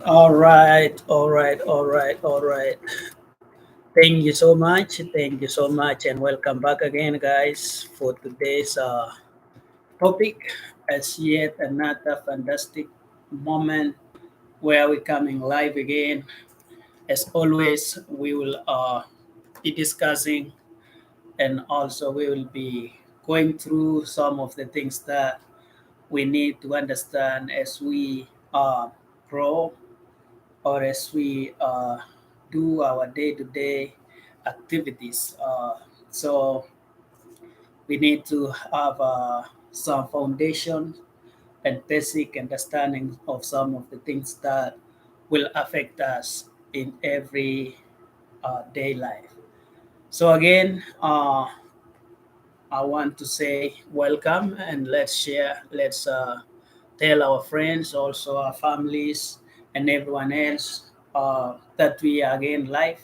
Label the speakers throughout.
Speaker 1: All right, all right, all right, all right. Thank you so much. Thank you so much, and welcome back again, guys, for today's topic. As yet another fantastic moment where we're coming live again. As always, we will be discussing, and also we will be going through some of the things that we need to understand as we grow or as we do our day-to-day activities. So we need to have some foundation and basic understanding of some of the things that will affect us in every day life. So again, I want to say welcome and let's share. Let's tell our friends, also our families, and everyone else that we are again live.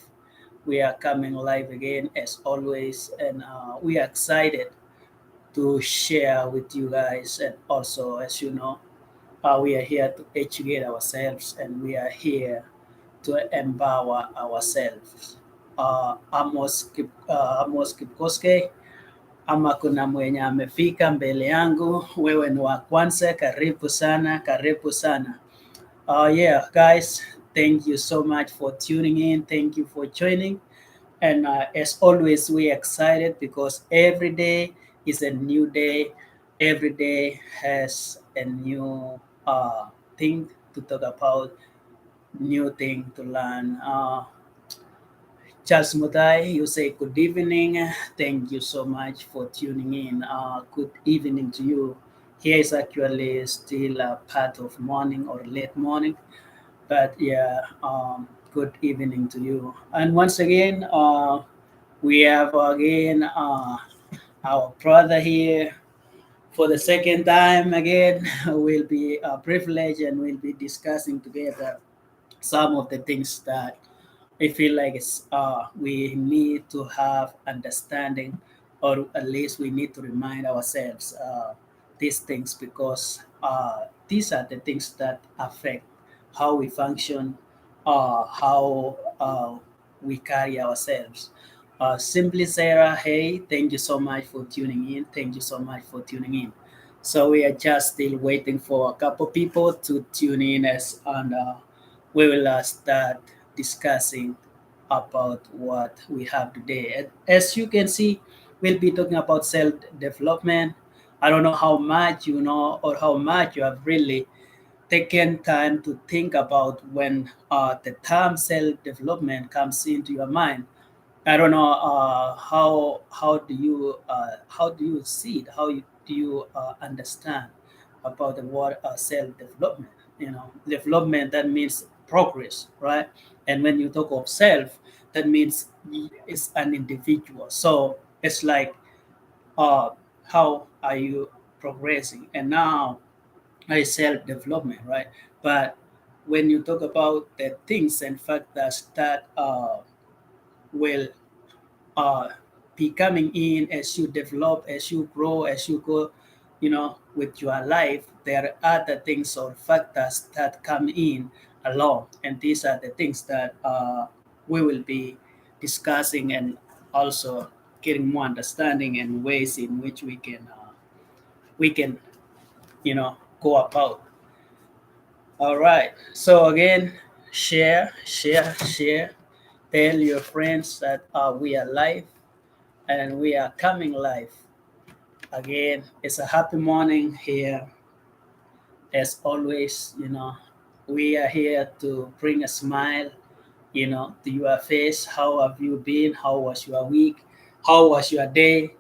Speaker 1: We are coming live again as always, and we are excited to share with you guys. And also, as you know, we are here to educate ourselves and we are here to empower ourselves. Amos Kipkoske, ama kuna mwenye amefika mbele yangu, wewe ni wa kwanza, karibu sana, karibu sana. Yeah, guys, thank you so much for tuning in. Thank you for joining. And as always, we're excited because every day is a new day. Every day has a new thing to talk about, new thing to learn. Charles Mutai, you say good evening. Thank you so much for tuning in. Good evening to you. Here is actually still a part of morning or late morning, but yeah, good evening to you. And once again, we have again our brother here for the second time again. We'll be privileged and we'll be discussing together some of the things that I feel like we need to have understanding, or at least we need to remind ourselves these things because these are the things that affect how we function, how we carry ourselves. Simply Sarah, hey, thank you so much for tuning in. Thank you so much for tuning in. So we are just still waiting for a couple people to tune in as and we will start discussing about what we have today. And as you can see, we'll be talking about self development. I don't know how much you know or how much you have really taken time to think about when the term self development comes into your mind. I don't know how do you see it? Do you understand about the word self development? You know, development that means progress, right? And when you talk of self, that means it's an individual. So it's like uh, how are you progressing? And now I self development, right? But when you talk about the things and factors that will uh, be coming in as you develop, as you grow, as you go, you know, with your life, there are other things or factors that come in along. And these are the things that we will be discussing and also getting more understanding and ways in which we can, you know, go about. All right. So again, share, share, share. Tell your friends that we are live and we are coming live again. It's a happy morning here. As always, you know, we are here to bring a smile, you know, to your face. How have you been? How was your week? How was your day?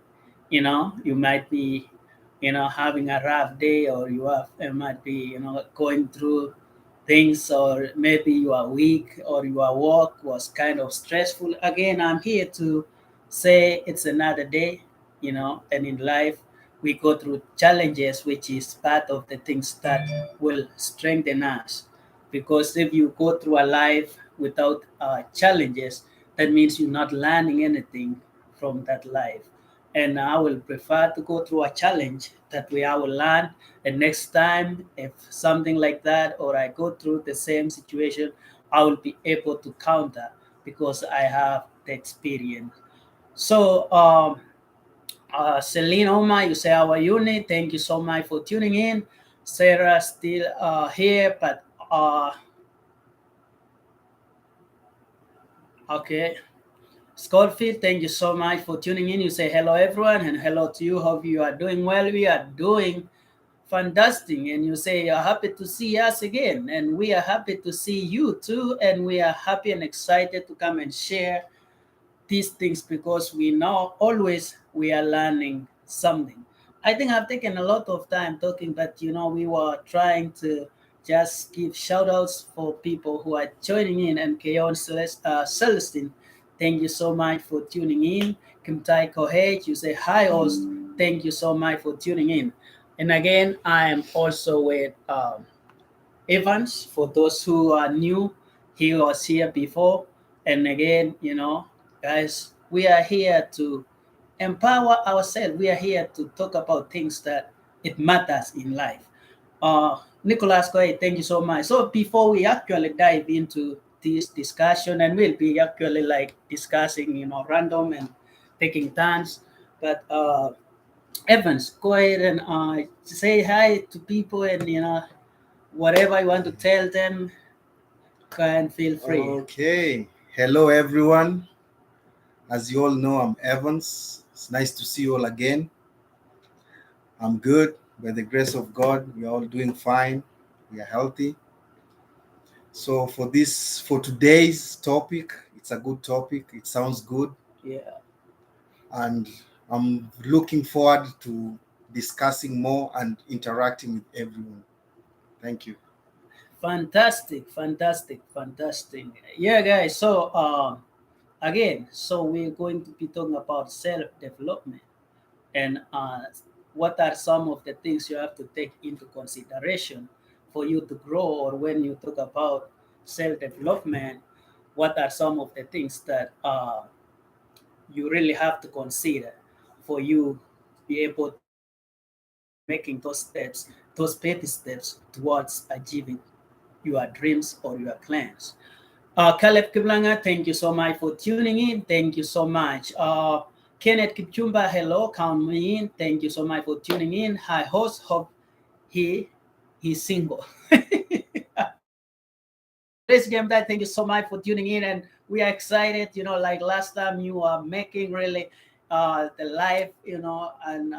Speaker 1: You know, you might be, you know, having a rough day, or you might be, you know, going through things, or maybe you are weak, or your work was kind of stressful. Again, I'm here to say it's another day, you know, and in life we go through challenges, which is part of the things that will strengthen us. Because if you go through a life without challenges, that means you're not learning anything from that life. and I will prefer to go through a challenge that way I will learn. And next time, if something like that, or I go through the same situation, I will be able to counter because I have the experience. So, Celine Oma, you say our unit. Thank you so much for tuning in. Sarah still here, but okay. Schofield, thank you so much for tuning in. You say hello, everyone, and hello to you. Hope you are doing well. We are doing fantastic. And you say you're happy to see us again. And we are happy to see you too. And we are happy and excited to come and share these things because we know always we are learning something. I think I've taken a lot of time talking, but we were trying to just give shout outs for people who are joining in. And Keon Celestine, thank you so much for tuning in. Kimtai Kohej, you say hi, host. Thank you so much for tuning in. And again, I am also with Evans. For those who are new, he was here before. And again, guys, we are here to empower ourselves. We are here to talk about things that it matters in life. Nicholas, thank you so much. So before we actually dive into this discussion, and we'll be actually like discussing, random and taking turns, but Evans, go ahead and say hi to people, and whatever you want to tell them, can feel free.
Speaker 2: Okay. Hello, everyone. As you all know, I'm Evans. It's nice to see you all again. I'm good. By the grace of God, we are all doing fine. We are healthy. So for today's topic, it's a good topic. It sounds good,
Speaker 1: Yeah,
Speaker 2: and I'm looking forward to discussing more and interacting with everyone. Thank you.
Speaker 1: fantastic, fantastic, fantastic. Yeah, guys. So again, so we're going to be talking about self development and what are some of the things you have to take into consideration for you to grow, or when you talk about self development, what are some of the things that you really have to consider for you to be able to making those steps, those baby steps towards achieving your dreams or your plans. Caleb Kiblanga, thank you so much for tuning in. Thank you so much. Kenneth Kipchumba, hello, count me in. Thank you so much for tuning in. Hi, host. Hope he he's single. Chris Gamda, thank you so much for tuning in, and we are excited. Like last time, you are making really the live, and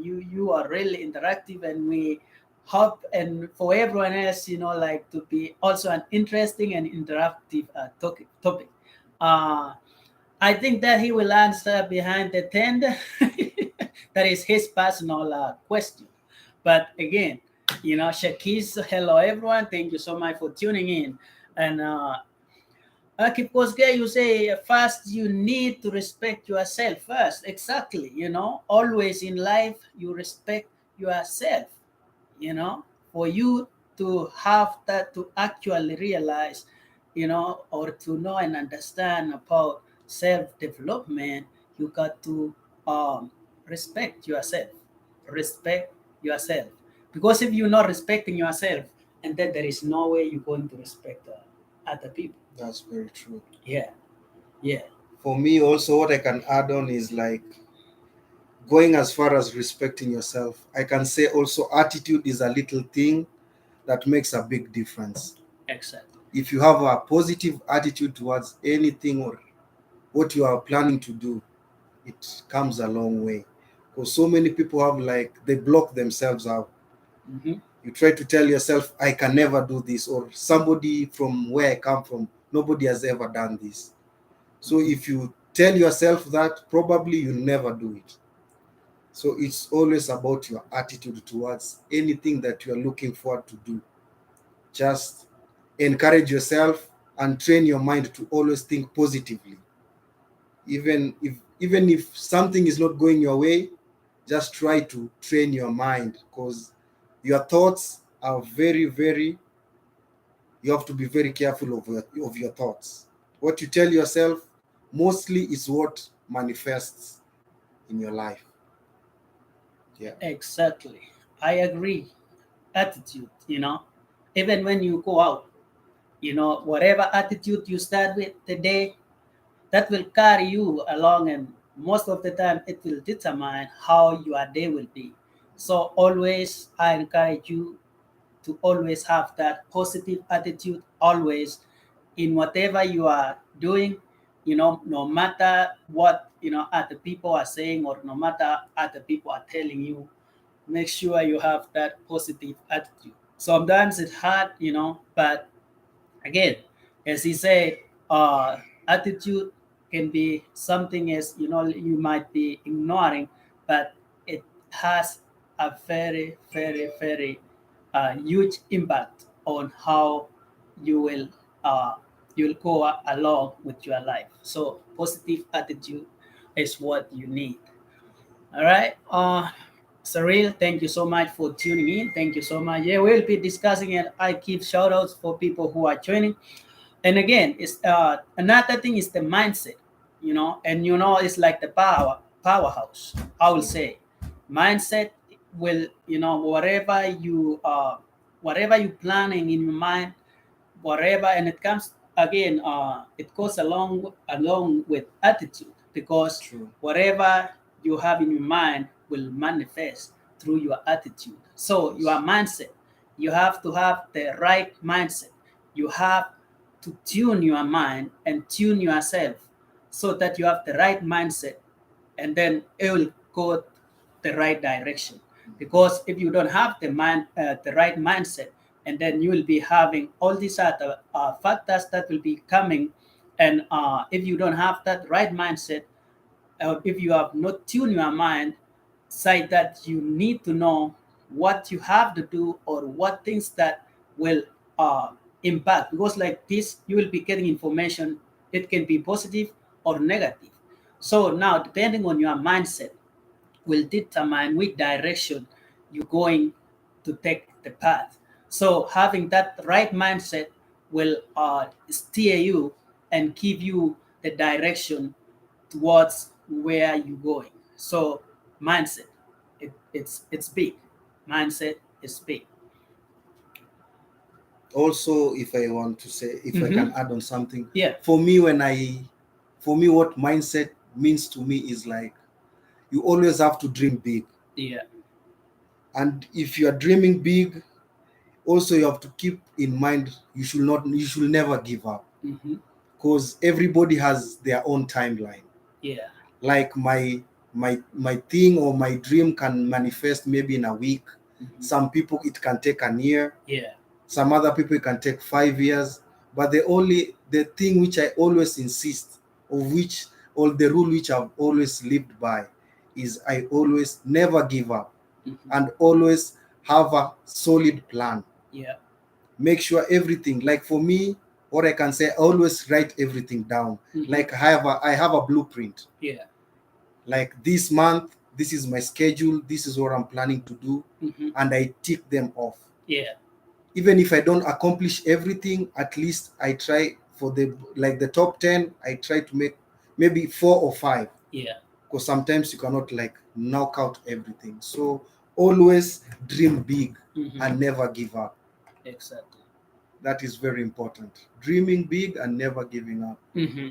Speaker 1: you are really interactive, and we hope, and for everyone else, like to be also an interesting and interactive topic. Uh, I think that he will answer behind the tent. That is his personal question. But again, Shakis, hello everyone. Thank you so much for tuning in. And Kipkoske, you say first you need to respect yourself first. Exactly. Always in life you respect yourself. For you to have that, to actually realize, or to know and understand about self development, you got to respect yourself. Respect yourself. Because if you're not respecting yourself, and then there is no way you're going to respect other people.
Speaker 2: That's very true.
Speaker 1: Yeah, yeah,
Speaker 2: For me, also, what I can add on is like going as far as respecting yourself. I can say also attitude is a little thing that makes a big difference.
Speaker 1: exactly.
Speaker 2: If you have a positive attitude towards anything or what you are planning to do, it comes a long way. Because so many people have like they block themselves out.
Speaker 1: Hmm.
Speaker 2: You try to tell yourself, I can never do this, or somebody from where I come from, nobody has ever done this. So if you tell yourself that, probably you'll never do it. So it's always about your attitude towards anything that you are looking forward to do. Just encourage yourself and train your mind to always think positively. Even if something is not going your way, just try to train your mind because your thoughts are very, very, you have to be very careful of your thoughts. What you tell yourself mostly is what manifests. in your life. Yeah.
Speaker 1: Exactly. I agree. Attitude, even when you go out, whatever attitude you start with today, that will carry you along, and most of the time it will determine how your day will be. So always I encourage you to always have that positive attitude, always, in whatever you are doing, no matter what other people are saying, or no matter other people are telling you. Make sure you have that positive attitude. Sometimes it's hard, but again, as he said, attitude can be something as you might be ignoring, but it has a very, very, very huge impact on how you will uh, you'll go along with your life. So positive attitude is what you need. All right. Cyril, thank you so much for tuning in. Thank you so much. Yeah, we'll be discussing it. I keep shout outs for people who are joining. And again, it's another thing is the mindset, and it's like the powerhouse. I will say, mindset will, whatever you planning in your mind, whatever, and it comes again, it goes along with attitude, because
Speaker 2: True.
Speaker 1: whatever you have in your mind will manifest through your attitude. So your mindset, you have to have the right mindset. You have to tune your mind and tune yourself so that you have the right mindset, and then it will go the right direction. Because if you don't have the right mindset, and then you will be having all these other factors that will be coming, and if you don't have that right mindset, if you have not tuned your mind, say that you need to know what you have to do, or what things that will uh, impact. Because like this, you will be getting information. It can be positive or negative. So now, depending on your mindset, will determine which direction you're going to take the path. So having that right mindset will steer you and give you the direction towards where you're going. So mindset, it's big. Mindset is big.
Speaker 2: Also, if I want to say, if I
Speaker 1: Mm-hmm.
Speaker 2: can add on something,
Speaker 1: Yeah,
Speaker 2: for me, what mindset means to me is like you always have to dream big.
Speaker 1: yeah,
Speaker 2: And if you are dreaming big, also you have to keep in mind you should never give up,
Speaker 1: mm-hmm.
Speaker 2: because everybody has their own timeline.
Speaker 1: Yeah,
Speaker 2: Like my thing or my dream can manifest maybe in a week.
Speaker 1: mm-hmm.
Speaker 2: Some people it can take a year,
Speaker 1: Yeah,
Speaker 2: some other people it can take 5 years. But the thing which I always insist, of which, or the rule which I've always lived by, is I always never give up,
Speaker 1: mm-hmm.
Speaker 2: and always have a solid plan.
Speaker 1: Yeah,
Speaker 2: Make sure everything, like for me, what I can say, I always write everything down.
Speaker 1: mm-hmm.
Speaker 2: Like I have a blueprint.
Speaker 1: Yeah,
Speaker 2: Like this month, this is my schedule, this is what I'm planning to do,
Speaker 1: mm-hmm.
Speaker 2: and I tick them off.
Speaker 1: Yeah,
Speaker 2: Even if I don't accomplish everything, at least I try for the top 10, I try to make maybe 4 or 5,
Speaker 1: yeah,
Speaker 2: because sometimes you cannot like knock out everything. So always dream big
Speaker 1: mm-hmm.
Speaker 2: and never give up.
Speaker 1: Exactly.
Speaker 2: That is very important. Dreaming big and never giving up.
Speaker 1: Mm-hmm.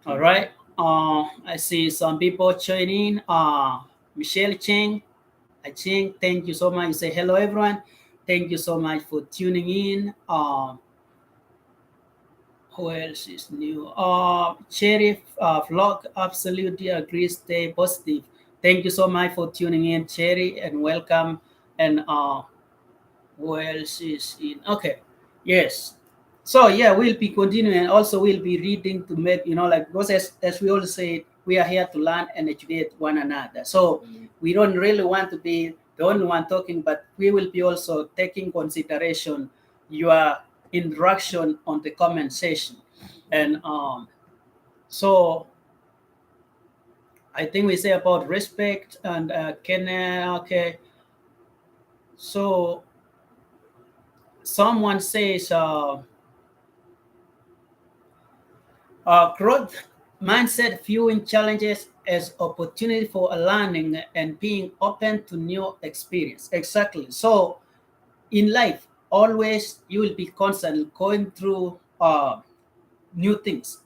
Speaker 1: All right. I see some people joining. Michelle Cheng, I think. Thank you so much. You say hello, everyone. Thank you so much for tuning in. Who else is new? Cherry Vlog absolutely agrees. Stay positive. Thank you so much for tuning in, Cherry, and welcome. And who else is in? Okay, yes. So yeah, we'll be continuing. Also, we'll be reading to make like, because as we all say, we are here to learn and educate one another. So we don't really want to be the only one talking, but we will be also taking consideration your interaction on the comment section. And so I think we say about respect and can okay. So someone says growth mindset viewing challenges as opportunity for learning and being open to new experience. Exactly. So in life, always you will be constantly going through new things.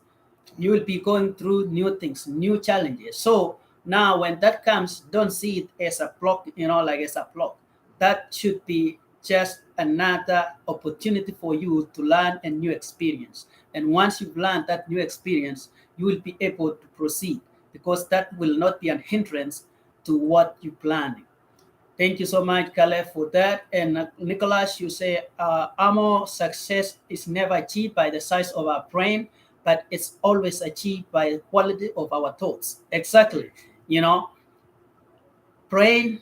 Speaker 1: You will be going through new things, new challenges. So now when that comes, don't see it as a block, like as a block. That should be just another opportunity for you to learn a new experience. And once you've learned that new experience, you will be able to proceed, because that will not be an hindrance to what you're planning. Thank you so much, Caleb, for that. And Nicholas, you say, Amo, success is never achieved by the size of our brain, but it's always achieved by the quality of our thoughts. Exactly. You know, brain,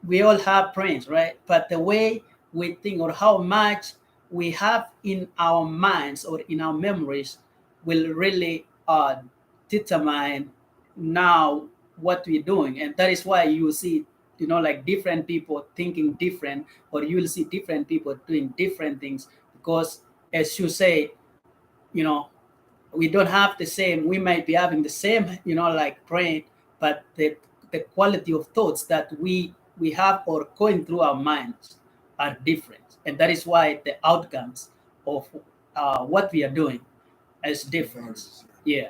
Speaker 1: we all have brains, right? But the way we think, or how much we have in our minds or in our memories, will really determine now what we're doing. And that is why you see, like different people thinking different, or you will see different people doing different things, because as you say, you know we don't have the same, we might be having the same, like brain, but the quality of thoughts that we have or going through our minds are different. And that is why the outcomes of what we are doing is different.
Speaker 2: Varies.
Speaker 1: Yeah.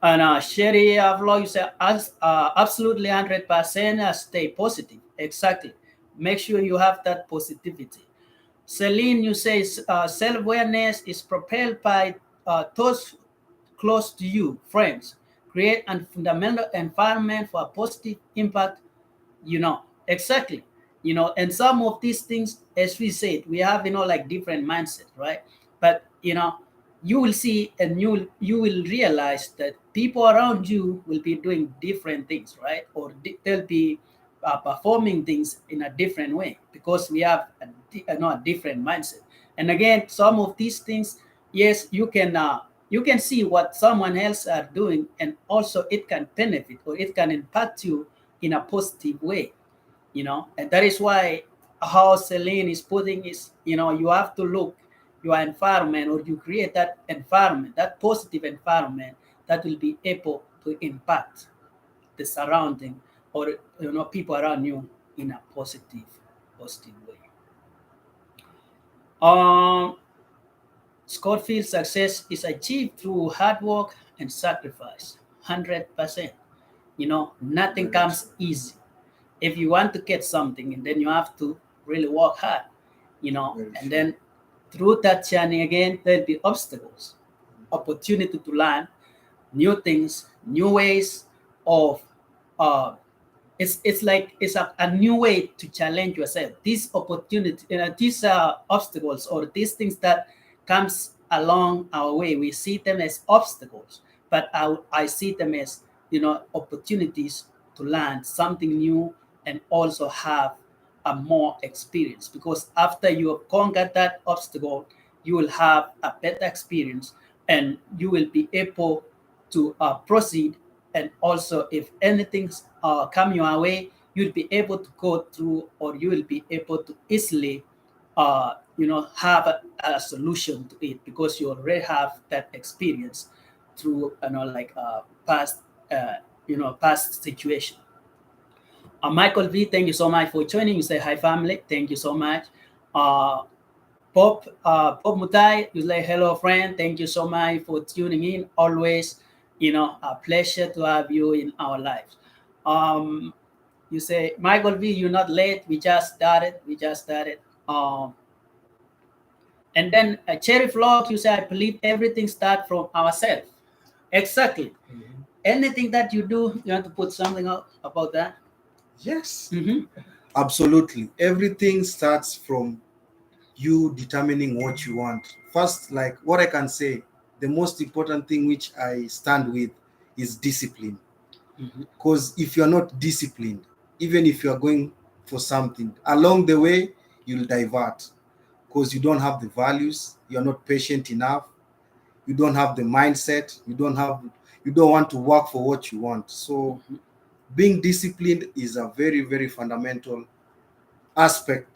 Speaker 1: And Sherry vlog, you say, absolutely 100% stay positive. Exactly. Make sure you have that positivity. Celine, you say, self-awareness is propelled by those close to you, friends. Create a fundamental environment for a positive impact. Exactly. And some of these things, as we said, we have, like different mindset, right? But you will see, and you will realize that people around you will be doing different things, right? Or they'll be performing things in a different way, because we have a different mindset. And again, some of these things, yes, you can see what someone else are doing, and also it can benefit, or it can impact you in a positive way. And that is why how Celine is putting is, you have to look your environment, or you create that environment, that positive environment, that will be able to impact the surrounding, or people around you in a positive way. um Scott feels success is achieved through hard work and sacrifice. 100%. Nothing
Speaker 2: Very
Speaker 1: comes
Speaker 2: true.
Speaker 1: easy. If you want to get something, and then you have to really work hard,
Speaker 2: Very
Speaker 1: and
Speaker 2: true.
Speaker 1: then through that journey again, there'll be obstacles, opportunity to learn new things, new ways of uh, it's like it's a new way to challenge yourself. These opportunity, these obstacles, or these things that comes along our way, we see them as obstacles, but I see them as opportunities to learn something new, and also have a more experience, because after you have conquered that obstacle, you will have a better experience, and you will be able to proceed. And also, if anything come your way, you'll be able to go through, or you will be able to easily have a solution to it, because you already have that experience through like past past situation. Michael V, thank you so much for joining. You say hi family, thank you so much. uh Bob Mutai, you say hello friend, thank you so much for tuning in. Always, a pleasure to have you in our lives. um you say, Michael V, you're not late, we just started. um and then Cherry Flock, you say, I believe everything starts from ourselves. Exactly.
Speaker 2: Mhm.
Speaker 1: Anything that you do, you want to put something up about that?
Speaker 2: Yes,
Speaker 1: Mm-hmm.
Speaker 2: absolutely. Everything starts from you determining what you want. First, like what I can say, the most important thing which I stand with is discipline.
Speaker 1: Mm-hmm.
Speaker 2: Because if you're not disciplined, even if you're going for something, along the way, you'll divert because you don't have the values, you're not patient enough, you don't have the mindset, you don't want to work for what you want. So
Speaker 1: Mm-hmm.
Speaker 2: being disciplined is a very, very fundamental aspect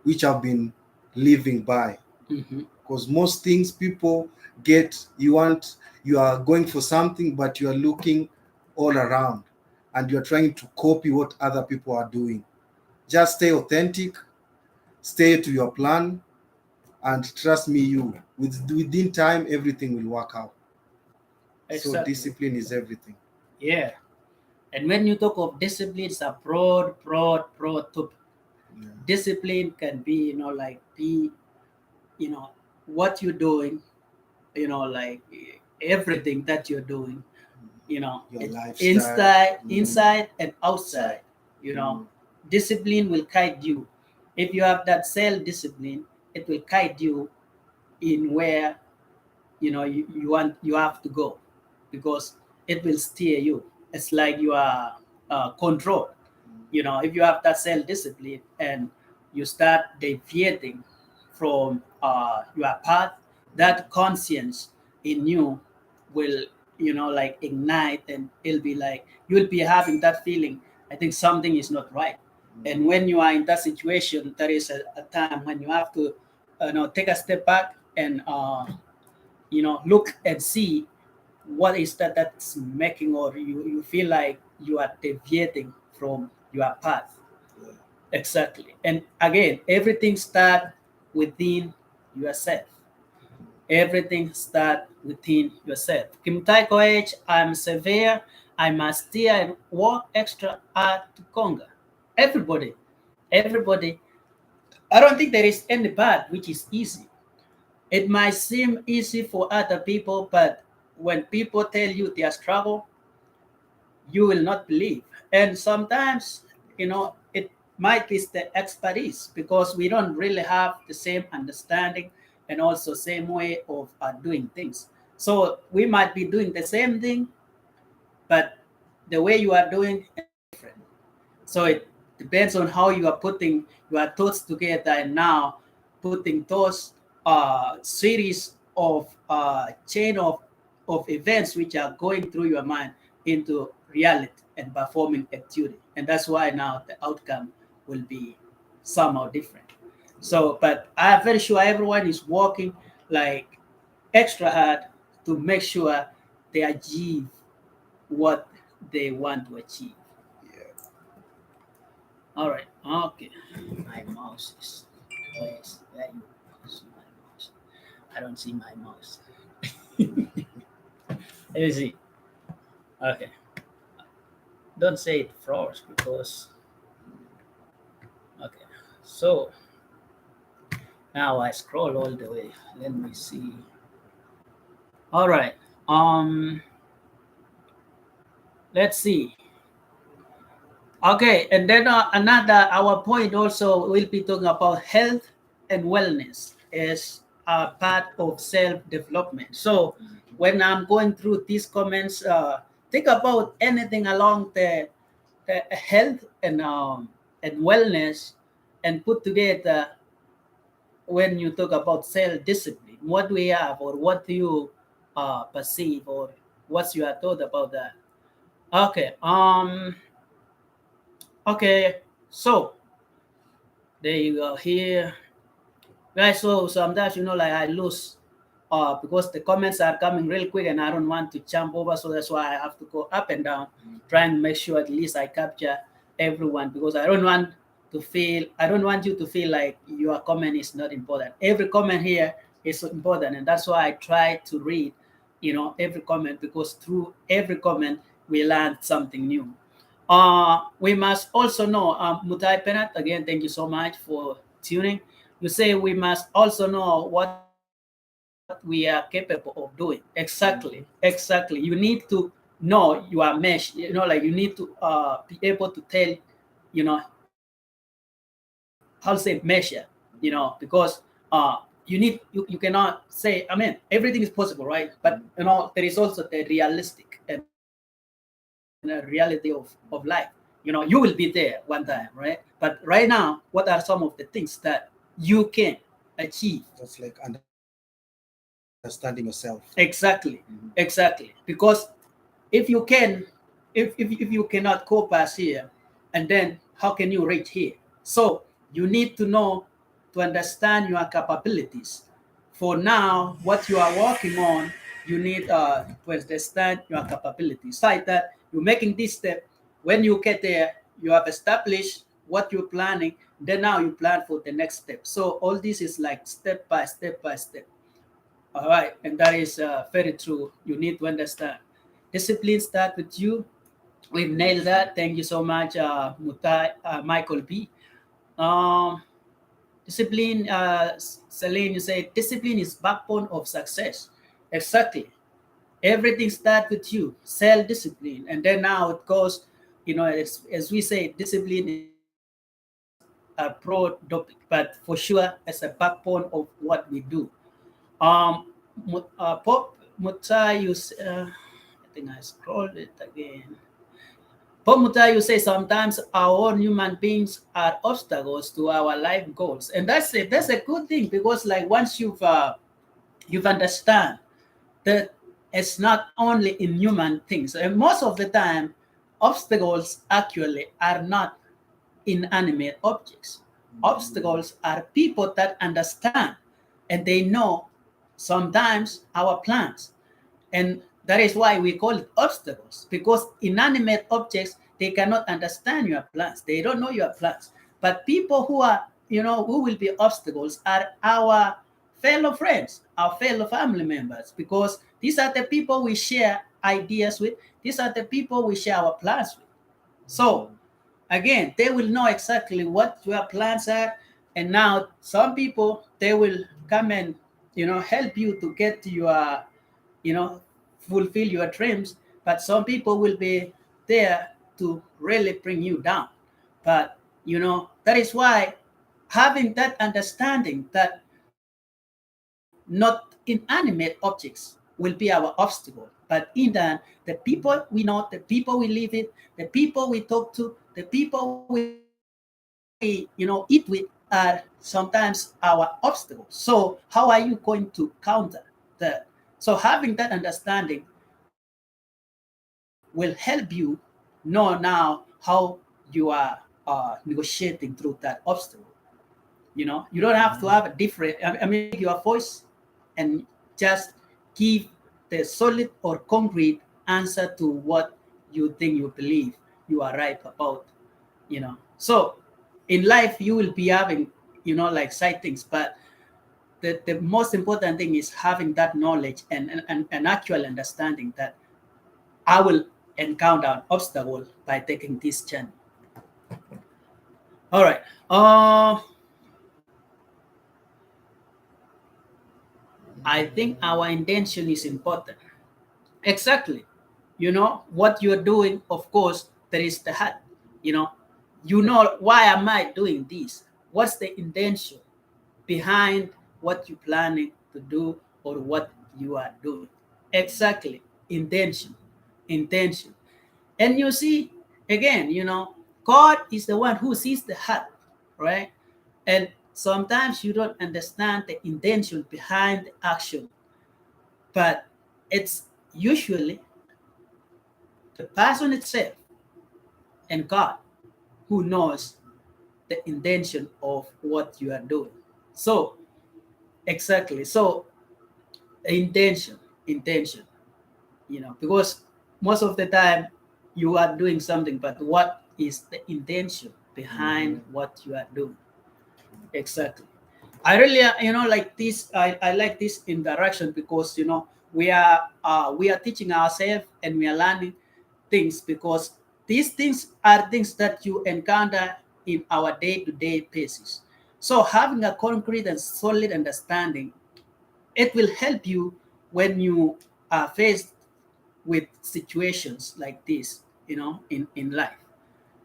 Speaker 2: which I've been living by.
Speaker 1: Mm-hmm.
Speaker 2: Because most things people get, you are going for something, but you are looking all around, and you're trying to copy what other people are doing. Just stay authentic, stay to your plan, and trust me, within time everything will work out. So
Speaker 1: Exactly.
Speaker 2: discipline is everything.
Speaker 1: Yeah. And when you talk of discipline, it's a broad topic.
Speaker 2: Yeah.
Speaker 1: Discipline can be, like be, what you're doing, like everything that you're doing,
Speaker 2: Your lifestyle.
Speaker 1: inside and outside. you know
Speaker 2: Mm.
Speaker 1: Discipline will guide you. If you have that self discipline, it will guide you in where you have to go, because it will steer you. It's like you are controlled. If you have that self discipline and you start deviating from your path, that conscience in you will, like ignite, and it'll be like you'll be having that feeling. I think something is not right. And when you are in that situation, there is a time when you have to, take a step back and, look and see what is that's making, or you feel like you are deviating from your path.
Speaker 2: Yeah.
Speaker 1: Exactly. And again, everything start within yourself. Everything start within yourself. Kimtai Koech, I'm severe. I must steer and work extra hard to conquer. Everybody. I don't think there is any path which is easy. It might seem easy for other people, but when people tell you their struggle, you will not believe. And sometimes, it might be the expertise, because we don't really have the same understanding and also same way of doing things. So we might be doing the same thing, but the way you are doing is different. So it depends on how you are putting your thoughts together, and now putting those series of chain of events which are going through your mind into reality and performing a duty. And that's why now the outcome will be somehow different. So, but I'm very sure everyone is working like extra hard to make sure they achieve what they want to achieve.
Speaker 2: Yeah.
Speaker 1: All right. Okay. My mouse is where's there you is my mouse. I don't see my mouse. Let me see. Okay. Don't say it froze because okay. So now I scroll all the way. Let me see. All right. Um let's see. Okay, and then another our point also will be talking about health and wellness as a part of self development. So when I'm going through these comments, think about anything along the health and wellness, and put together when you talk about self discipline. What do we have, or what do you perceive, or what's your thought about that? Okay. Okay. So there you go here, guys. So sometimes, like I lose because the comments are coming real quick and I don't want to jump over, so that's why I have to go up and down, trying to make sure at least I capture everyone, because I don't want you to feel like your comment is not important. Every comment here is important, and that's why I try to read, every comment, because through every comment we learn something new. We must also know, Mutai Penat, again, thank you so much for tuning. You say we must also know what we are capable of doing. Exactly. You need to know your mesh, like you need to be able to tell, how to say measure, because you cannot say, everything is possible, right? But, there is also the realistic and a reality of life. You will be there one time, right? But right now, what are some of the things that you can achieve?
Speaker 2: That's like understanding yourself.
Speaker 1: Exactly. Exactly. Because if you can, if you cannot go past here, and then how can you reach here? So you need to know, to understand your capabilities. For now, what you are working on, you need to understand your capabilities. Like that, you're making this step. When you get there, you have established what you're planning. Then now you plan for the next step. So all this is like step by step by step. All right, and that is very true. You need to understand. Discipline start with you. We've nailed that. Thank you so much, Michael B. Um, Discipline, Celine, you say discipline is backbone of success. Exactly. Everything starts with you, self-discipline, and then now it goes. As we say, discipline is a broad topic, but for sure, it's a backbone of what we do. Pop Mutayus, I think I scrolled it again. Pop Mutayu says sometimes our own human beings are obstacles to our life goals, and that's it. That's a good thing because like once you've understand that it's not only in human things, and most of the time, obstacles actually are not inanimate objects. Obstacles are people that understand and they know sometimes our plans. And that is why we call it obstacles, because inanimate objects, they cannot understand your plans. They don't know your plans. But people who are, who will be obstacles are our fellow friends, our fellow family members, because these are the people we share ideas with. These are the people we share our plans with. So again, they will know exactly what your plans are. And now some people, they will come and, help you to get your, you know, fulfill your dreams. But some people will be there to really bring you down. But, that is why having that understanding that not inanimate objects will be our obstacle, but in the people we know, the people we live with, the people we talk to, the people we eat with are sometimes our obstacles. So how are you going to counter that? So having that understanding will help you know now how you are negotiating through that obstacle. You don't have to have a different, make your voice and just give the solid or concrete answer to what you think you believe you are right about. So in life, you will be having, like side things, but the most important thing is having that knowledge and actual understanding that I will encounter an obstacle by taking this journey. All right. I think our intention is important. Exactly. What you're doing, of course, there is the heart. You know, why am I doing this? What's the intention behind what you're planning to do or what you are doing? Exactly. Intention. Intention. And you see, again, God is the one who sees the heart, right? And sometimes you don't understand the intention behind the action, but it's usually the person itself and God who knows the intention of what you are doing. So, exactly. So, intention, intention, because most of the time you are doing something, but what is the intention behind what you are doing? Exactly. I really, like this. I like this interaction because we are teaching ourselves and we are learning things because these things are things that you encounter in our day-to-day basis. So having a concrete and solid understanding, it will help you when you are faced with situations like this, in life.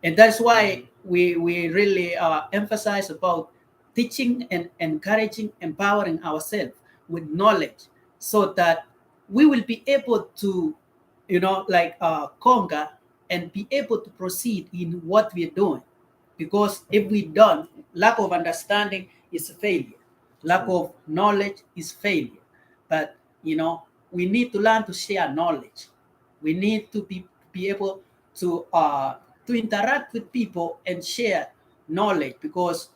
Speaker 1: And that's why we really emphasize about teaching and encouraging, empowering ourselves with knowledge so that we will be able to, conquer and be able to proceed in what we're doing. Because if we don't, lack of understanding is a failure. Lack of knowledge is failure. But we need to learn to share knowledge. We need to be able to interact with people and share knowledge because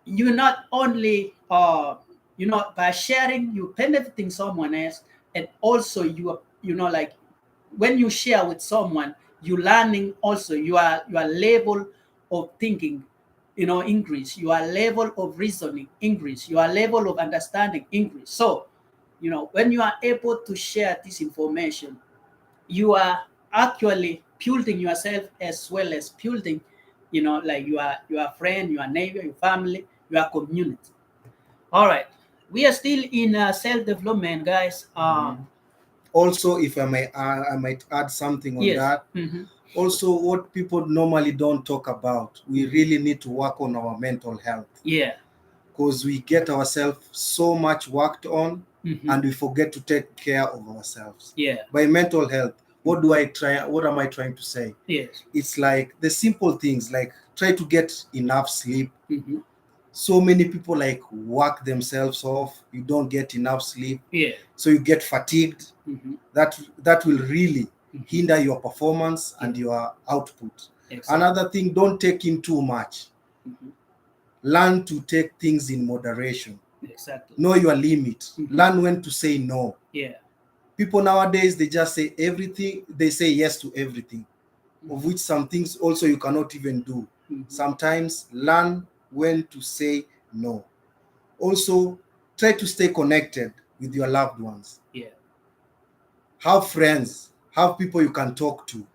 Speaker 1: you not only by sharing you benefiting someone else, and also you like when you share with someone you learning also your level of thinking, increase, your level of reasoning increase, your level of understanding increase. So when you are able to share this information, you are actually building yourself as well as building, like your friend, your neighbor, your family, your community. All right, we are still in self-development, guys.
Speaker 2: Also, if I might add something on
Speaker 1: Yes.
Speaker 2: that. Also, what people normally don't talk about, we really need to work on our mental health,
Speaker 1: Yeah.
Speaker 2: because we get ourselves so much worked on and we forget to take care of ourselves.
Speaker 1: Yeah.
Speaker 2: By mental health, what am I trying to say?
Speaker 1: Yes.
Speaker 2: It's like the simple things, like try to get enough sleep.
Speaker 1: Mm-hmm.
Speaker 2: So many people like work themselves off, you don't get enough sleep,
Speaker 1: Yeah.
Speaker 2: so you get fatigued.
Speaker 1: Mm-hmm.
Speaker 2: That will really
Speaker 1: Mm-hmm.
Speaker 2: hinder your performance and
Speaker 1: Yeah.
Speaker 2: your output.
Speaker 1: Exactly.
Speaker 2: Another thing, don't take in too much.
Speaker 1: Mm-hmm.
Speaker 2: Learn to take things in moderation.
Speaker 1: Exactly.
Speaker 2: Know your limit.
Speaker 1: Mhm.
Speaker 2: Learn when to say no.
Speaker 1: Yeah.
Speaker 2: People nowadays, they just say everything, they say yes to everything, of which some things also you cannot even do.
Speaker 1: Mhm.
Speaker 2: Sometimes learn when to say no. Also, try to stay connected with your loved ones.
Speaker 1: Yeah.
Speaker 2: Have friends, have people you can talk to,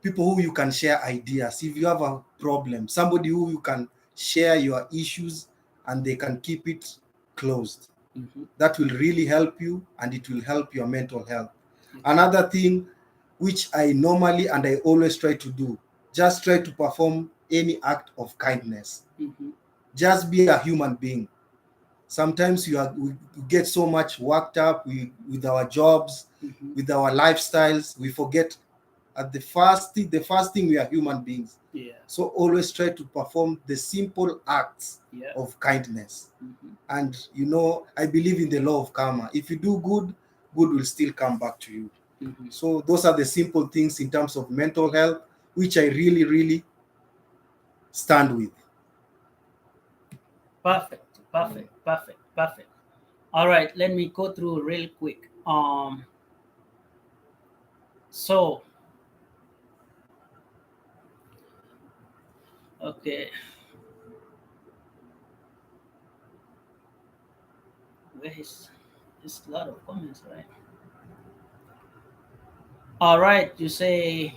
Speaker 2: people who you can share ideas. If you have a problem, somebody who you can share your issues and they can keep it closed.
Speaker 1: Mm-hmm.
Speaker 2: That will really help you and it will help your mental health.
Speaker 1: Exactly.
Speaker 2: Another thing which I normally and I always try to do, just try to perform any act of kindness.
Speaker 1: Mm-hmm.
Speaker 2: Just be a human being. Sometimes we get so much worked up with our jobs,
Speaker 1: Mm-hmm.
Speaker 2: with our lifestyles, we forget at the first thing, we are human beings.
Speaker 1: Yeah.
Speaker 2: So always try to perform the simple acts
Speaker 1: Yeah.
Speaker 2: of kindness.
Speaker 1: Mm-hmm.
Speaker 2: And I believe in the law of karma. If you do good, good will still come back to you.
Speaker 1: Mm-hmm.
Speaker 2: So those are the simple things in terms of mental health, which I really, really stand with.
Speaker 1: Perfect. Perfect. Perfect. Perfect. All right. Let me go through real quick. So okay. Where is there's a lot of comments, right? All right. You say.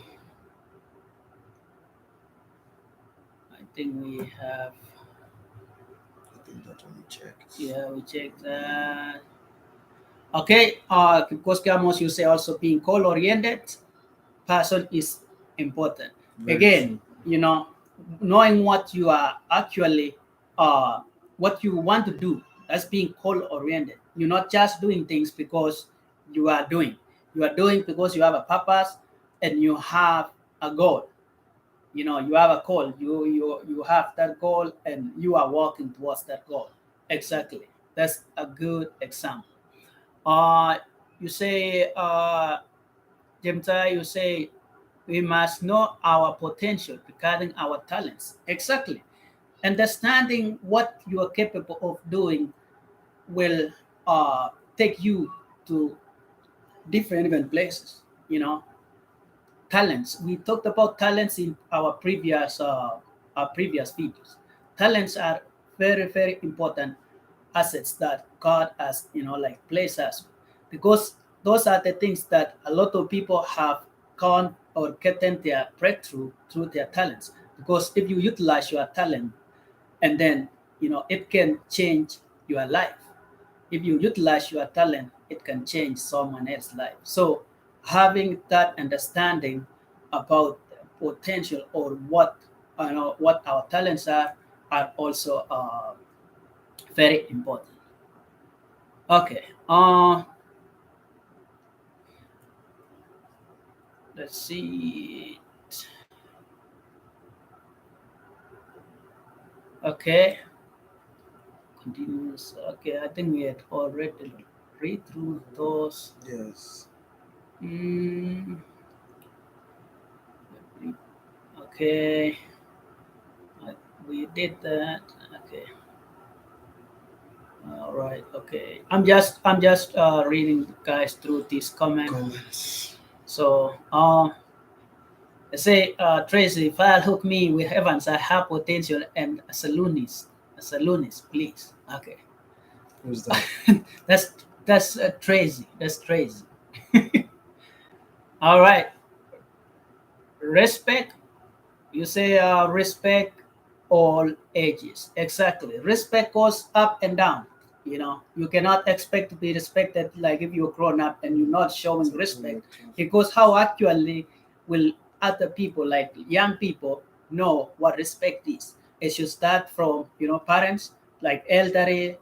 Speaker 1: I think we have.
Speaker 2: I think that one we check.
Speaker 1: Yeah, we checked that. Okay. Because Gamos, you say also being goal oriented person is important.
Speaker 2: Very
Speaker 1: Again,
Speaker 2: true.
Speaker 1: knowing what you are actually, what you want to do, that's being goal oriented. You're not just doing things because you are doing. You are doing because you have a purpose and you have a goal. You have a goal. You have that goal and you are working towards that goal. Exactly. That's a good example. Uh, you say, Jemta, you say we must know our potential regarding our talents. Exactly. Understanding what you are capable of doing will take you to different even places. Talents. We talked about talents in our previous videos. Talents are very very important assets that God has like placed us, because those are the things that a lot of people have gone or gotten their breakthrough through their talents. Because if you utilize your talent, and then it can change your life. If you utilize your talent, it can change someone else's life. So having that understanding about potential, or what our talents are also very important. Okay. Let's see. Okay. Continuous. Okay, I think we had already read through those.
Speaker 2: Yes.
Speaker 1: Mm, okay. We did that. Okay. All right. Okay. I'm just reading guys through these comments.
Speaker 2: Comments.
Speaker 1: So Say, Tracy, if I hook me with Evans, I have potential and a saloonist, please. Okay,
Speaker 2: Who's that?
Speaker 1: that's Tracy. That's Tracy. All right, respect. You say respect all ages. Exactly. Respect goes up and down. You cannot expect to be respected like if you're grown up and you're not showing respect, because how actually will other people, like young people, know what respect is? It should start from parents, like elderly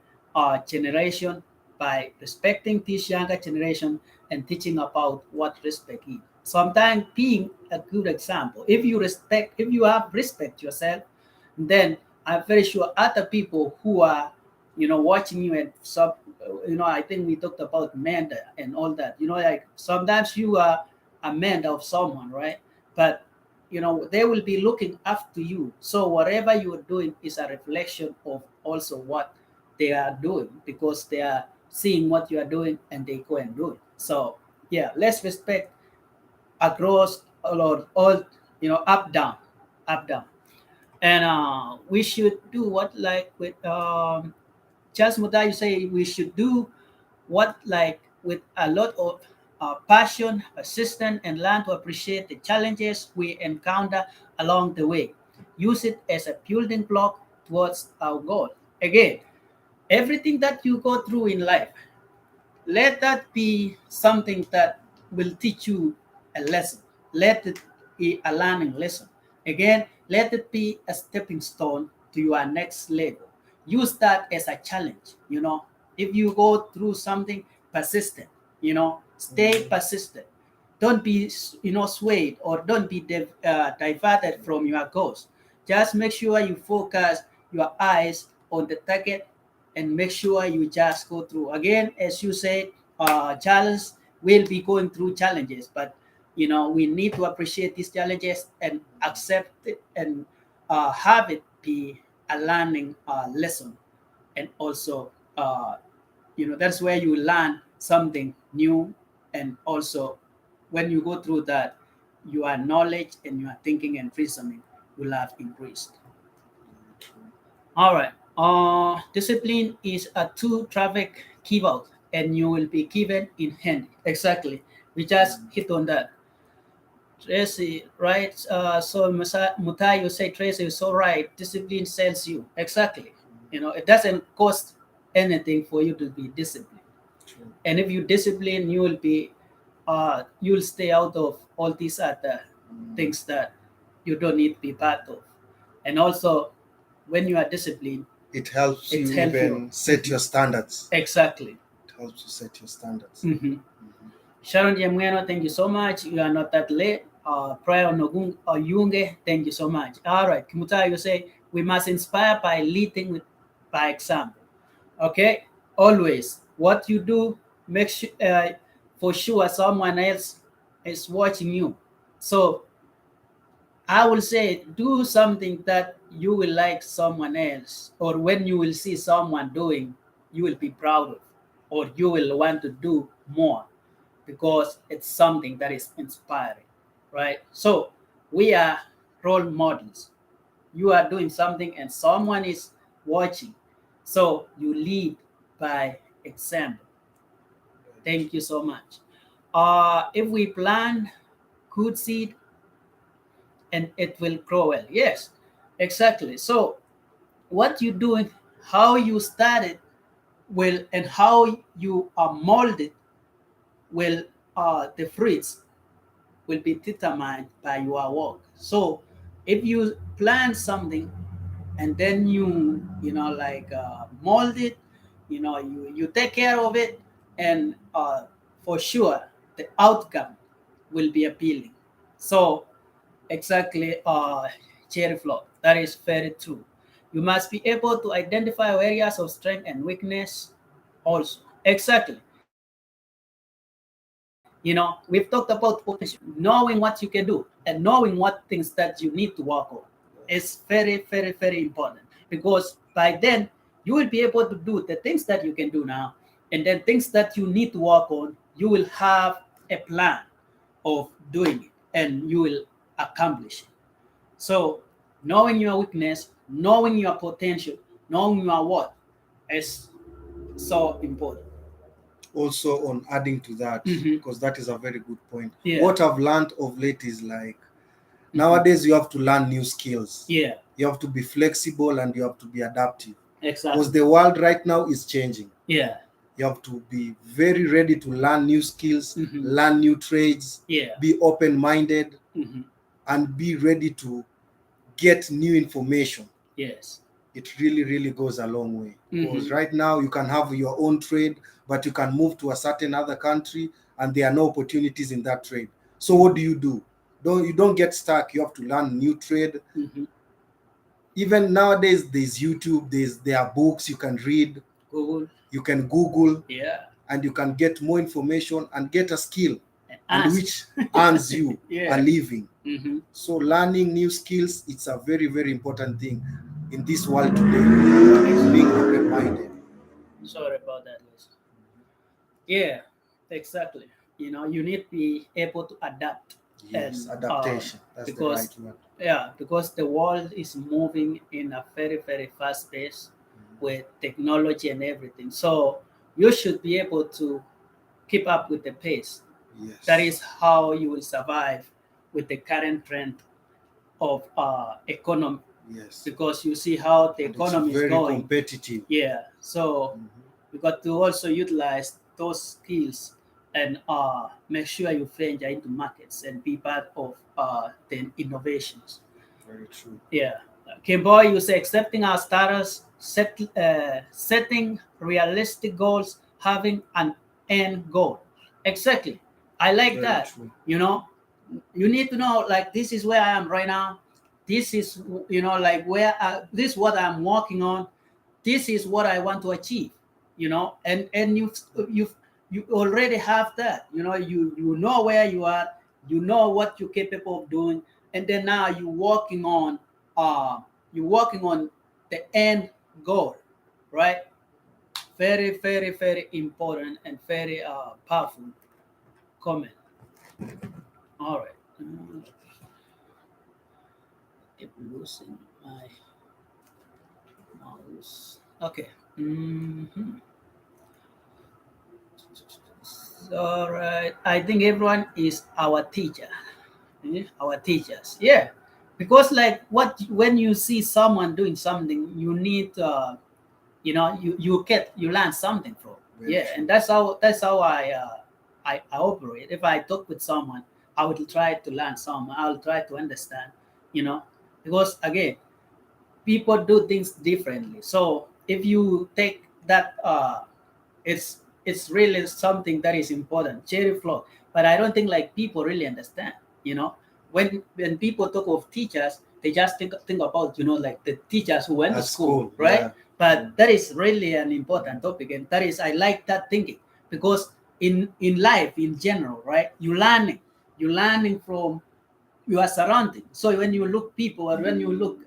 Speaker 1: generation, by respecting this younger generation and teaching about what respect is. Sometimes being a good example. If you have respect yourself, then I'm very sure other people who are watching you, and some I think we talked about men and all that. Like sometimes you are a man of someone, right? But they will be looking up to you, so whatever you are doing is a reflection of also what they are doing, because they are seeing what you are doing and they go and do it. So yeah, let's respect across all, up down, up down. And we should do what, like with Charles Mutai, you say we should do what, like with a lot of passion, persistence, and learn to appreciate the challenges we encounter along the way. Use it as a building block towards our goal. Again, everything that you go through in life, let that be something that will teach you a lesson. Let it be a learning lesson. Again, let it be a stepping stone to your next level. Use that as a challenge. If you go through something, persistent, stay persistent. Don't be swayed, or don't be diverted from your goals. Just make sure you focus your eyes on the target, and make sure you just go through. Again, as you said, challenge will be going through challenges, but we need to appreciate these challenges and accept it, and have it be a learning lesson. And also, that's where you learn something new. And also, when you go through that, your knowledge and your thinking and reasoning will have increased. All right. Discipline is a two traffic keyboard, and you will be given in hand. Exactly. We just hit on that. Tracy, right? So Mutai, you say Tracy is so right. Discipline sells you. Exactly. It doesn't cost anything for you to be disciplined.
Speaker 2: True.
Speaker 1: And if you discipline, you'll stay out of all these other things that you don't need to be part of. And also, when you are disciplined,
Speaker 2: It helps
Speaker 1: it
Speaker 2: you
Speaker 1: helps you.
Speaker 2: even set your standards.
Speaker 1: Exactly.
Speaker 2: It helps you set your standards.
Speaker 1: Mhm. Sharon Yemueno, thank you so much. You are not that late. Prior Nogun Yunge, thank you so much. All right, Kimuta, you say we must inspire by leading by example. Okay, always what you do, make sure for sure someone else is watching you. So I will say, do something that you will like someone else, or when you will see someone doing, you will be proud of, or you will want to do more, because it's something that is inspiring, right? So we are role models. You are doing something and someone is watching. So you lead by example. Thank you so much. If we plant good seed, and it will grow well. Yes, exactly. So what you doing, how you started will, and how you are molded will, the fruits will be determined by your work. So if you plant something and then like mold it, you take care of it, and for sure the outcome will be appealing. So exactly, cherry flow. That is very true. You must be able to identify areas of strength and weakness also. Exactly. We've talked about potential, knowing what you can do, and knowing what things that you need to work on. It's very, very, very important, because by then you will be able to do the things that you can do now, and then things that you need to work on, you will have a plan of doing it, and you will accomplishing. So knowing your weakness, knowing your potential, knowing your what is so important.
Speaker 2: Also, on adding to that,
Speaker 1: Mhm.
Speaker 2: because that is a very good point.
Speaker 1: Yeah.
Speaker 2: What I've learned of late is like
Speaker 1: Mhm.
Speaker 2: nowadays you have to learn new skills.
Speaker 1: Yeah,
Speaker 2: You have to be flexible and you have to be adaptive because
Speaker 1: exactly.
Speaker 2: the world right now is changing.
Speaker 1: Yeah.
Speaker 2: You have to be very ready to learn new skills,
Speaker 1: Mhm.
Speaker 2: learn new trades,
Speaker 1: Yeah.
Speaker 2: be open-minded,
Speaker 1: Mhm.
Speaker 2: and be ready to get new information.
Speaker 1: Yes.
Speaker 2: It really, really goes a long way. Because
Speaker 1: Mhm.
Speaker 2: right now you can have your own trade, but you can move to a certain other country and there are no opportunities in that trade. So what do? You don't get stuck. You have to learn new trade.
Speaker 1: Mhm.
Speaker 2: Even nowadays, there's YouTube, there are books you can read,
Speaker 1: Google.
Speaker 2: you can Google,
Speaker 1: Yeah.
Speaker 2: and you can get more information and get a skill, and
Speaker 1: Answer.
Speaker 2: which earns you a
Speaker 1: Yeah.
Speaker 2: living.
Speaker 1: Mm-hmm.
Speaker 2: So learning new skills, it's a very, very important thing in this world today. Being open-minded.
Speaker 1: Sorry about that, Liz. Yeah, exactly. You need to be able to adapt,
Speaker 2: Yes,
Speaker 1: and
Speaker 2: adaptation. That's the right
Speaker 1: because
Speaker 2: word.
Speaker 1: yeah, because the world is moving in a very very fast pace with technology and everything. So you should be able to keep up with the pace.
Speaker 2: Yes.
Speaker 1: That is how you will survive with the current trend of economy,
Speaker 2: Yes.
Speaker 1: because you see how the
Speaker 2: And it's
Speaker 1: economy is
Speaker 2: very
Speaker 1: going.
Speaker 2: competitive.
Speaker 1: Yeah, so you got to also utilize those skills and make sure you venture into markets and be part of the innovations.
Speaker 2: Very true.
Speaker 1: Yeah. Kimbo, you say accepting our status, setting realistic goals, having an end goal. Exactly. I like
Speaker 2: Very
Speaker 1: that.
Speaker 2: true.
Speaker 1: You need to know, like, this is where I am right now. This is, like, this is what I'm working on. This is what I want to achieve. And you already have that. You know where you are. You know what you're capable of doing, and then now uh, you're working on the end goal, right? Very, very, very important and very powerful comment. All right. Keep losing my mouse. Okay. All right. I think everyone is our teacher. Our teachers. Yeah. Because like when you see someone doing something, you need you learn something from.
Speaker 2: Very
Speaker 1: Yeah,
Speaker 2: true.
Speaker 1: and that's how I operate. If I talk with someone, I will try to learn some. I'll try to understand, you know, because again, people do things differently. So if you take that, it's really something that is important. Cherry flow, but I don't think like people really understand. You know, when people talk of teachers, they just think about like the teachers who went to
Speaker 2: At
Speaker 1: school,
Speaker 2: school,
Speaker 1: right?
Speaker 2: yeah.
Speaker 1: But that is really an important topic, and that is I like that thinking, because in life in general, right? You learning from your surrounding. So when you look people, or when you look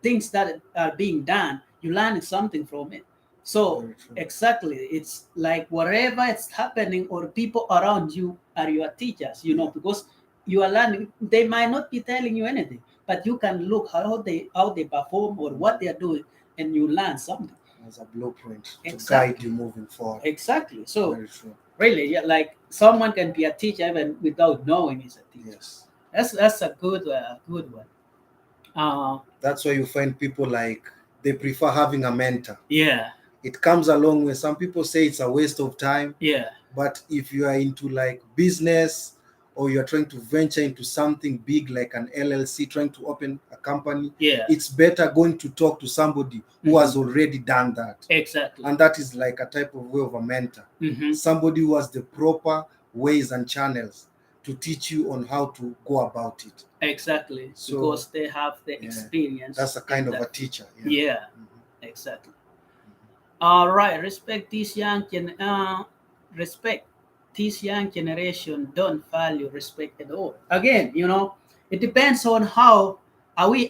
Speaker 1: things that are being done, you learn something from it. So
Speaker 2: Very true.
Speaker 1: exactly, it's like whatever is happening, or people around you are your teachers,
Speaker 2: Yeah.
Speaker 1: because you are learning. They might not be telling you anything, but you can look how they perform or what they are doing, and you learn something.
Speaker 2: As a blueprint to
Speaker 1: Exactly.
Speaker 2: guide you moving forward.
Speaker 1: Exactly. So
Speaker 2: Very true.
Speaker 1: really, yeah, like someone can be a teacher even without knowing he's a teacher.
Speaker 2: Yes.
Speaker 1: That's a good one.
Speaker 2: That's why you find people like they prefer having a mentor.
Speaker 1: Yeah.
Speaker 2: It comes along where some people say it's a waste of time,
Speaker 1: Yeah.
Speaker 2: but if you are into like business or you're trying to venture into something big like an LLC, trying to open a company,
Speaker 1: Yeah.
Speaker 2: it's better going to talk to somebody who has already done that.
Speaker 1: Exactly.
Speaker 2: And that is like a type of way of a mentor.
Speaker 1: Mhm.
Speaker 2: Somebody who has the proper ways and channels to teach you on how to go about it.
Speaker 1: Exactly.
Speaker 2: So,
Speaker 1: Because they have the
Speaker 2: yeah,
Speaker 1: experience.
Speaker 2: That's a kind
Speaker 1: in
Speaker 2: of a
Speaker 1: that.
Speaker 2: teacher.
Speaker 1: Yeah.
Speaker 2: Mhm.
Speaker 1: Exactly. All right. Respect this young generation don't value respect at all. Again, it depends on how are we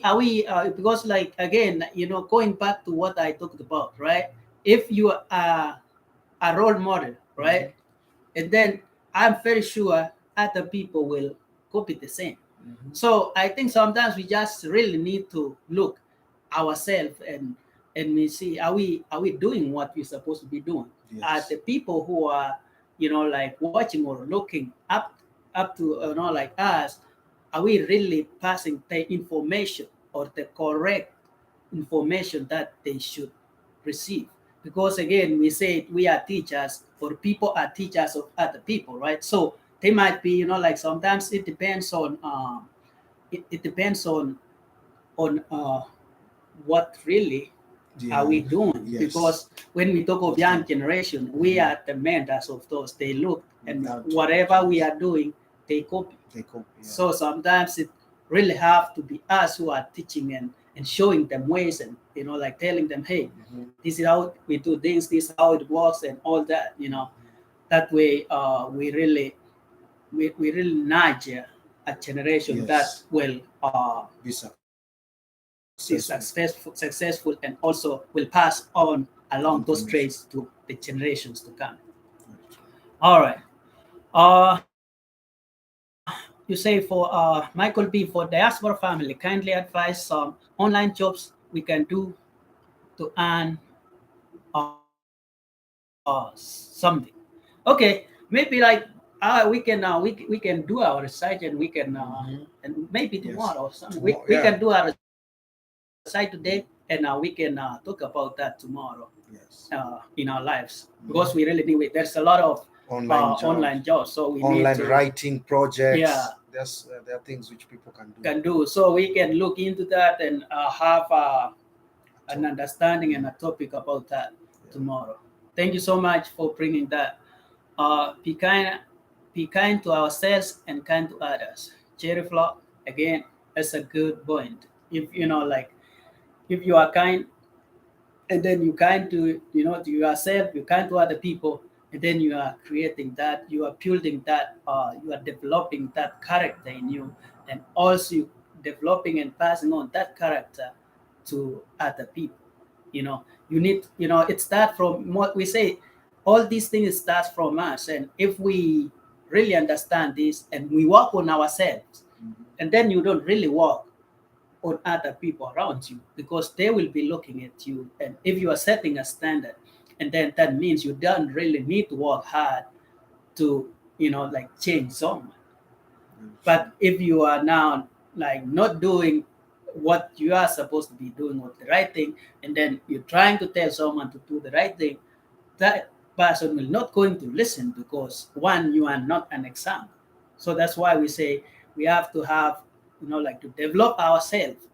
Speaker 1: because like again, going back to what I talked about, right? If you are a role model, right? And then I'm very sure other people will copy the same. So I think sometimes we just really need to look ourselves and we see, are we doing what we're supposed to be doing? Are
Speaker 2: Yes.
Speaker 1: the people who are, like watching or looking up to, like us, are we really passing the information or the correct information that they should receive? Because again, we say we are teachers, or people are teachers of other people, right? So they might be, like sometimes it depends on it depends on what really are
Speaker 2: Yeah.
Speaker 1: we doing.
Speaker 2: Yes.
Speaker 1: Because when we talk of young generation, we
Speaker 2: Mhm.
Speaker 1: are the mentors of those. They look, and
Speaker 2: Without
Speaker 1: whatever we
Speaker 2: yes.
Speaker 1: are doing, they copy.
Speaker 2: They copy. Yeah.
Speaker 1: So sometimes it really have to be us who are teaching and showing them ways, and like telling them, hey,
Speaker 2: Mhm.
Speaker 1: this is how we do things, this is how it works, and all that. That way, we really nurture a generation that
Speaker 2: Yes.
Speaker 1: will
Speaker 2: Be
Speaker 1: be
Speaker 2: successful.
Speaker 1: successful, and also will pass on along those
Speaker 2: Information.
Speaker 1: traits to the generations to come. All right. Uh, you say for Michael B, for diaspora family, kindly advise some online jobs we can do to earn something. Okay, maybe like we can do our research, and we can
Speaker 2: Mhm.
Speaker 1: and maybe
Speaker 2: Yes.
Speaker 1: tomorrow or something.
Speaker 2: Tomorrow.
Speaker 1: We
Speaker 2: Yeah.
Speaker 1: can do our research today, and we can talk about that tomorrow
Speaker 2: Yes.
Speaker 1: in our lives, because
Speaker 2: Mhm.
Speaker 1: we really need it. There's a lot of
Speaker 2: Online jobs,
Speaker 1: online jobs, so we need
Speaker 2: online
Speaker 1: to,
Speaker 2: writing projects.
Speaker 1: yeah,
Speaker 2: There are things which people can do.
Speaker 1: can do. So we can look into that and have an
Speaker 2: So,
Speaker 1: understanding and a topic about that
Speaker 2: yeah.
Speaker 1: tomorrow. Thank you so much for bringing that. Be kind to ourselves and kind to others. Cherry Flock, again, that's a good point. If like, if you are kind, and then you kind to, to yourself, you kind to other people, and then you are creating that, you are building that, you are developing that character in you, and also developing and passing on that character to other people. You need, it starts from what we say. All these things start from us, and if we really understand this and we work on ourselves,
Speaker 2: Mhm.
Speaker 1: and then you don't really work on other people around you, because they will be looking at you. And if you are setting a standard, and then that means you don't really need to work hard to, like change someone.
Speaker 2: True.
Speaker 1: But if you are now like not doing what you are supposed to be doing, with the right thing, and then you're trying to tell someone to do the right thing, that person will not going to listen, because one, you are not an example. So that's why we say we have to have, like to develop ourselves.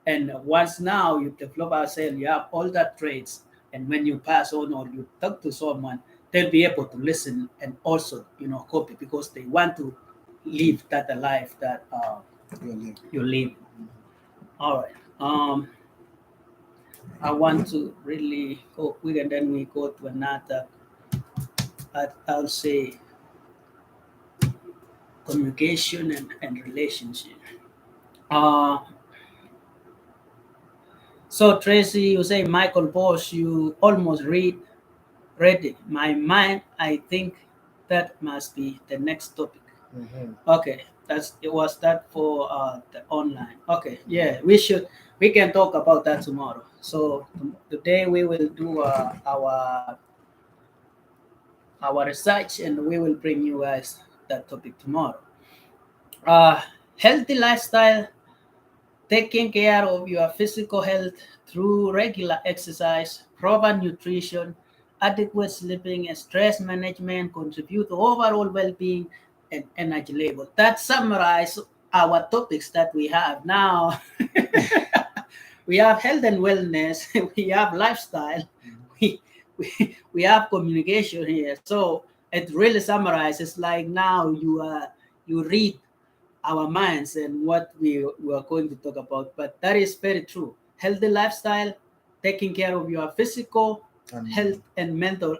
Speaker 1: And once now you develop ourselves, you have all that traits. And when you pass on or you talk to someone, they'll be able to listen and also, copy, because they want to live that life that
Speaker 2: You're living.
Speaker 1: you live. All right. I want to really go quick, and then we go to another. I'll say communication and relationship. Uh, so Tracy, you say Michael Bosch, you almost read it. My mind, I think that must be the next topic.
Speaker 2: Mhm.
Speaker 1: Okay, it was that for the online. Okay, yeah, we can talk about that tomorrow. So today we will do our research, and we will bring you guys that topic tomorrow. Uh, Healthy lifestyle, taking care of your physical health through regular exercise, proper nutrition, adequate sleeping, and stress management contribute to overall well-being and energy level. That summarizes our topics that we have now. We have health and wellness, we have lifestyle, we, we have communication here. So it really summarizes, like, now you read our minds and what we are going to talk about. But that is very true. Healthy lifestyle, taking care of your physical
Speaker 2: And
Speaker 1: health and mental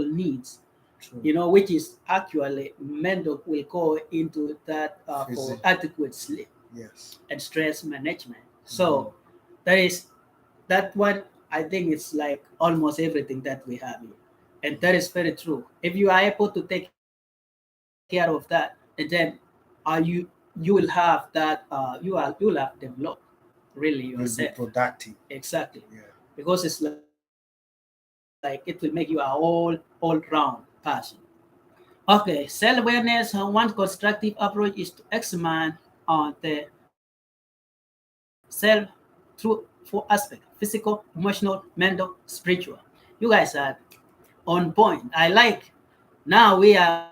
Speaker 1: needs,
Speaker 2: true.
Speaker 1: which is actually mental will go into that for
Speaker 2: Physical.
Speaker 1: adequate sleep
Speaker 2: Yes.
Speaker 1: and stress management.
Speaker 2: Mhm.
Speaker 1: So that is that one. I think it's like almost everything that we have here, and that is very true. If you are able to take care of that, and then are you you will have that you will have developed really
Speaker 2: You'll be
Speaker 1: yourself.
Speaker 2: productive.
Speaker 1: Exactly.
Speaker 2: Yeah.
Speaker 1: Because it's like it will make you a all round person. Okay, self-awareness, one constructive approach is to examine the self through four aspects: physical, emotional, mental, spiritual. You guys are on point. I like. Now we are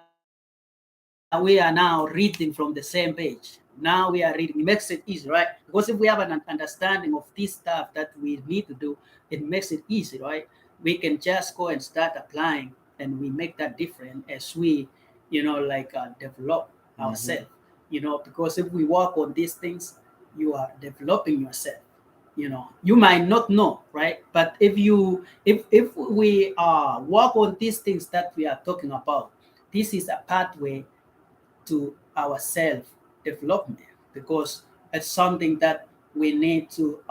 Speaker 1: now reading from the same page. Now we are reading. It makes it easy, right? Because if we have an understanding of this stuff that we need to do, it makes it easy, right? We can just go and start applying, and we make that different as we, develop ourselves.
Speaker 2: Mhm.
Speaker 1: Because if we work on these things, you are developing yourself. You might not know, right? But if we work on these things that we are talking about, this is a pathway to our self development, because it's something that we need to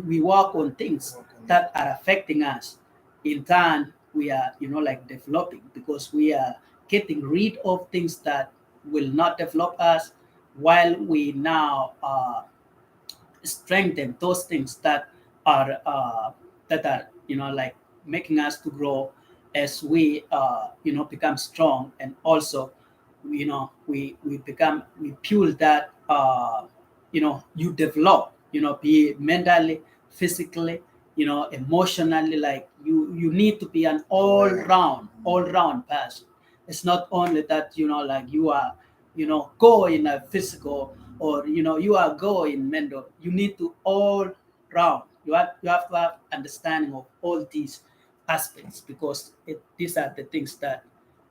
Speaker 1: we work on things
Speaker 2: Work on it.
Speaker 1: that are affecting us. In turn, we are developing, because we are getting rid of things that will not develop us, while we now strengthen those things that are making us to grow, as we become strong. And also we fuel that you develop, be it mentally, physically, emotionally. Like you need to be an
Speaker 2: Aware.
Speaker 1: all round person. It's not only that you are go in a physical, or you are go in mental. You need to all round. You have to have understanding of all these aspects, because these are the things that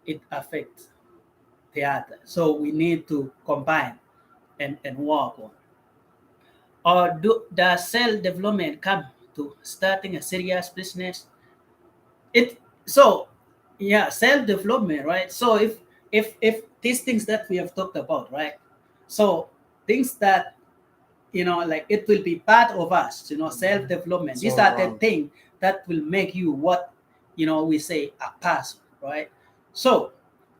Speaker 1: it affects the other. So we need to combine and work on. Or does self development come to starting a serious business? It so Yeah, self development, right? So if these things that we have talked about, right? So things that it will be part of us, self development.
Speaker 2: It's
Speaker 1: These
Speaker 2: all
Speaker 1: are the
Speaker 2: around.
Speaker 1: things that will make you what we say a person, right? So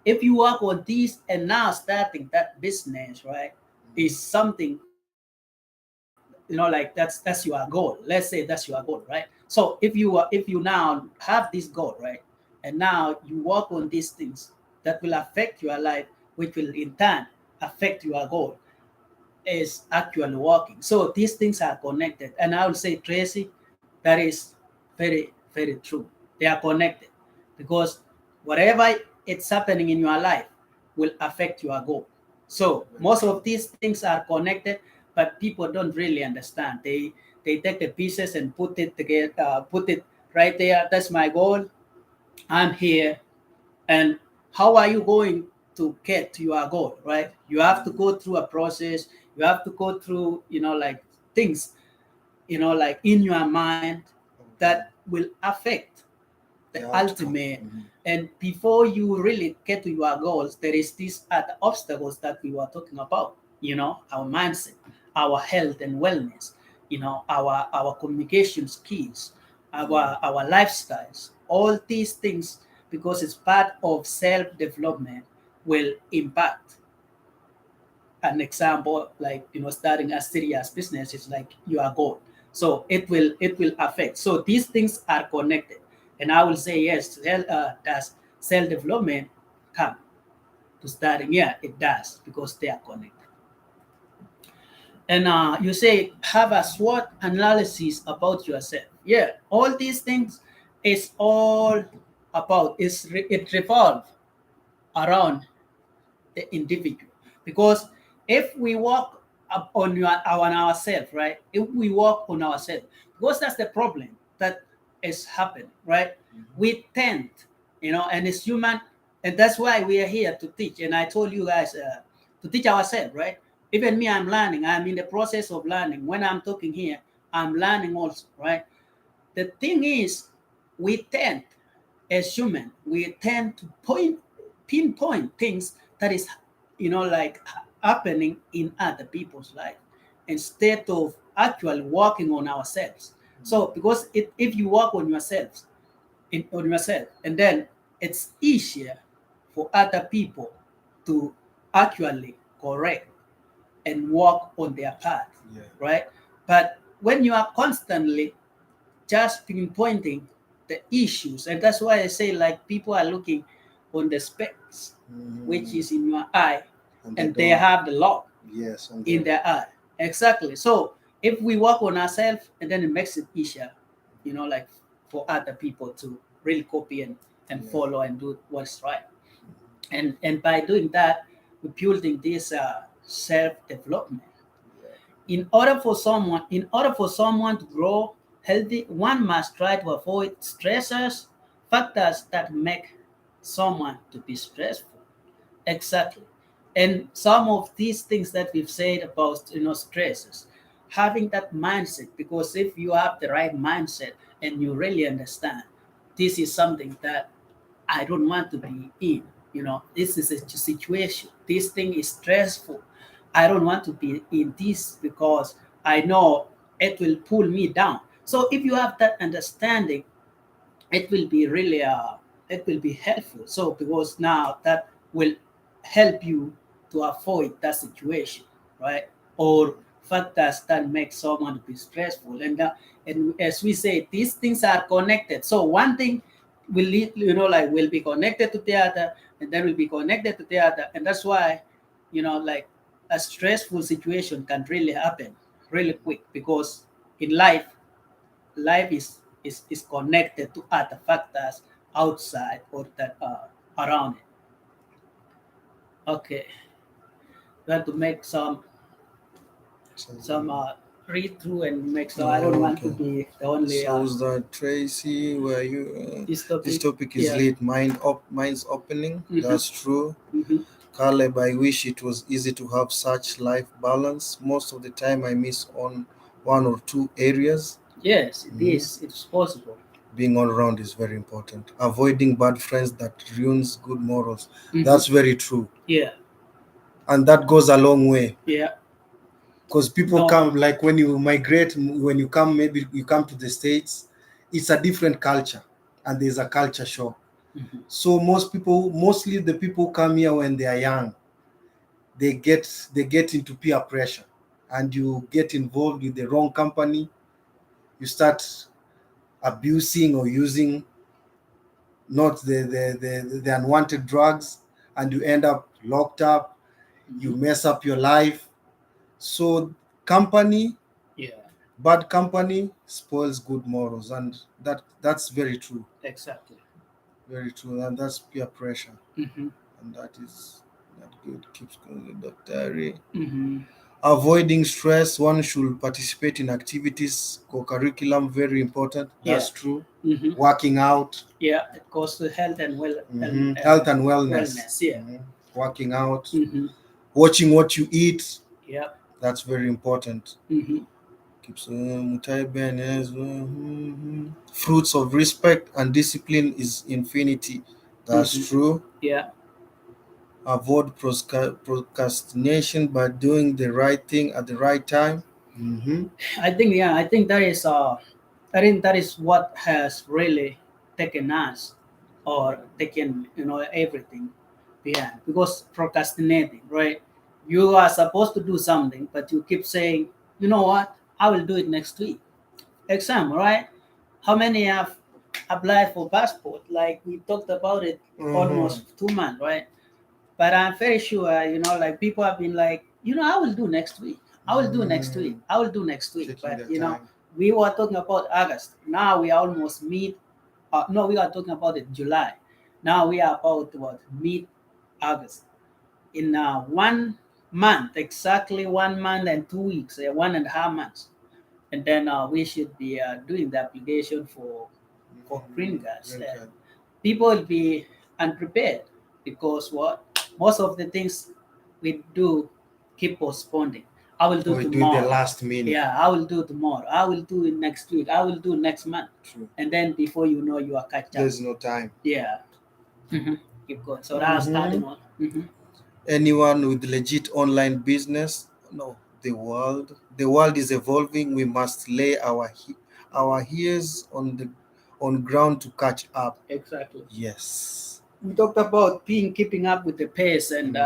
Speaker 1: if you work on these, and now starting that business, right, is something, that's your goal. Let's say that's your goal, right? So if you now have this goal, right, and now you work on these things that will affect your life, which will in turn affect your goal, is actually working. So these things are connected. And I would say, Tracy, that is very, very true. They are connected, because whatever it's happening in your life will affect your goal. So most of these things are connected, but people don't really understand. They take the pieces and put it together, put it right there. That's my goal. I'm here. And how are you going to get to your goal, right? You have to go through a process. You have to go through things in your mind that will affect the
Speaker 2: The outcome.
Speaker 1: ultimate. And before you really get to your goals, there is these other obstacles that we were talking about. Our mindset, our health and wellness, our communication skills, our lifestyles. All these things, because it's part of self development, will impact. An example, like starting a serious business is like your goal. So it will affect. So these things are connected. And I will say, yes, does self development come to starting? Yeah, it does, because they are connected. And you say have a SWOT analysis about yourself. Yeah, all these things is all about it revolves around the individual. Because if we work up on ourselves, right? If we work on ourselves, because that's the problem that is happening, right? We tend, and it's human, and that's why we are here to teach. And I told you guys to teach ourselves, right? Even me, I'm learning. I'm in the process of learning. When I'm talking here, I'm learning also, right? The thing is, we tend, as human, we tend to pinpoint things that is, happening in other people's life, instead of actually working on ourselves. So, because if you work on yourselves, on yourself, and then it's easier for other people to actually correct and walk on their path,
Speaker 2: Yeah.
Speaker 1: right? But when you are constantly just pinpointing the issues, and that's why I say like people are looking on the specks, which is in your eye, and they
Speaker 2: don't-
Speaker 1: have the log
Speaker 2: yes, on
Speaker 1: in their eye. Exactly. So if we work on ourselves, and then it makes it easier, like for other people to really copy and
Speaker 2: Yeah.
Speaker 1: follow and do what's right. And by doing that, we're building this self development. In order for someone to grow healthy, one must try to avoid stressors, factors that make someone to be stressful. Exactly. And some of these things that we've said about stresses, having that mindset, because if you have the right mindset and you really understand this is something that I don't want to be in. This is a situation. This thing is stressful. I don't want to be in this because I know it will pull me down. So if you have that understanding, it will be really it will be helpful. So because now that will help you to avoid that situation, right? Or factors that make someone to be stressful. And as we say, these things are connected. So one thing will lead, like will be connected to the other, and then will be connected to the other. And that's why, like a stressful situation can really happen really quick, because in life is connected to other factors outside or that around it. Okay, we have to make some read through and make, so I don't want to
Speaker 2: Okay.
Speaker 1: be the only
Speaker 2: Shows that Tracy, where you
Speaker 1: this
Speaker 2: this
Speaker 1: topic.
Speaker 2: topic is
Speaker 1: Yeah.
Speaker 2: late minds opening.
Speaker 1: Mhm.
Speaker 2: That's true.
Speaker 1: Mhm.
Speaker 2: Caleb, I wish it was easy to have such life balance. Most of the time, I miss on one or two areas.
Speaker 1: Yes, it
Speaker 2: Mhm.
Speaker 1: is. It's possible.
Speaker 2: Being all around is very important. Avoiding bad friends that ruins good morals.
Speaker 1: Mhm.
Speaker 2: That's very true,
Speaker 1: Yeah.
Speaker 2: and that goes a long way.
Speaker 1: Yeah.
Speaker 2: Because people
Speaker 1: No.
Speaker 2: come, like when you migrate, when you come, maybe you come to the States, it's a different culture, and there's a culture shock.
Speaker 1: Mhm.
Speaker 2: So mostly the people come here when they are young, they get into peer pressure, and you get involved with the wrong company. You start abusing or using not the unwanted drugs, and you end up locked up. You
Speaker 1: Mhm.
Speaker 2: mess up your life. So company,
Speaker 1: Yeah.
Speaker 2: bad company spoils good morals, and that's very true.
Speaker 1: Exactly.
Speaker 2: Very true, and that's peer pressure,
Speaker 1: Mm-hmm.
Speaker 2: and that is not good. Keeps going with Dr. Ray.
Speaker 1: Mm-hmm.
Speaker 2: Avoiding stress, one should participate in activities, co-curriculum, very important.
Speaker 1: Yeah.
Speaker 2: That's true.
Speaker 1: Mm-hmm.
Speaker 2: Working out,
Speaker 1: Yeah. It goes to health and
Speaker 2: health and wellness.
Speaker 1: wellness. Yeah.
Speaker 2: Working out,
Speaker 1: Mm-hmm.
Speaker 2: watching what you eat,
Speaker 1: Yeah.
Speaker 2: that's very important.
Speaker 1: Mm-hmm.
Speaker 2: Keeps fruits of respect and discipline is infinity. That's
Speaker 1: Mm-hmm.
Speaker 2: true.
Speaker 1: Yeah.
Speaker 2: Avoid procrastination by doing the right thing at the right time.
Speaker 1: I think that is what has really taken us, or taken everything behind, because procrastinating, right? You are supposed to do something, but you keep saying, you know what, I will do it next week. Exam, right? How many have applied for passport? Like we talked about it, almost 2 months, right? But I'm very sure, like people have been like, I will do next week. I will do next week. I will do next week.
Speaker 2: Taking
Speaker 1: But
Speaker 2: their time.
Speaker 1: we were talking about August. Now we are almost mid. No, we are talking about it July. Now we are about what, mid August. In 1 month, exactly 1 month and 2 weeks, 1.5 months, and then we should be doing the application for green cards.
Speaker 2: Green card.
Speaker 1: People will be unprepared, because what, most of the things we do keep postponing. I will do
Speaker 2: Or do it the
Speaker 1: tomorrow.
Speaker 2: last minute.
Speaker 1: Yeah, I will do tomorrow. I will do it next week. I will do next month.
Speaker 2: True.
Speaker 1: And then before you know, you are catch up.
Speaker 2: There's no time.
Speaker 1: Yeah. Keep going. So that's starting on.
Speaker 2: Anyone with legit online business, no, the world is evolving. We must lay our ears on ground to catch up.
Speaker 1: Exactly.
Speaker 2: Yes.
Speaker 1: we talked about being keeping up with the pace and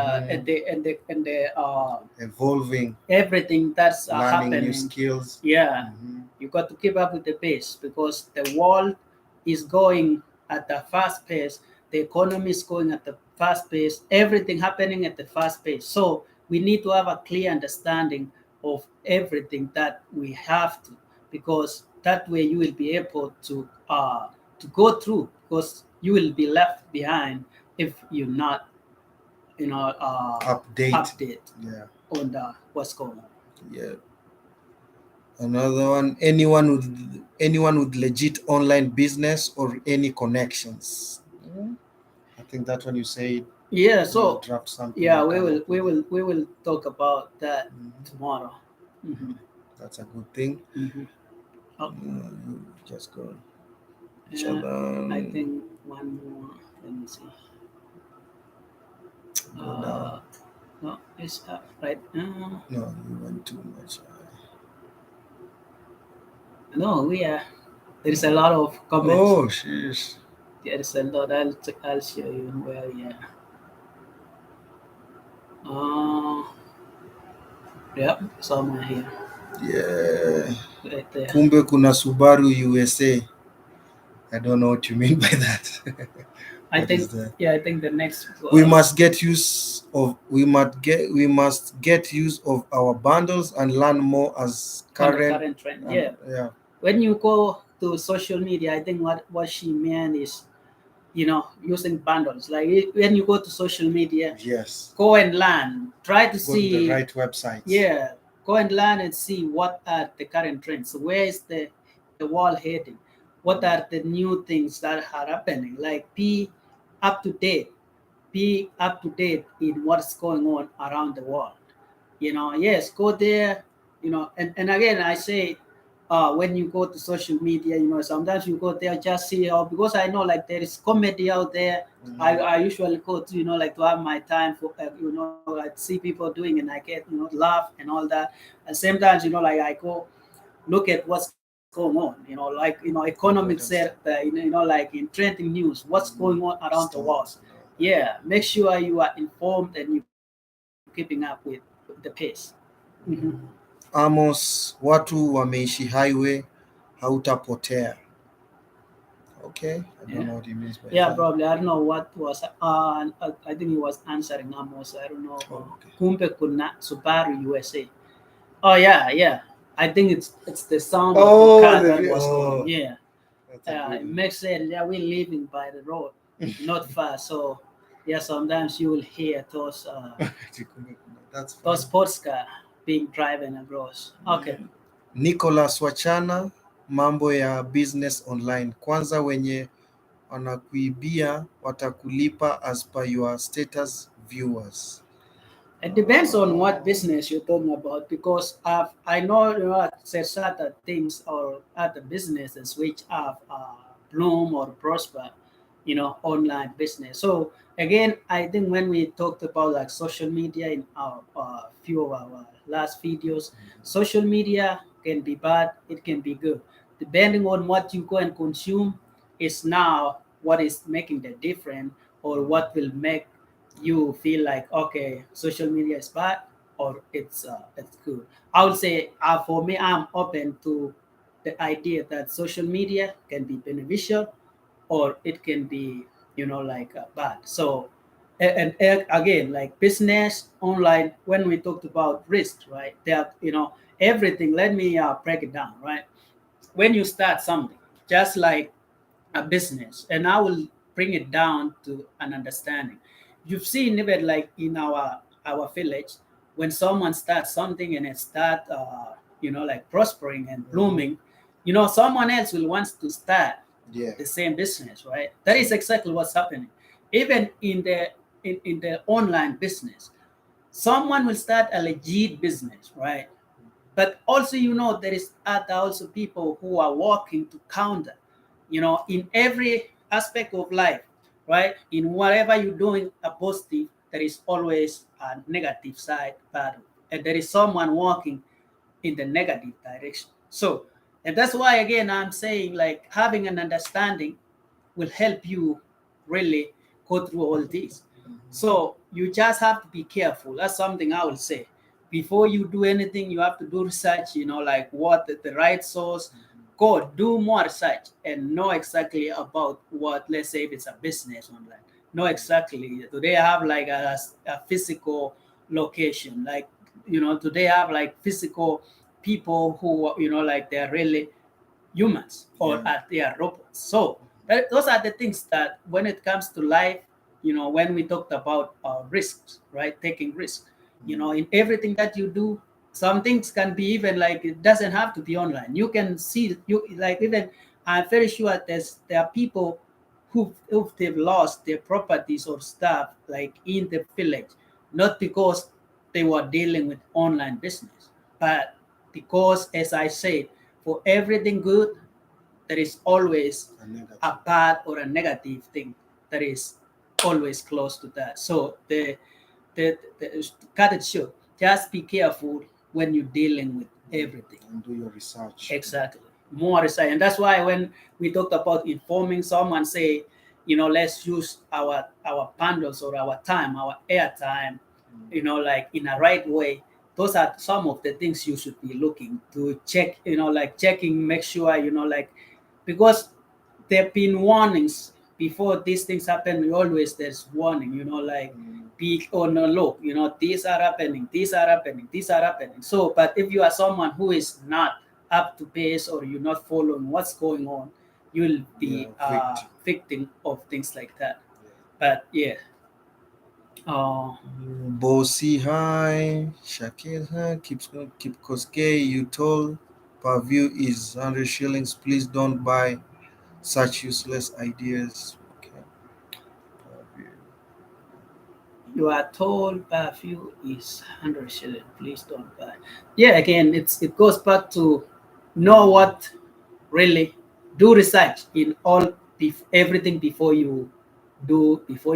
Speaker 2: evolving,
Speaker 1: everything that's
Speaker 2: learning new
Speaker 1: happening.
Speaker 2: skills.
Speaker 1: Yeah, you got to keep up with the pace because the world is going at a fast pace. The economy is going at the fast pace. Everything happening at the fast pace. So we need to have a clear understanding of everything that we have to, because that way you will be able to go through. Because you will be left behind if you're not, update
Speaker 2: Yeah,
Speaker 1: on what's going on.
Speaker 2: yeah. Another one, anyone with legit online business or any connections. I think that one you said
Speaker 1: Yeah.
Speaker 2: you will
Speaker 1: So
Speaker 2: draft something.
Speaker 1: yeah,
Speaker 2: and
Speaker 1: we
Speaker 2: come
Speaker 1: will
Speaker 2: up
Speaker 1: we
Speaker 2: with it.
Speaker 1: will we will talk about that
Speaker 2: Mhm.
Speaker 1: tomorrow. Hmm.
Speaker 2: That's a good thing.
Speaker 1: Hmm. Oh,
Speaker 2: Just go.
Speaker 1: yeah, I
Speaker 2: Challan,
Speaker 1: think one more. Let me see.
Speaker 2: go down.
Speaker 1: No, it's right.
Speaker 2: No, you went too much.
Speaker 1: No, we are. There is a lot of comments.
Speaker 2: Oh, sheesh.
Speaker 1: There is a lot. I'll show you where we are. Uh, yeah, somewhere here,
Speaker 2: Yeah.
Speaker 1: right there.
Speaker 2: Kumbe kuna Subaru USA. I don't know what you mean by that.
Speaker 1: I
Speaker 2: What is
Speaker 1: think.
Speaker 2: that?
Speaker 1: Yeah, I think the next.
Speaker 2: We must get use of our bundles and learn more as
Speaker 1: On the
Speaker 2: current
Speaker 1: current trend.
Speaker 2: and
Speaker 1: Yeah.
Speaker 2: yeah.
Speaker 1: When you go to social media, I think what she meant is, using bundles. Like when you go to social media,
Speaker 2: Yes.
Speaker 1: go and learn. Try to
Speaker 2: Go to the
Speaker 1: see,
Speaker 2: right websites.
Speaker 1: yeah, go and learn and see what are the current trends. So where is the world heading? What are the new things that are happening? Like be up to date. Be up to date in what's going on around the world. Yes, go there. And again, I say, when you go to social media, sometimes you go there just see how, because I know like there is comedy out there. I usually go to, like to have my time for, like see people doing and I get, laugh and all that. At the same time, like I go look at what's going on, like, economic set, like in trending news, what's going on around the world.
Speaker 2: Stocks and all that.
Speaker 1: Yeah, make sure you are informed and you're keeping up with the pace. Mhm.
Speaker 2: Amos, watu wameishi highway, hautapotea. Okay, I
Speaker 1: Yeah.
Speaker 2: don't know what he means by
Speaker 1: Yeah,
Speaker 2: that.
Speaker 1: probably. I don't know what was. I think he was answering Amos. I don't know.
Speaker 2: Oh, okay.
Speaker 1: Kumpe Kuna Subaru USA. Oh yeah, yeah. I think it's the sound of
Speaker 2: Oh,
Speaker 1: the car
Speaker 2: the
Speaker 1: that
Speaker 2: re-
Speaker 1: was
Speaker 2: oh,
Speaker 1: going. Yeah.
Speaker 2: that's a good
Speaker 1: It
Speaker 2: one.
Speaker 1: makes sense. Yeah, we're living by the road, not far. So yeah, sometimes you will hear
Speaker 2: That's fine.
Speaker 1: those sports car being driven across. Okay.
Speaker 2: Nicholas Wachana, mambo ya business online. Kwanza wenye wanakuibia watakulipa as per your status viewers.
Speaker 1: It depends on what business you're talking about, because I know, there's certain things or other businesses which have bloom or prosper, online business. So again, I think when we talked about like social media in our few of our last videos, social media can be bad, it can be good, depending on what you go and consume. Is now what is making the difference, or what will make you feel like, okay, social media is bad or it's good. I would say, for me, I'm open to the idea that social media can be beneficial or it can be, like, bad. So and again, like business online, when we talked about risk, right, there, everything. Let me break it down, right? When you start something, just like a business, and I will bring it down to an understanding. You've seen even like in our village, when someone starts something and it start, like prospering and blooming, someone else will want to start
Speaker 2: Yeah.
Speaker 1: the same business, right? That is exactly what's happening. Even in the online business, someone will start a legit business, right? But also, there is other also people who are working to counter, in every aspect of life, right? In whatever you're doing a positive, there is always a negative side, but and there is someone working in the negative direction. So, and that's why again I'm saying, like, having an understanding will help you really go through all this. So you just have to be careful. That's something I will say. Before you do anything, you have to do research, like what the right source. Go do more research and know exactly about what, let's say if it's a business online. Know exactly. Do they have like a physical location? Like, do they have like physical people who, like they're really humans or
Speaker 2: Yeah.
Speaker 1: they are robots. So those are the things that when it comes to life, when we talked about risks, right? Taking risks, in everything that you do, some things can be even like it doesn't have to be online. You can see you like even I'm very sure there are people who they've lost their properties or stuff like in the village, not because they were dealing with online business, but because as I said, for everything good, there is always
Speaker 2: A negative.
Speaker 1: a bad or a negative thing that is always close to that. So the cut it short. Just be careful when you're dealing with everything.
Speaker 2: And do your research.
Speaker 1: Exactly. More research. And that's why when we talked about informing someone, say, let's use our bundles or our time, our airtime, like in a right way. Those are some of the things you should be looking to check, like checking, make sure, like because there have been warnings before these things happen. We always there's warning, like be on a look, these are happening, these are happening, these are happening. So, but if you are someone who is not up to pace or you're not following what's going on, you'll be
Speaker 2: Yeah,
Speaker 1: victim of things like that. But yeah, uh,
Speaker 2: Bossy, hi. Shakir, hi. Keep Koske. You told Paview is 100 shillings. Please don't buy such useless ideas. Okay. Paview.
Speaker 1: you are told by a few is 100 shilling. Please don't buy. Yeah, again, it goes back to know what really do research in all everything before you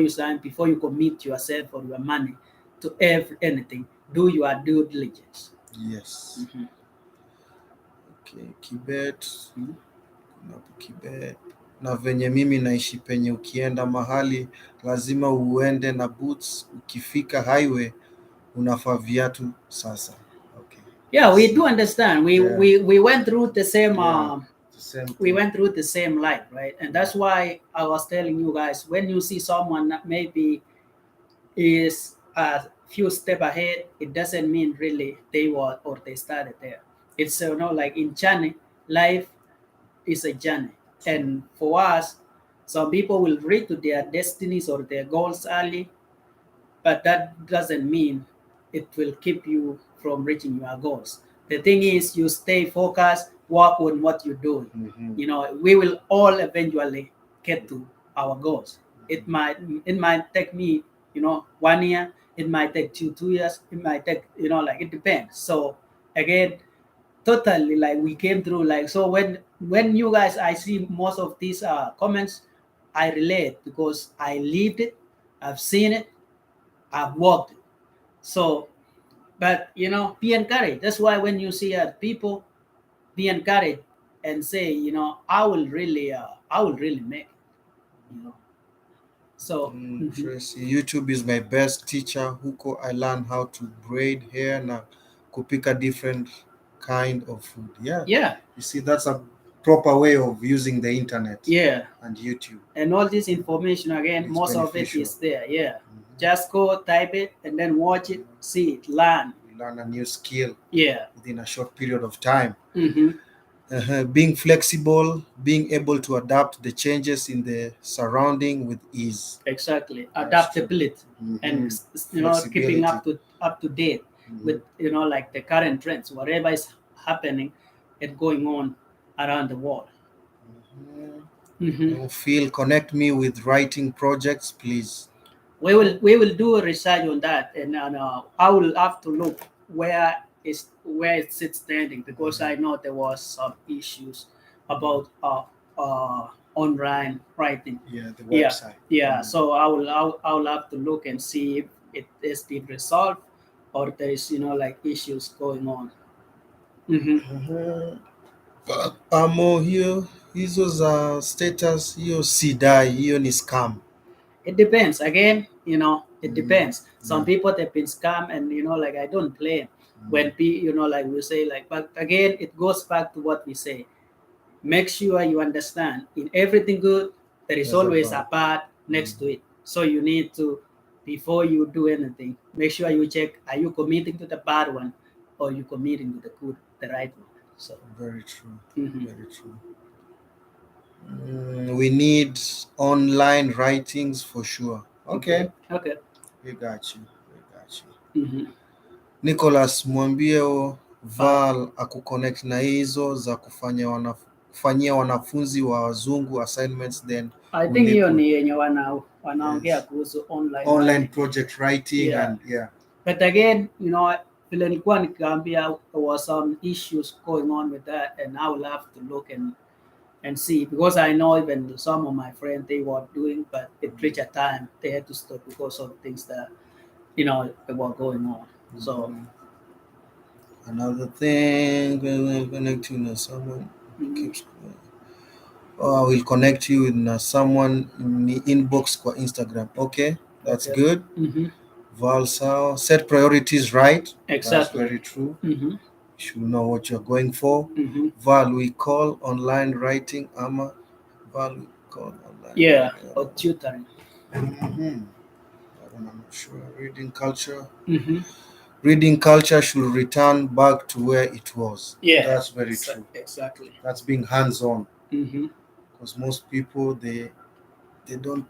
Speaker 1: sign, before you commit yourself or your money to anything. Do your due diligence.
Speaker 2: Yes.
Speaker 1: Mhm.
Speaker 2: Okay. Kibet.
Speaker 1: Mhm.
Speaker 2: Kuna hapo Kibet. Na venye mimi naishi penye ukienda mahali lazima uende na boots. Ukifika highway unafaa viatu sasa. Okay.
Speaker 1: Yeah, we do understand. We
Speaker 2: Yeah.
Speaker 1: we went through the same.
Speaker 2: Yeah. The same
Speaker 1: We
Speaker 2: thing.
Speaker 1: went through the same life, right? And that's why I was telling you guys when you see someone that maybe is a few step ahead, it doesn't mean really they were or they started there. It's like in journey, life is a journey, and for us, some people will reach to their destinies or their goals early, but that doesn't mean it will keep you from reaching your goals. The thing is, you stay focused, work on what you're doing. We will all eventually get to our goals. It might take me, 1 year. It might take 2 years. It might take, like it depends. So again, totally like we came through like so when you guys I see most of these comments, I relate because I lived it, I've seen it, I've walked it. So, but be encouraged. That's why when you see people, be encouraged and say, I will really make it. So,
Speaker 2: Tracy, YouTube is my best teacher. Huko I learned how to braid hair na kupika different kind of food. Yeah.
Speaker 1: yeah,
Speaker 2: You see, that's a proper way of using the internet
Speaker 1: yeah,
Speaker 2: and YouTube.
Speaker 1: and all this information again,
Speaker 2: It's
Speaker 1: most of it
Speaker 2: beneficial.
Speaker 1: is there. Yeah, just go type it and then watch it, see it, learn.
Speaker 2: You learn a new skill
Speaker 1: Yeah.
Speaker 2: within a short period of time.
Speaker 1: Mm-hmm.
Speaker 2: Being flexible, being able to adapt the changes in the surrounding with ease.
Speaker 1: Exactly,
Speaker 2: That's
Speaker 1: adaptability
Speaker 2: true.
Speaker 1: and
Speaker 2: Flexibility.
Speaker 1: keeping up to date with like the current trends, whatever is happening and going on around the world.
Speaker 2: Feel connect me with writing projects, please.
Speaker 1: We will do a research on that, and I will have to look where it sits standing because I know there was some issues about online writing.
Speaker 2: Yeah, the
Speaker 1: Yeah,
Speaker 2: website.
Speaker 1: yeah. So I will have to look and see if it is been resolved or there is like issues going on.
Speaker 2: Amo hiyo hizo za status hiyo sidai, hiyo ni scam.
Speaker 1: It depends. Again, it
Speaker 2: Mm,
Speaker 1: depends. Some
Speaker 2: yeah.
Speaker 1: people they've been scammed, and like I don't blame when like we say like. But again, it goes back to what we say. Make sure you understand in everything good there is
Speaker 2: There's a
Speaker 1: always a
Speaker 2: bad.
Speaker 1: bad next to it. So you need to, before you do anything, make sure you check: are you committing to the bad one, or you committing to the good, the right one? So.
Speaker 2: Very true.
Speaker 1: Mhm.
Speaker 2: Very true. We need online writings for sure.
Speaker 1: Okay.
Speaker 2: Okay,
Speaker 1: Okay.
Speaker 2: we got you. We got you.
Speaker 1: Mhm.
Speaker 2: Nicholas, mwambie
Speaker 1: But
Speaker 2: Val akuconnect na hizo za kufanyia wanafunzi wa wazungu assignments, then
Speaker 1: I think hiyo
Speaker 2: ulipwe.
Speaker 1: ni yenye wanaongea
Speaker 2: Yes.
Speaker 1: kuhusu online
Speaker 2: Online
Speaker 1: writing.
Speaker 2: project writing
Speaker 1: Yeah.
Speaker 2: and yeah.
Speaker 1: But again, vile nilikuwa nikiambia, there was some issues going on with that, and I will have to look and see, because I know even some of my friends they were doing, but it reached a time they had to stop because of things that that were going on. So.
Speaker 2: Another thing, connecting to someone
Speaker 1: Mhm.
Speaker 2: keeps. I will connect you with someone in the inbox kwa Instagram. Okay, that's
Speaker 1: Okay.
Speaker 2: good.
Speaker 1: Mm-hmm.
Speaker 2: Valsao, set priorities right. That's
Speaker 1: Exactly.
Speaker 2: very true.
Speaker 1: Mm-hmm.
Speaker 2: You should know what you're going for.
Speaker 1: Mm-hmm.
Speaker 2: Val, we call online writing. Ama Val, we call online.
Speaker 1: Yeah, or tutoring.
Speaker 2: Mhm. I'm not sure. Reading culture.
Speaker 1: Mm-hmm.
Speaker 2: Reading culture should return back to where it was.
Speaker 1: Yeah,
Speaker 2: That's very true.
Speaker 1: exactly.
Speaker 2: That's being hands-on.
Speaker 1: Mm-hmm.
Speaker 2: Because most people they don't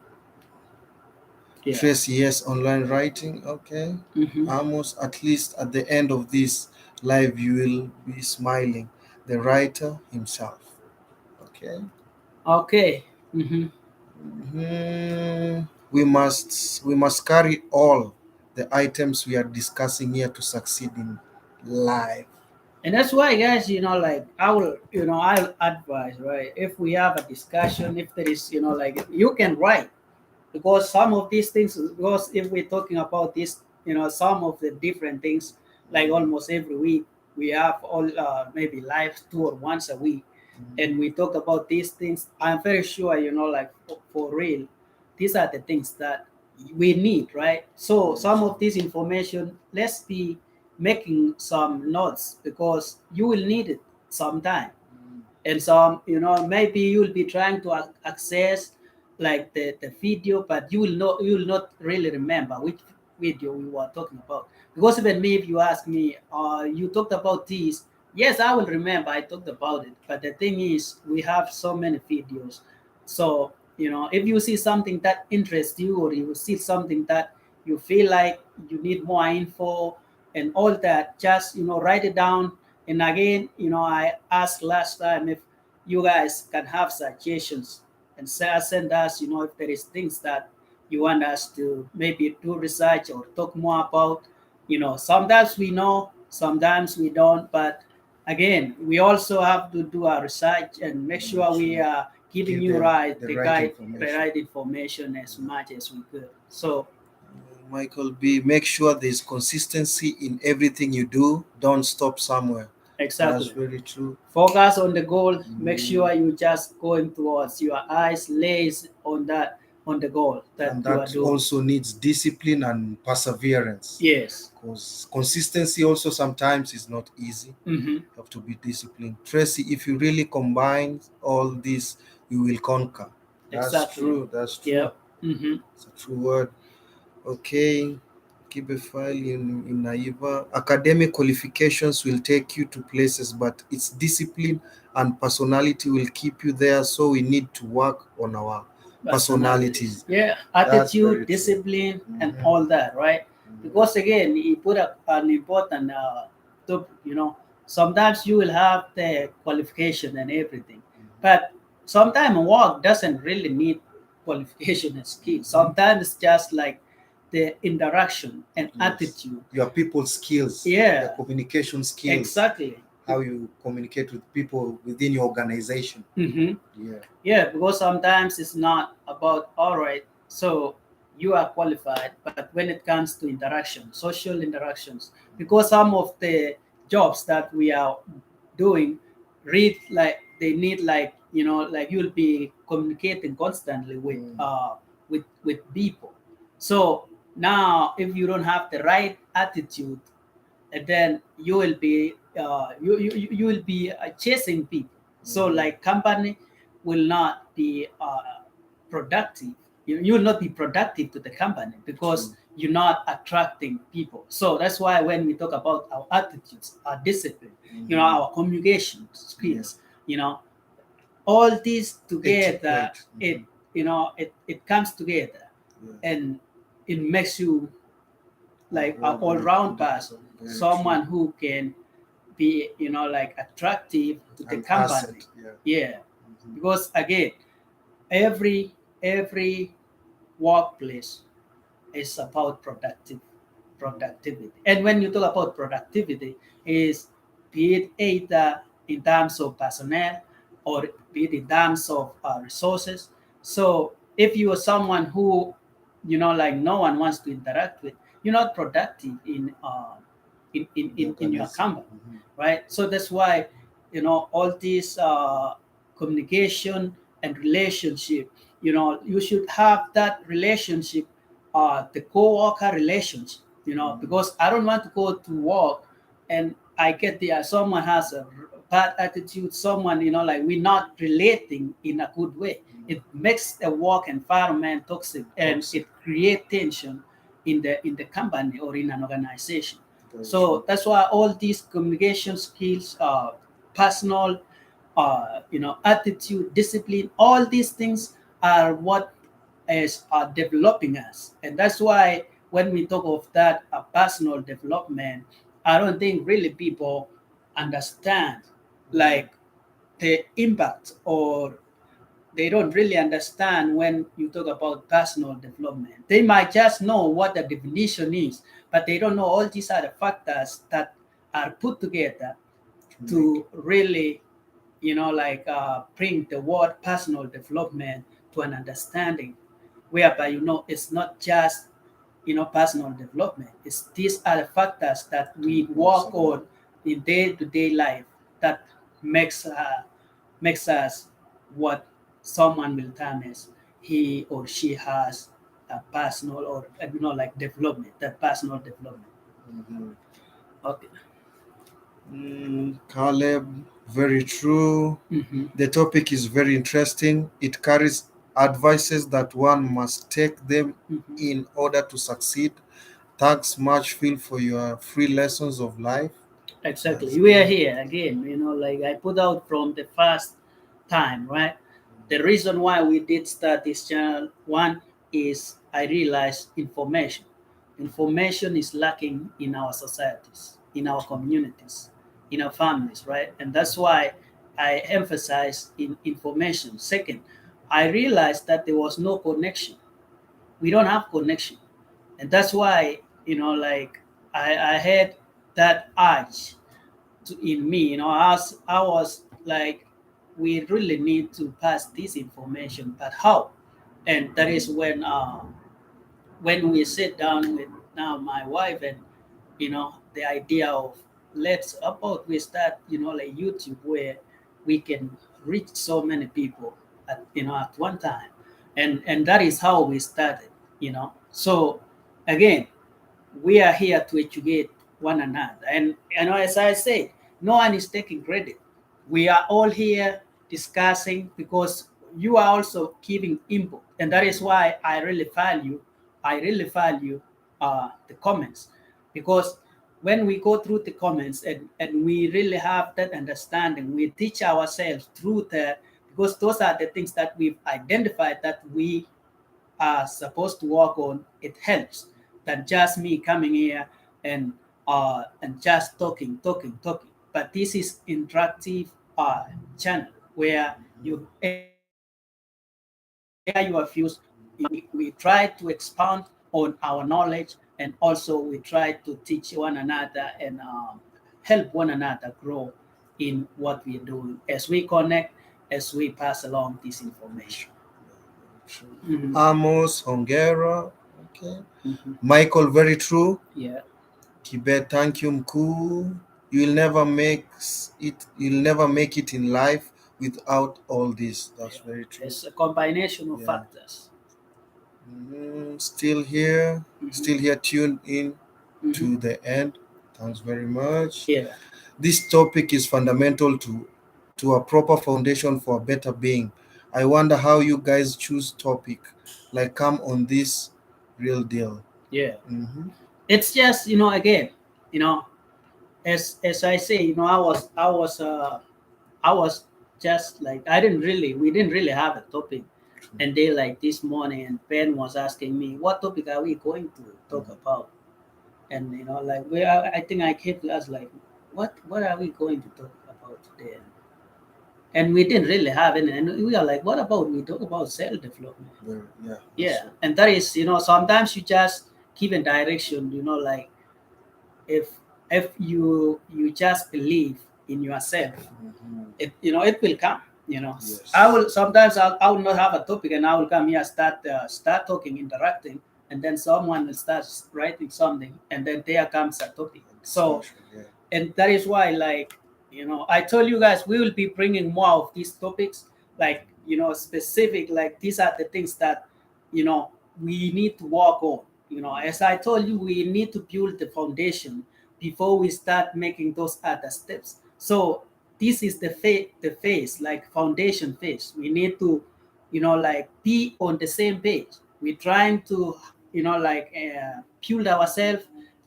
Speaker 1: Yeah.
Speaker 2: trace. Yes, online writing. Okay.
Speaker 1: Mm-hmm.
Speaker 2: Almost at least at the end of this live, you will be smiling. The writer himself. Okay.
Speaker 1: Okay. Mm-hmm.
Speaker 2: We must carry all the items we are discussing here to succeed in life.
Speaker 1: And that's why, guys, like I'll advise, right? If we have a discussion, if there is, like you can write, because some of these things, because if we're talking about this, some of the different things, like almost every week we have all maybe live tour once a week, and we talk about these things. I'm very sure, like for real, these are the things that we need, right? So some of this information, let's be making some notes, because you will need it sometime. And some, maybe you'll be trying to access like the video, but you will not really remember which video we were talking about. Because even me, if you ask me, you talked about this, yes, I will remember I talked about it. But the thing is, we have so many videos. So if you see something that interests you, or you see something that you feel like you need more info and all that, just write it down. And again, I asked last time if you guys can have suggestions and send us, if there is things that you want us to maybe do research or talk more about. Sometimes we know, sometimes we don't, but again, we also have to do our research and make sure we are giving
Speaker 2: Give
Speaker 1: you
Speaker 2: them
Speaker 1: right
Speaker 2: the
Speaker 1: the
Speaker 2: right
Speaker 1: guide, the
Speaker 2: information.
Speaker 1: right information as much as we could. So
Speaker 2: Michael B, make sure there's consistency in everything you do. Don't stop somewhere. That's
Speaker 1: exactly.
Speaker 2: very true.
Speaker 1: Focus on the goal. Make sure you just going towards your eyes lays on the goal that
Speaker 2: And
Speaker 1: you are
Speaker 2: that
Speaker 1: doing.
Speaker 2: also needs discipline and perseverance.
Speaker 1: Yes.
Speaker 2: Because consistency also sometimes is not easy.
Speaker 1: Mm-hmm.
Speaker 2: You have to be disciplined. Tracy, if you really combine all this, you will conquer. That's
Speaker 1: Exactly.
Speaker 2: true. That's true.
Speaker 1: Yep. Mm-hmm.
Speaker 2: It's a true word. Okay. Keep a file in Naiva. Academic qualifications will take you to places, but it's discipline and personality will keep you there. So we need to work on our personalities.
Speaker 1: Yeah,
Speaker 2: That's very
Speaker 1: attitude,
Speaker 2: true.
Speaker 1: discipline, and all that, right? Because again, you put an important topic. Sometimes you will have the qualification and everything, but sometimes work doesn't really need qualification and skill. Sometimes it's just like the interaction and
Speaker 2: Yes.
Speaker 1: attitude.
Speaker 2: Your people skills,
Speaker 1: Yeah.
Speaker 2: your communication skills,
Speaker 1: Exactly.
Speaker 2: how you communicate with people within your organization.
Speaker 1: Mm-hmm.
Speaker 2: Yeah.
Speaker 1: Yeah, because sometimes it's not about, all right, so you are qualified, but when it comes to interaction, social interactions, because some of the jobs that we are doing read like they need, like like you'll be communicating constantly with with people. So now, if you don't have the right attitude, and then you will be you will be chasing people. So like company will not be productive. You will not be productive to the company because
Speaker 2: True.
Speaker 1: you're not attracting people. So that's why when we talk about our attitudes, our discipline, our communication skills, all these together,
Speaker 2: Etiquette.
Speaker 1: it it comes together,
Speaker 2: Yeah.
Speaker 1: and it makes you like an
Speaker 2: Overall very
Speaker 1: all-round
Speaker 2: good.
Speaker 1: person,
Speaker 2: Very true.
Speaker 1: someone who can be like attractive to the
Speaker 2: An
Speaker 1: company.
Speaker 2: asset. Yeah.
Speaker 1: Yeah,
Speaker 2: Mhm.
Speaker 1: because again, every workplace is about productivity. And when you talk about productivity, is be it either in terms of personnel or be it in terms of resources. So if you are someone who like no one wants to interact with, you're not productive
Speaker 2: The
Speaker 1: in your
Speaker 2: organism.
Speaker 1: company, right? So that's why all these communication and relationship, you should have that relationship, the co-worker relationship, because I don't want to go to work and I get there, someone has a bad attitude, someone, like we're not relating in a good way. It makes the work environment toxic, and
Speaker 2: Toxic.
Speaker 1: it creates tension in the company or in an organization.
Speaker 2: Very
Speaker 1: So
Speaker 2: true.
Speaker 1: that's why all these communication skills, personal, attitude, discipline, all these things are what is developing us. And that's why when we talk of that personal development, I don't think really people understand like the impact, or they don't really understand when you talk about personal development. They might just know what the definition is, but they don't know all these other factors that are put together
Speaker 2: To make
Speaker 1: to really, bring the word personal development to an understanding, whereby it's not just personal development. It's these are the factors that we
Speaker 2: to goes
Speaker 1: work
Speaker 2: along.
Speaker 1: on in day-to-day life that makes us what someone will term as he or she has a personal, or like development, that personal development.
Speaker 2: Mhm.
Speaker 1: Okay.
Speaker 2: Caleb, very true.
Speaker 1: Hmm.
Speaker 2: The topic is very interesting. It carries advices that one must take them
Speaker 1: Hmm.
Speaker 2: in order to succeed. Thanks much, Phil, for your free lessons of life. That's
Speaker 1: Exactly. We are
Speaker 2: good.
Speaker 1: here again, like I put out from the first time, right? The reason why we did start this channel, one is I realized information is lacking in our societies, in our communities, in our families, right? And that's why I emphasize in information. Second, I realized that there was no connection. We don't have connection, and that's why like I had that urge in me. I was like, we really need to pass this information, but how? And that is when we sit down with now my wife, and the idea of let's about we start like YouTube, where we can reach so many people at one time, and that is how we started. So again, we are here to educate one another. And as I said, no one is taking credit. We are all here discussing because you are also giving input, and that is why I really value the comments, because when we go through the comments, and we really have that understanding, we teach ourselves through that, because those are the things that we've identified that we are supposed to work on. It helps than just me coming here and just talking. But this is interactive channel where you air your views. We try to expound on our knowledge, and also we try to teach one another, and help one another grow in what we're doing as we connect, as we pass along this information. Mhm.
Speaker 2: Amos Hongera. Okay.
Speaker 1: Mhm.
Speaker 2: Michael, very true.
Speaker 1: Yeah.
Speaker 2: Tibet, thank you, mkuu. You'll never make it in life without all this. That's
Speaker 1: Yeah,
Speaker 2: very true.
Speaker 1: it's a combination of
Speaker 2: Yeah.
Speaker 1: factors.
Speaker 2: Still here, tuned in to
Speaker 1: Mhm.
Speaker 2: the end. Thanks very much.
Speaker 1: Yeah.
Speaker 2: This topic is fundamental to a proper foundation for a better being. I wonder how you guys choose topic like come on this real deal.
Speaker 1: Yeah.
Speaker 2: Mhm.
Speaker 1: It's just, again, you know, as I say, I was just like, we didn't really have a topic. And they like this morning, and Ben was asking me, what topic are we going to talk about? And like I think I came to us like, what are we going to talk about today? And we didn't really have any. And we are like, what about we talk about self development?
Speaker 2: Yeah, that's
Speaker 1: Yeah, and that is, sometimes you just give a direction. Like if you just believe in yourself,
Speaker 2: Mhm.
Speaker 1: it will come.
Speaker 2: Yes.
Speaker 1: I will sometimes I will not have a topic, and I will come here, start talking, interacting, and then someone will start writing something, and then there comes a topic. So,
Speaker 2: Discussion, yeah.
Speaker 1: and that is why, like, I told you guys we will be bringing more of these topics, like, specific, like these are the things that we need to work on. As I told you, we need to build the foundation before we start making those other steps. So this is the phase, like foundation phase. We need to like be on the same page. We're trying to like build ourselves,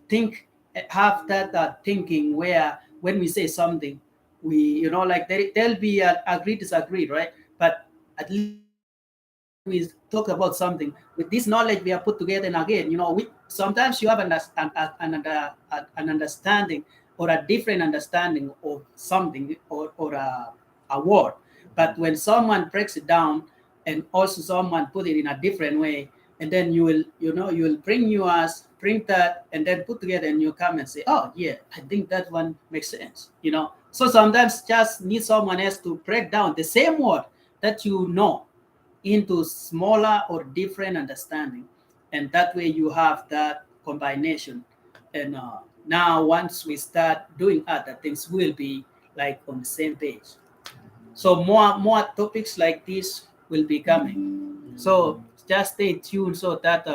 Speaker 1: think, have that thinking where when we say something, we like there'll be a agree disagree, right? But at least when we talk about something with this knowledge we are put together, and again, we sometimes you have an understanding or a different understanding of something, or a word. But when someone breaks it down, and also someone put it in a different way, and then you will bring that and then put together, and you come and say, oh yeah, I think that one makes sense. So sometimes just need someone else to break down the same word that into smaller or different understanding, and that way you have that combination. And now once we start doing other things, we'll be like on the same page. So more topics like this will be coming. So just stay tuned so that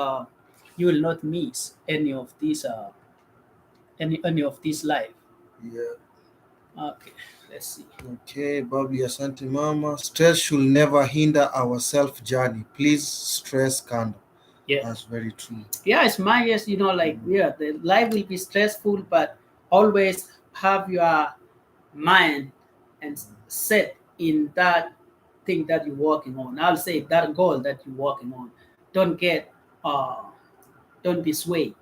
Speaker 1: you will not miss any of these live.
Speaker 2: Yeah.
Speaker 1: Okay, let's see.
Speaker 2: Okay, Bobby Asante Mama. Stress should never hinder our self journey. Please stress candor.
Speaker 1: Yeah.
Speaker 2: That's very true.
Speaker 1: Yeah, it's my yes, like, yeah, the life will be stressful, but always have your mind and set in that thing that you're working on. I'll say that goal that you're working on. Don't get don't be swayed.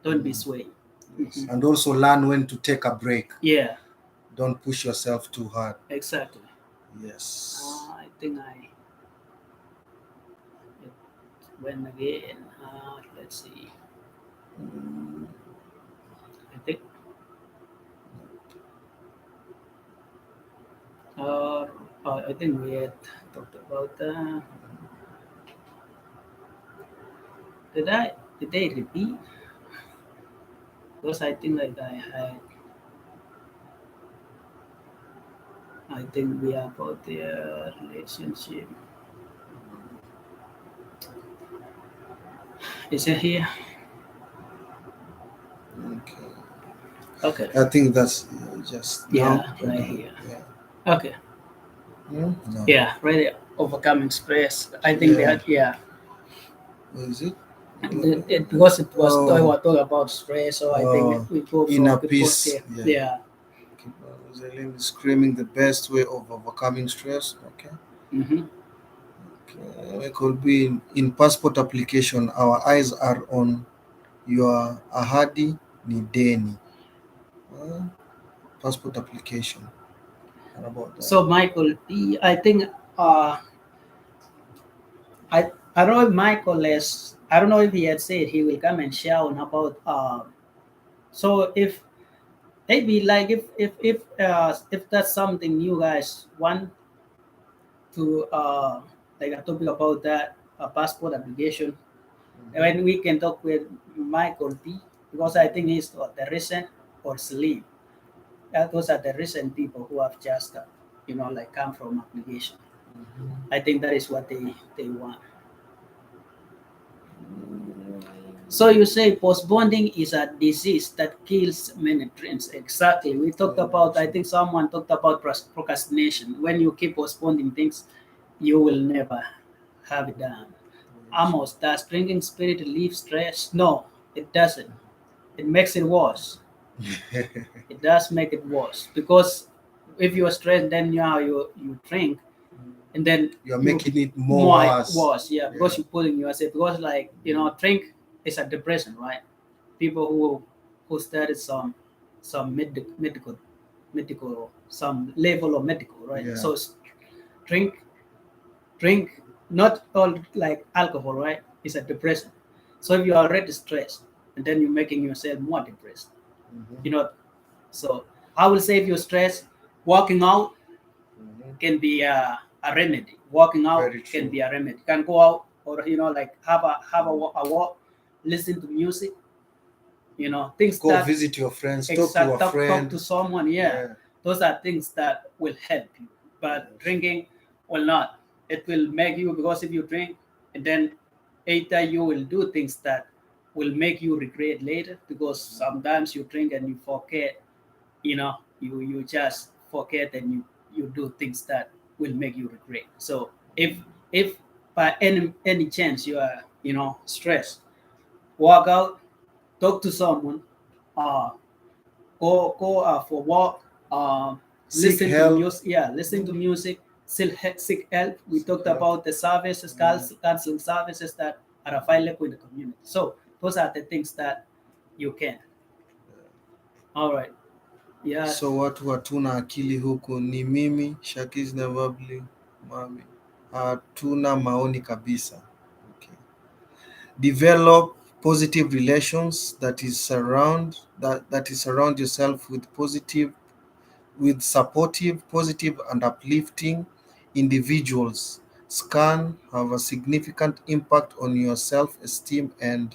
Speaker 1: Don't be swayed.
Speaker 2: Yes. And also learn when to take a break.
Speaker 1: Yeah,
Speaker 2: Don't push yourself too hard.
Speaker 1: exactly.
Speaker 2: Yes.
Speaker 1: I think it went again. Let's see. I think uh, I think we had talked about did they repeat? Because I think like I think we are about their relationship. Is it here?
Speaker 2: Okay.
Speaker 1: Okay.
Speaker 2: I think that's just now.
Speaker 1: Yeah, right here.
Speaker 2: Yeah.
Speaker 1: Okay.
Speaker 2: No.
Speaker 1: Yeah, right there. Overcoming stress. I think they
Speaker 2: Yeah.
Speaker 1: had, yeah.
Speaker 2: What is it?
Speaker 1: Because it was
Speaker 2: Oh,
Speaker 1: talk about stress, so I think
Speaker 2: oh,
Speaker 1: we go
Speaker 2: inner
Speaker 1: from the
Speaker 2: peace.
Speaker 1: positive.
Speaker 2: Yeah.
Speaker 1: Yeah.
Speaker 2: Keep Zelen describing the best way of overcoming stress. Okay.
Speaker 1: Mm-hmm.
Speaker 2: It could be in passport application. Our eyes are on your ahadi ni deni. Uh, passport application. What about that?
Speaker 1: So Michael, I think uh, I don't know if Michael is. I don't know if he had said he will come and share on about. So if maybe like if that's something you guys want to like a topic about that passport application, when we can talk with Michael B, because I think he's the recent or sleep. Those are the recent people who have just like come from application. I think that is what they want. So you say postponing is a disease that kills many dreams. Exactly. We talked
Speaker 2: Very
Speaker 1: about,
Speaker 2: much
Speaker 1: I
Speaker 2: so.
Speaker 1: think someone talked about procrastination. When you keep postponing things, you will never have it done.
Speaker 2: Very true.
Speaker 1: Amos, does drinking spirit relieve stress? No, it doesn't. It makes it worse. It does make it worse because if you're stressed, then you drink, and then
Speaker 2: You're
Speaker 1: you
Speaker 2: making it more
Speaker 1: more
Speaker 2: worse.
Speaker 1: worse. Yeah,
Speaker 2: Yeah.
Speaker 1: because you're putting yourself, because like drink is a depression, right? People who studied some medical some level of medical, right?
Speaker 2: Yeah.
Speaker 1: So drink drink not all like alcohol, right? It's a depression. So if you're already stressed and then you're making yourself more depressed,
Speaker 2: Mhm.
Speaker 1: you know. So I will say if you're stressed, walking out
Speaker 2: Mhm.
Speaker 1: can be a remedy. Walking out
Speaker 2: Very
Speaker 1: can
Speaker 2: true.
Speaker 1: be a remedy. You can go out or like a walk, listen to music, things
Speaker 2: Go
Speaker 1: that
Speaker 2: visit your friends, talk to a
Speaker 1: exact talk to
Speaker 2: friend.
Speaker 1: someone. Yeah,
Speaker 2: Yeah.
Speaker 1: those are things that will help you. But
Speaker 2: Yes.
Speaker 1: drinking will not. It will make you, because if you drink and then either you will do things that will make you regret later, because sometimes you drink and you forget, you just forget and you do things that will make you regret. So if by any chance you are stressed, walk out, talk to someone, uh go for walk,
Speaker 2: Seek
Speaker 1: listen to
Speaker 2: help.
Speaker 1: music. Yeah, listen to
Speaker 2: Mhm.
Speaker 1: music, still seek help. We
Speaker 2: Seek
Speaker 1: talked
Speaker 2: help.
Speaker 1: about the services,
Speaker 2: Mm.
Speaker 1: counseling services that are available in the community. So those are the things that you can. All right. Yeah.
Speaker 2: So watu hatuna akili huku, ni mimi Shakiz Navabli Mami, hatuna maoni kabisa. Okay. Develop positive relations, that is surround yourself with supportive, positive and uplifting individuals. Can have a significant impact on your self-esteem and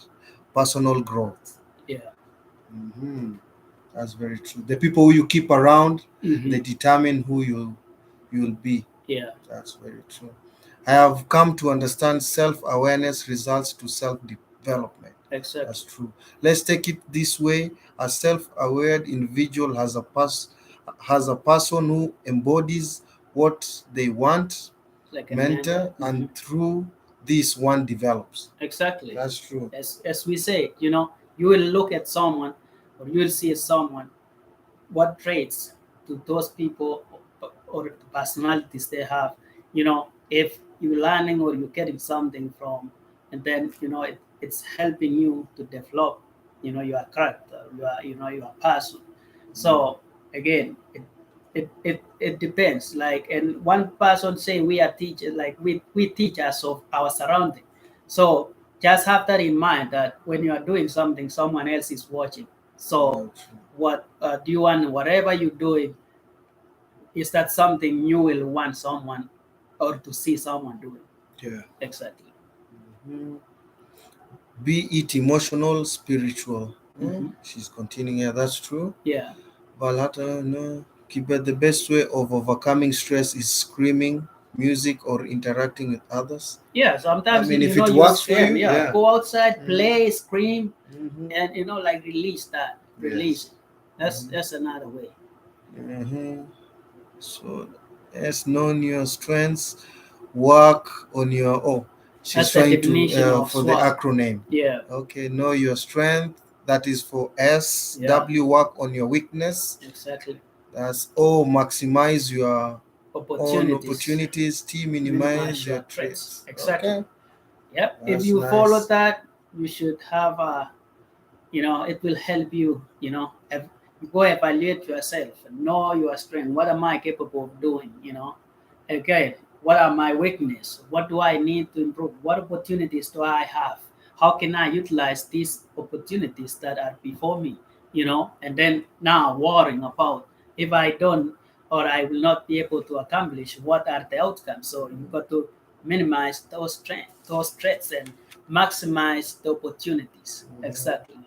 Speaker 2: personal growth.
Speaker 1: Yeah.
Speaker 2: Mhm. That's very true. The people who you keep around,
Speaker 1: Hmm.
Speaker 2: they determine who you'll be.
Speaker 1: Yeah.
Speaker 2: That's very true. I have come to understand self-awareness results to self-development.
Speaker 1: Exactly.
Speaker 2: That's true. Let's take it this way. A self-aware individual has a person who embodies what they want,
Speaker 1: Like a mentor.
Speaker 2: mentor, and through this one develops.
Speaker 1: Exactly.
Speaker 2: That's true.
Speaker 1: As we say, you will look at someone, or you will see someone, what traits do those people or the personalities they have. If you're learning or you're getting something from, and then it's helping you to develop your character, your person. So again, it depends. Like, and one person say we are teachers, like we teachers of our surrounding. So just have that in mind, that when you are doing something, someone else is watching. So
Speaker 2: That's true.
Speaker 1: what do you want, whatever you're doing, is that something you will want someone or to see someone doing.
Speaker 2: Yeah.
Speaker 1: Exactly.
Speaker 2: Mhm. Be it emotional, spiritual.
Speaker 1: Hmm.
Speaker 2: She's continuing here. That's true.
Speaker 1: Yeah.
Speaker 2: Balata, no. But the best way of overcoming stress is screaming, music, or interacting with others.
Speaker 1: Yeah,
Speaker 2: I
Speaker 1: sometimes
Speaker 2: mean, if it
Speaker 1: you
Speaker 2: works for
Speaker 1: scream.
Speaker 2: you,
Speaker 1: Yeah,
Speaker 2: yeah.
Speaker 1: go outside,
Speaker 2: Mhm.
Speaker 1: play, scream,
Speaker 2: Mhm.
Speaker 1: and like release that, release
Speaker 2: Yes.
Speaker 1: it. That's another way.
Speaker 2: Mhm. So, yes, knowing your strengths, work on your. Oh, she's
Speaker 1: That's the
Speaker 2: trying to
Speaker 1: definition of
Speaker 2: for the
Speaker 1: SWOT.
Speaker 2: acronym.
Speaker 1: Yeah.
Speaker 2: Okay, know your strength. That is for S.
Speaker 1: Yeah.
Speaker 2: W, work on your weakness.
Speaker 1: Exactly.
Speaker 2: That's O, maximize your own
Speaker 1: Opportunities,
Speaker 2: opportunities. T, minimize
Speaker 1: minimize
Speaker 2: your
Speaker 1: your threats.
Speaker 2: traits.
Speaker 1: Exactly.
Speaker 2: Okay,
Speaker 1: Yep. If
Speaker 2: that's
Speaker 1: you follow
Speaker 2: nice.
Speaker 1: that, you should have a it will help you, you go evaluate yourself and know your strength. What am I capable of doing? Okay, what are my weakness? What do I need to improve? What opportunities do I have? How can I utilize these opportunities that are before me? And then now worrying about, if I don't, or I will not be able to accomplish, what are the outcomes? So you got to minimize those threats and maximize the opportunities. Exactly.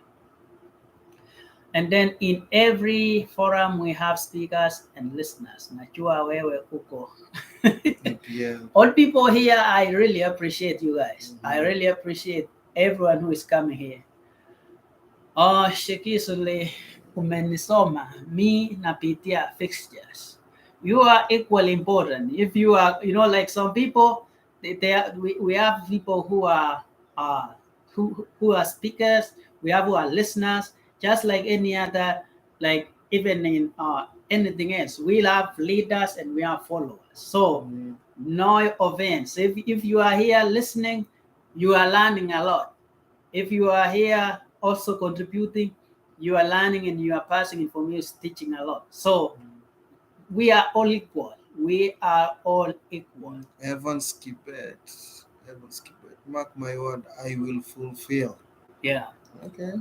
Speaker 1: And then in every forum, we have speakers and listeners. Najua wewe uko.
Speaker 2: EPL.
Speaker 1: All people here, I really appreciate you guys. I
Speaker 2: Mhm.
Speaker 1: really appreciate everyone who is coming here. Shekisule umenisoma mi napitia fixtures. You are equally important. If you are, like some people, we have people who are uh, who are speakers. We have who are listeners. Just like any other, like even in anything else, we have leaders and we have followers. So no offense. If you are here listening, you are learning a lot. If you are here also contributing, you are learning and you are passing information, teaching a lot. So we are all equal. We are all equal.
Speaker 2: Evans Kibet. Evans Kibet. Mark my word, I will fulfill.
Speaker 1: Yeah.
Speaker 2: Okay.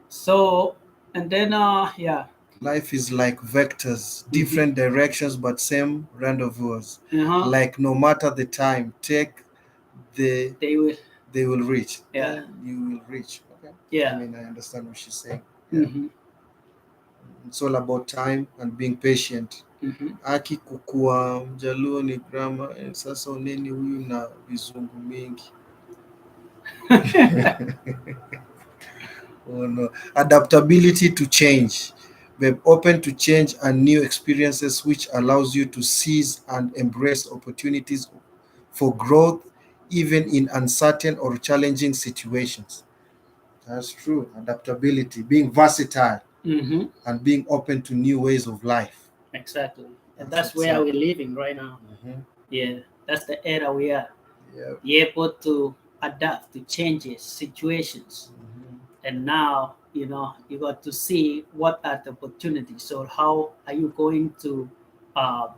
Speaker 1: So, and then, yeah.
Speaker 2: Life is like vectors, different directions, but same rendezvous.
Speaker 1: Uh-huh.
Speaker 2: Like no matter the time, take the
Speaker 1: They will.
Speaker 2: they will reach.
Speaker 1: Yeah.
Speaker 2: You will reach. Okay.
Speaker 1: Yeah.
Speaker 2: I mean, I understand what she's saying. Yeah.
Speaker 1: Mm-hmm.
Speaker 2: It's all about time and being patient.
Speaker 1: Mm-hmm.
Speaker 2: Aki kukua mjaluo ni grama. Sasa uneni huyu na vizungu mingi. Oh no. Adaptability to change. We're open to change and new experiences, which allows you to seize and embrace opportunities for growth, even in uncertain or challenging situations. That's true. Adaptability, being versatile,
Speaker 1: Mm-hmm.
Speaker 2: and being open to new ways of life.
Speaker 1: Exactly. And that's where we're living right now.
Speaker 2: Mm-hmm.
Speaker 1: Yeah. That's the era we are.
Speaker 2: Yeah.
Speaker 1: Be able to adapt to changes, situations.
Speaker 2: Mm-hmm.
Speaker 1: And now, you got to see what are the opportunities. So how are you going to how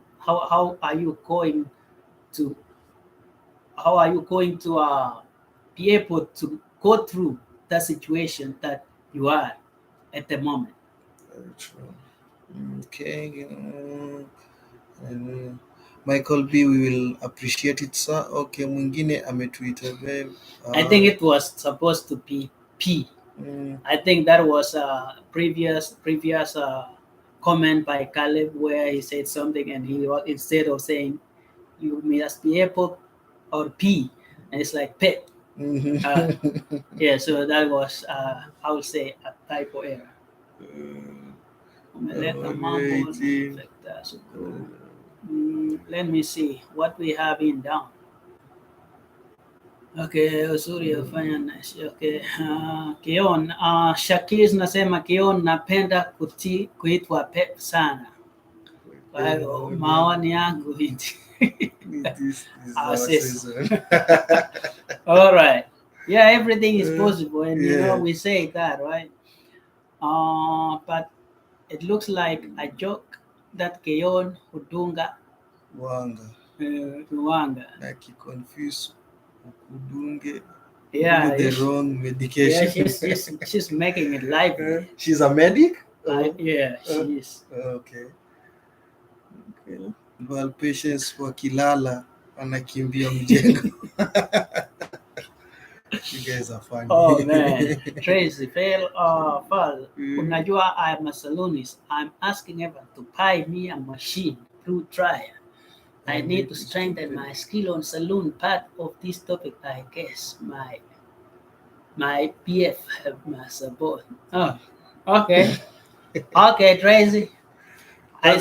Speaker 1: are you going to be able to go through the situation that you are at the moment.
Speaker 2: Very true. Okay. Michael B, we will appreciate it, sir. Okay, mwingine ametuita babe.
Speaker 1: I think it was supposed to be P. I think that was a previous comment by Caleb where he said something and he instead of saying you must be able or P, and it's like pet. Yeah, so that was I would say a typo error. Let me see what we have in down. Okay, uzuri afanya nice. Okay, Kion, Shakiz nasema Kion, napenda kuitwa Pep sana. Kwa hiyo maoni yangu
Speaker 2: this is
Speaker 1: our
Speaker 2: our
Speaker 1: season.
Speaker 2: season.
Speaker 1: All right. Yeah, everything is possible, and we say that, right? But it looks like a joke that Keon Hudunga Wanga
Speaker 2: confuse Ukudunge
Speaker 1: yeah,
Speaker 2: with the wrong medication.
Speaker 1: Yeah, she's making it lively.
Speaker 2: She's a medic?
Speaker 1: Yeah, she is.
Speaker 2: Okay. While patients wakilala anakimbia mjengo. You guys are funny.
Speaker 1: Oh man, Tracy, unajua I'm a saloonist. I'm asking Evan to buy me a machine through trial. I need to strengthen my skill on saloon. Part of this topic, I guess my PF my support. Oh, okay, okay, Tracy. We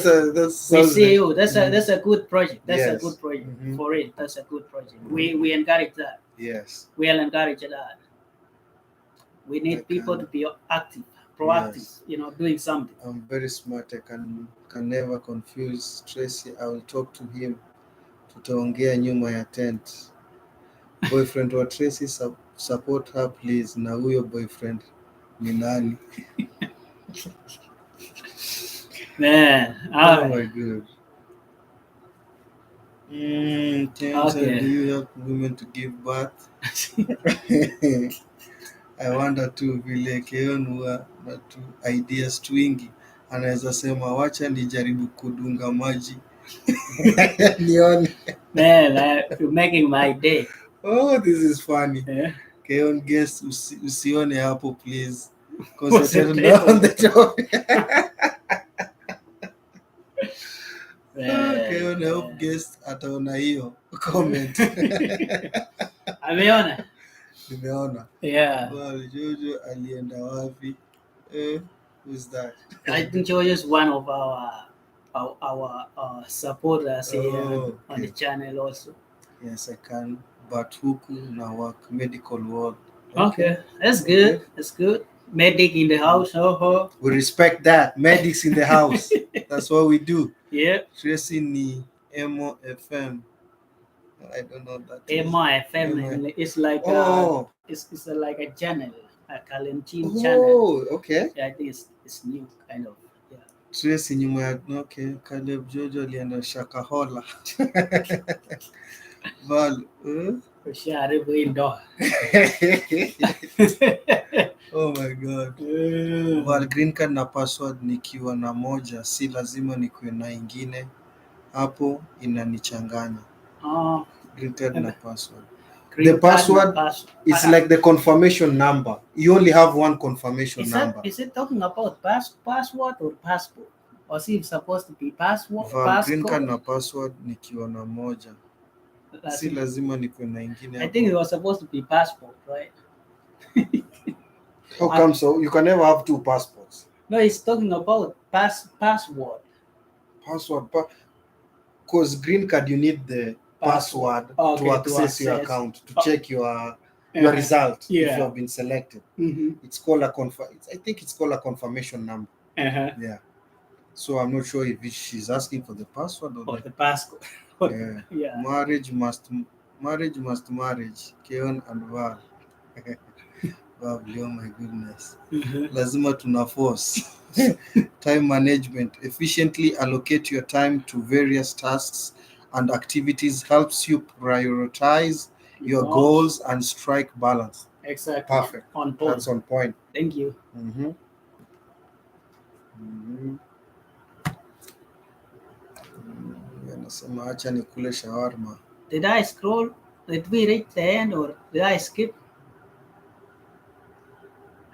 Speaker 1: see you. That's a good project. That's a good project for it. That's a good project. We encourage that.
Speaker 2: Yes.
Speaker 1: We'll encourage that. We need people to be active, proactive.
Speaker 2: Yes.
Speaker 1: Doing something.
Speaker 2: I'm very smart. I can never confuse Tracy. I will talk to him. Tutaongea nyuma ya tent. Boyfriend wa Tracy, support her please. Na huyo boyfriend ni nani?
Speaker 1: Man,
Speaker 2: oh my god. Okay. Do you help women to give birth? I wonder tu vile Keon huwa na tu ideas twingi, anaweza sema wacha nijaribu kudunga maji nione.
Speaker 1: Man, you're making my day.
Speaker 2: Oh, this is funny.
Speaker 1: Yeah.
Speaker 2: Keon, guest usione hapo please. Concentrate on the topic. Keon, help guest ataona hiyo comment.
Speaker 1: Ameona.
Speaker 2: Nimeona.
Speaker 1: Yeah,
Speaker 2: Well, Jojo alienda wapi? Who's that?
Speaker 1: I think George is one of our supporters here
Speaker 2: Oh,
Speaker 1: on the
Speaker 2: okay.
Speaker 1: channel also.
Speaker 2: Yes, I can. But huku na work medical world. Okay.
Speaker 1: Okay, that's
Speaker 2: Okay.
Speaker 1: good. That's good. Medic in the house. Oh,
Speaker 2: We respect that. Medics in the house. That's what we do.
Speaker 1: yeah.
Speaker 2: Tracy ni Emo FM. I don't know what that is.
Speaker 1: MIFM.
Speaker 2: Emo.
Speaker 1: It's like
Speaker 2: Oh.
Speaker 1: it's like a channel, a Kalenjin channel.
Speaker 2: Oh, okay.
Speaker 1: Yeah, I think it's new kind of. Yeah.
Speaker 2: Tracy nyuma ya okay. Caleb Jojo alienda Shakahola. Val.
Speaker 1: Usharibu indoor.
Speaker 2: Oh my god. Val green card na password nikiwa na moja, si lazima nikuwe na ingine. Hapo inanichanganya.
Speaker 1: Oh,
Speaker 2: Green card na password.
Speaker 1: green
Speaker 2: The
Speaker 1: card na
Speaker 2: password is like the confirmation number. You only have one confirmation number.
Speaker 1: Is it talking about password or passport? Or is it supposed to be password?
Speaker 2: Val green card na password nikiwa na moja. Si lazima nikuwe na ingine.
Speaker 1: I think it was supposed to be passport, right?
Speaker 2: How come so? You can never have two passports.
Speaker 1: No, it's talking about password.
Speaker 2: Password, because green card you need the password to access your account, to check your result if you have been selected. It's called a I think it's called a confirmation number. Yeah. So I'm not sure if she's asking for the password or
Speaker 1: the password.
Speaker 2: Yeah. Marriage must marriage. Keon and Val. Wow, oh my goodness. Lazima tuna force. Time management. Efficiently allocate your time to various tasks and activities helps you prioritize your goals and strike balance.
Speaker 1: Exactly.
Speaker 2: Perfect.
Speaker 1: On point.
Speaker 2: That's on point.
Speaker 1: Thank you.
Speaker 2: Nasema acha nikule shawarma.
Speaker 1: Did I scroll? Did we reach the end or did I skip?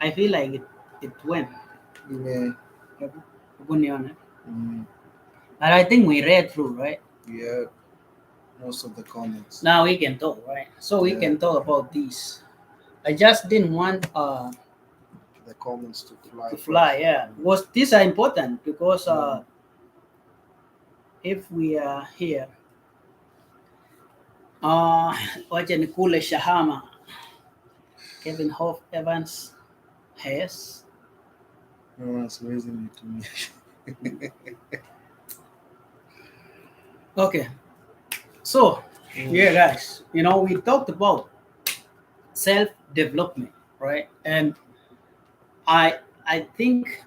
Speaker 1: I feel like it went. But I think we read through, right?
Speaker 2: Yeah, most of the comments.
Speaker 1: Now we can talk, right? So we can talk about these. I just didn't want
Speaker 2: the comments to fly.
Speaker 1: Yeah. Was these are important because if we are here, wacha nikule shahama. Kevin Hoff Evans has.
Speaker 2: No, it's raising to me.
Speaker 1: Okay. So, yeah, guys, we talked about self-development, right? And I think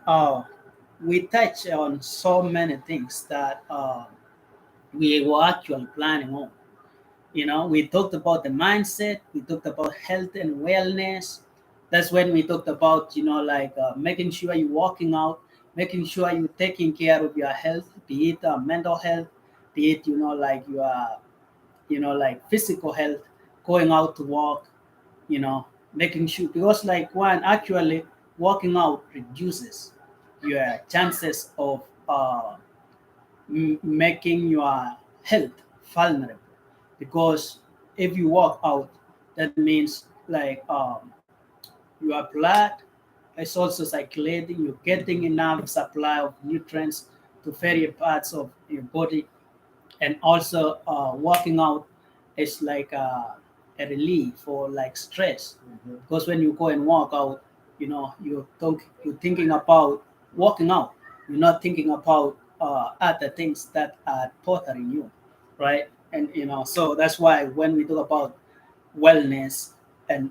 Speaker 1: we touch on so many things that we were actually planning on. We talked about the mindset, we talked about health and wellness. That's when we talked about, making sure you're working out, making sure you're taking care of your health, be it mental health, be it, like like physical health, going out to work, making sure, because like one, actually working out reduces your chances of making your health vulnerable, because if you work out, that means like your blood is also circulating, you're getting enough supply of nutrients to various parts of your body. And also working out is like a relief for like stress, because when you go and work out, you're thinking about working out, you're not thinking about other things that are bothering you, right? And so that's why when we talk about wellness and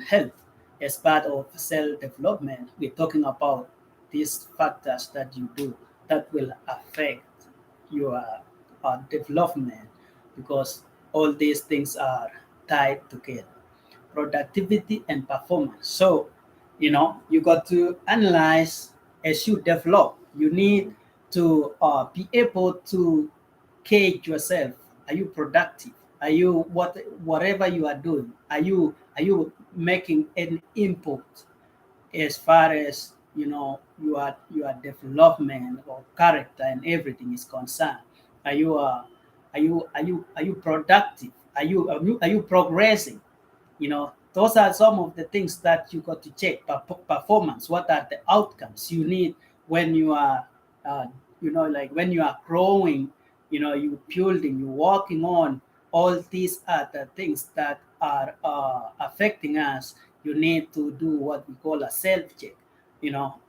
Speaker 1: health as part of self-development, we're talking about these factors that you do that will affect your development, because all these things are tied together: productivity and performance. So you got to analyze. As you develop, you need to be able to gauge yourself. Are you productive? Are you whatever you are doing, are you making an input as far as your development or character and everything is concerned? Are you are you productive? Are you progressing? those are some of the things that you got to check. Performance, what are the outcomes you need when you are uh, like when you are growing, you building, you working on all these other things that are affecting us. You need to do what we call a self check,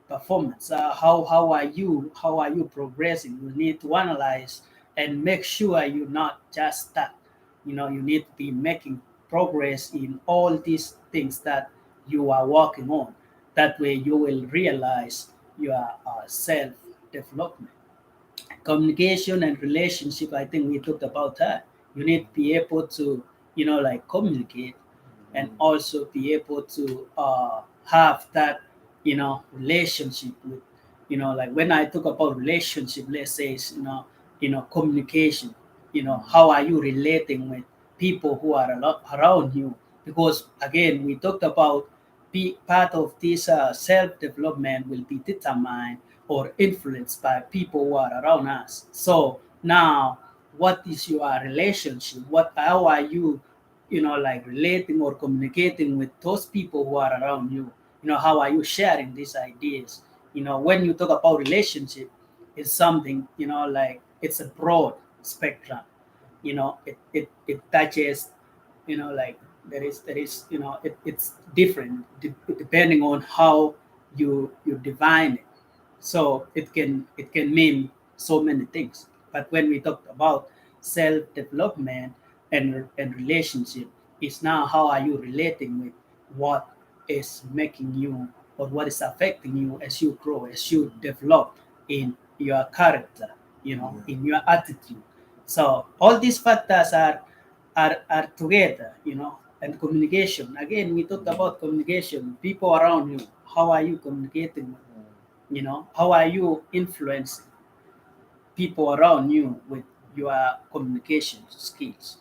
Speaker 1: performance. How are you progressing? You need to analyze and make sure you're not just stuck. You need to be making progress in all these things that you are working on. That way you will realize your self development. Communication and relationship, I think we talked about that. You need to be able to like communicate, and also be able to have that relationship with, like when I talk about relationship, let's say it's, communication. How are you relating with people who are around you? Because again, we talked about part of this self development will be determined or influenced by people who are around us. So now, what is your relationship? How are you, like relating or communicating with those people who are around you? How are you sharing these ideas? When you talk about relationship, it's something, like it's a broad spectrum. It touches, like there is it's different depending on how you define it. So it can mean so many things. But when we talk about self development and relationship, is now how are you relating with what is making you or what is affecting you as you grow, as you develop in your character,
Speaker 2: Yeah.
Speaker 1: in your attitude. So all these factors are together, and communication. Again, we talked about communication, people around you. How are you communicating? How are you influencing people around you with your communication skills?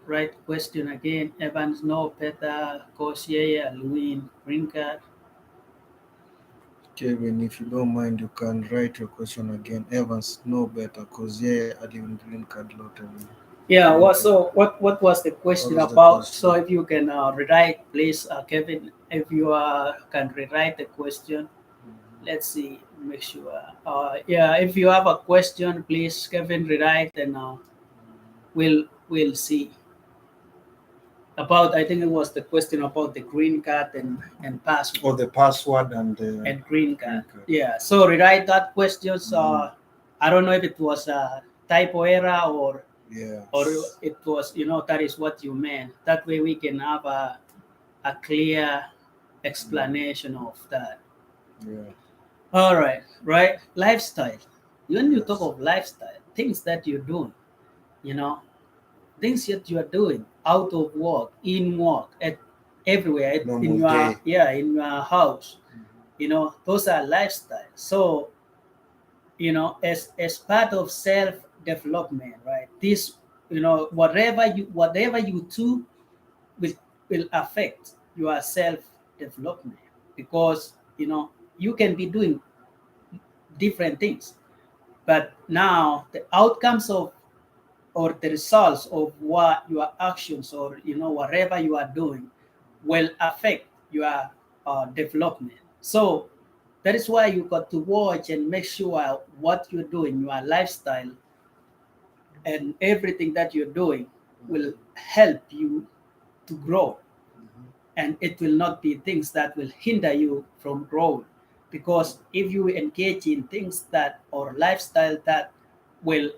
Speaker 1: Right question again. Evans, no, Peter, Kosye, Alwin, green card.
Speaker 2: Kevin, if you don't mind, you can write your question again. Evans, no better, cause yeah, I didn't green card lottery.
Speaker 1: Yeah,
Speaker 2: Green card.
Speaker 1: what was the
Speaker 2: What
Speaker 1: question
Speaker 2: was the
Speaker 1: about? So
Speaker 2: question?
Speaker 1: if you can rewrite, please, Kevin, if you can rewrite the question. Let's see, make sure. Yeah, if you have a question, please, Kevin, rewrite, and we'll see about. I think it was the question about the green card and password
Speaker 2: Or the password and the
Speaker 1: and green
Speaker 2: green
Speaker 1: card.
Speaker 2: card.
Speaker 1: Yeah, so rewrite that questions.
Speaker 2: Mm,
Speaker 1: I don't know if it was a typo error or
Speaker 2: yes.
Speaker 1: it was, that is what you meant. That way we can have a clear explanation of that.
Speaker 2: Yeah.
Speaker 1: All right, right. Lifestyle. When you talk
Speaker 2: Yes.
Speaker 1: of lifestyle, things that you're doing, you know, things that you are doing out of work, in work, at everywhere, in
Speaker 2: Normal
Speaker 1: your,
Speaker 2: day.
Speaker 1: yeah, in your house, those are lifestyle. So, as part of self development, right? This, whatever you do will will affect your self development, because you can be doing different things, but now the outcomes of or the results of what your actions or whatever you are doing will affect your development. So that is why you got to watch and make sure what you're doing, your lifestyle, and everything that you're doing will help you to grow, and it will not be things that will hinder you from growing. Because if you engage in things that or lifestyle that will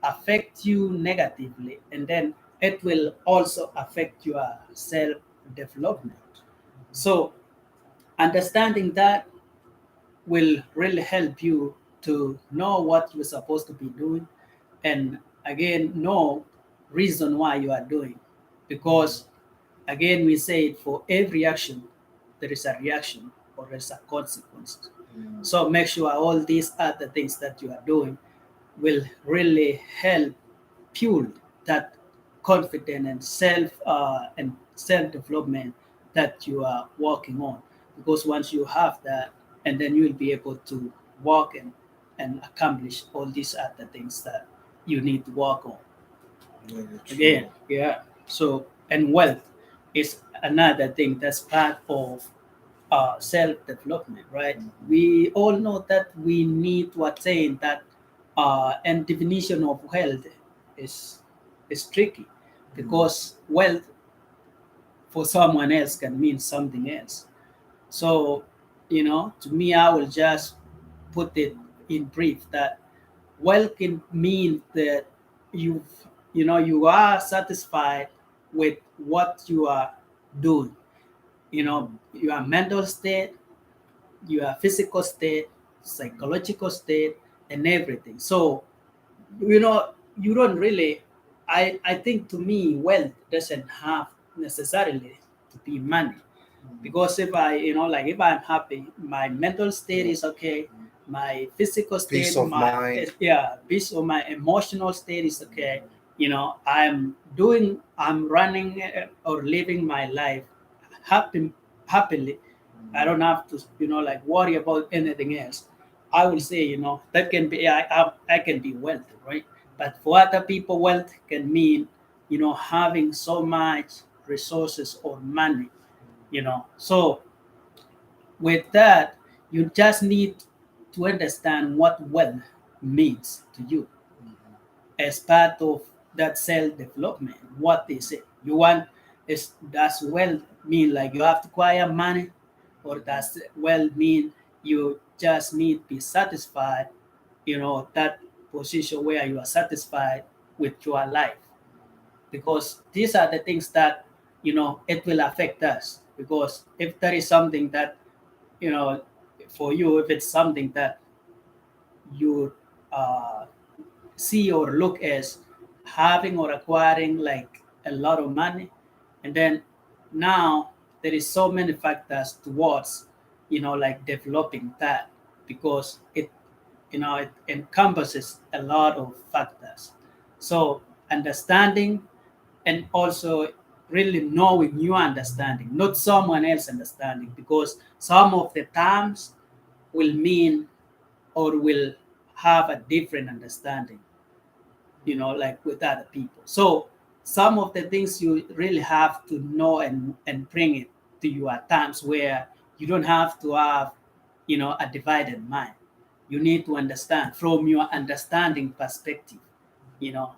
Speaker 1: affect you negatively, and then it will also affect your self development. So understanding that will really help you to know what you're supposed to be doing, and again know reason why you are doing. Because again, we say it, for every action there is a reaction or there's a consequence. So make sure all these other things that you are doing will really help fuel that confidence and self development that you are working on. Because once you have that, and then you will be able to work and accomplish all these other things that you need to work on.
Speaker 2: Very
Speaker 1: again.
Speaker 2: true.
Speaker 1: Yeah. So, and wealth is another thing that's part of self-development, right?
Speaker 2: Mhm.
Speaker 1: We all know that we need to attain that, and definition of wealth is is tricky
Speaker 2: Mm.
Speaker 1: because wealth for someone else can mean something else. So, to me, I will just put it in brief that wealth can mean that you you are satisfied with what you are doing.
Speaker 2: Mhm.
Speaker 1: Your mental state, your physical state, psychological state, and everything. So, you don't really. I think to me, wealth doesn't have necessarily to be money,
Speaker 2: Mhm.
Speaker 1: because if like if I'm happy, my mental state
Speaker 2: Yeah.
Speaker 1: is okay, my physical
Speaker 2: Peace
Speaker 1: state,
Speaker 2: of mind.
Speaker 1: yeah, this or my emotional state is okay. I'm running, or living my life happy happily. I
Speaker 2: Mhm.
Speaker 1: don't have to like worry about anything else. I will say, that can be, I can be wealthy, right? But for other people, wealth can mean having so much resources or money. So with that, you just need to understand what wealth means to you
Speaker 2: Mhm.
Speaker 1: as part of that self development. What is it you want? Is Does wealth mean like you have to acquire money, or does wealth mean you just need to be satisfied, that position where you are satisfied with your life? Because these are the things that it will affect us. Because if there is something that, you know for you, if it's something that you uh, see or look as having or acquiring like a lot of money, and then now there is so many factors towards like developing that, because it encompasses a lot of factors. So understanding, and also really knowing your understanding, not someone else understanding, because some of the terms will mean or will have a different understanding, like with other people. So some of the things you really have to know and bring it to your terms, where you don't have to have, a divided mind. You need to understand from your understanding perspective.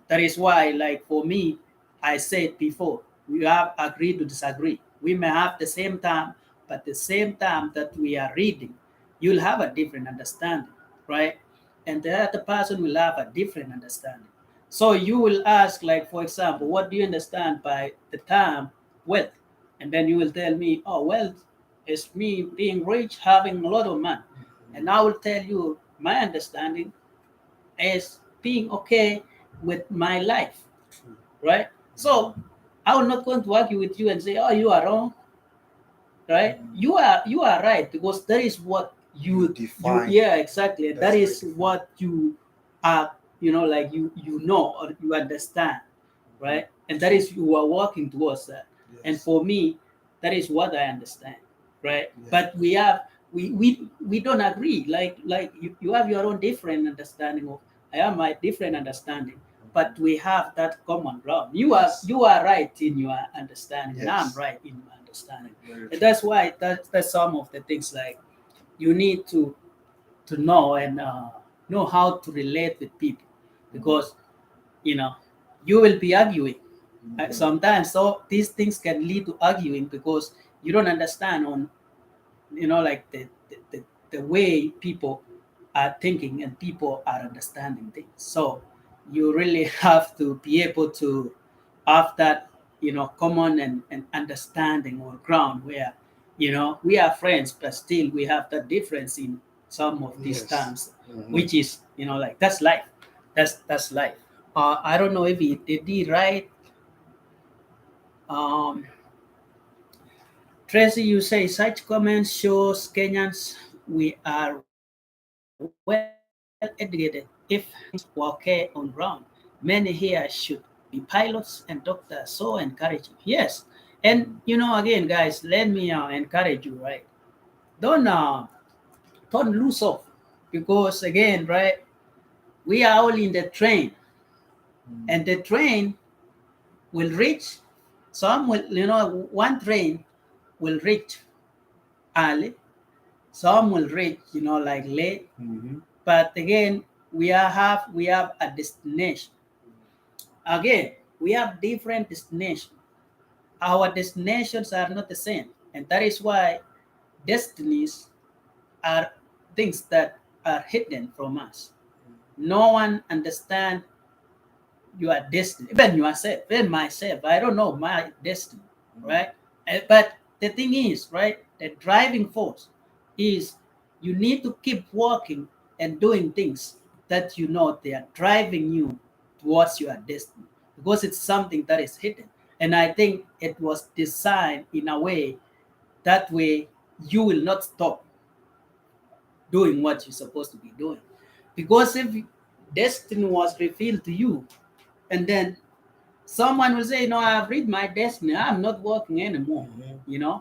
Speaker 1: That is why, like for me, I said before, we have agreed to disagree. We may have the same term, but the same term that we are reading, you'll have a different understanding, right? And the other person will have a different understanding. So you will ask, like, for example, what do you understand by the term wealth? And then you will tell me, oh, wealth is me being rich, having a lot of money. And I will tell you, my understanding is being okay with my life,
Speaker 2: True.
Speaker 1: right? So I will not going to argue with you and say, oh, you are wrong, right?
Speaker 2: Mhm.
Speaker 1: You are right, because that is what
Speaker 2: You
Speaker 1: you
Speaker 2: define.
Speaker 1: yeah, exactly. That
Speaker 2: That's by
Speaker 1: is
Speaker 2: define.
Speaker 1: what you are, like you know, or you understand,
Speaker 2: Mhm.
Speaker 1: right? And that
Speaker 2: True.
Speaker 1: is, you are working towards that. And
Speaker 2: Yes.
Speaker 1: for me, that is what I understand, right?
Speaker 2: Yeah.
Speaker 1: But we don't agree. Like you have your own different understanding of, I have my different understanding, but we have that common ground. you are
Speaker 2: Yes.
Speaker 1: you are right in your understanding, and I'm
Speaker 2: Yes.
Speaker 1: right in my understanding.
Speaker 2: Very
Speaker 1: And
Speaker 2: true.
Speaker 1: that's why that's some of the things, like, you need to know, and know how to relate with people,
Speaker 2: Mhm.
Speaker 1: because you know you will be arguing.
Speaker 2: Mhm.
Speaker 1: Sometimes, so these things can lead to arguing, because you don't understand on, like the way people are thinking and people are understanding things. So you really have to be able to have that, common and understanding or ground, where we are friends, but still we have that difference in some of these
Speaker 2: Yes.
Speaker 1: terms,
Speaker 2: Mhm.
Speaker 1: which is, like, that's life. That's life. I don't know if he right. um Tracy, you say such comments shows Kenyans we are well educated. If things were okay on ground, many here should be pilots and doctors. So encouraging. Yes. And again, guys, let me encourage you, right? Don't lose off, because again, right, we are all in the train,
Speaker 2: Mhm.
Speaker 1: and the train. will reach. Some will, one train will reach early. Some will reach, like late.
Speaker 2: Mm-hmm.
Speaker 1: But again, we have a destination. Again, we have different destinations. Our destinations are not the same, and that is why destinies are things that are hidden from us. No one understands your destiny, even yourself, even myself. I don't know my destiny, right? But the thing is, right, the driving force is you need to keep working and doing things that they are driving you towards your destiny, because it's something that is hidden. And I think it was designed in a way that way you will not stop doing what you're supposed to be doing. Because if destiny was revealed to you, and then someone will say, I've read my destiny, I'm not working anymore,
Speaker 2: Yeah.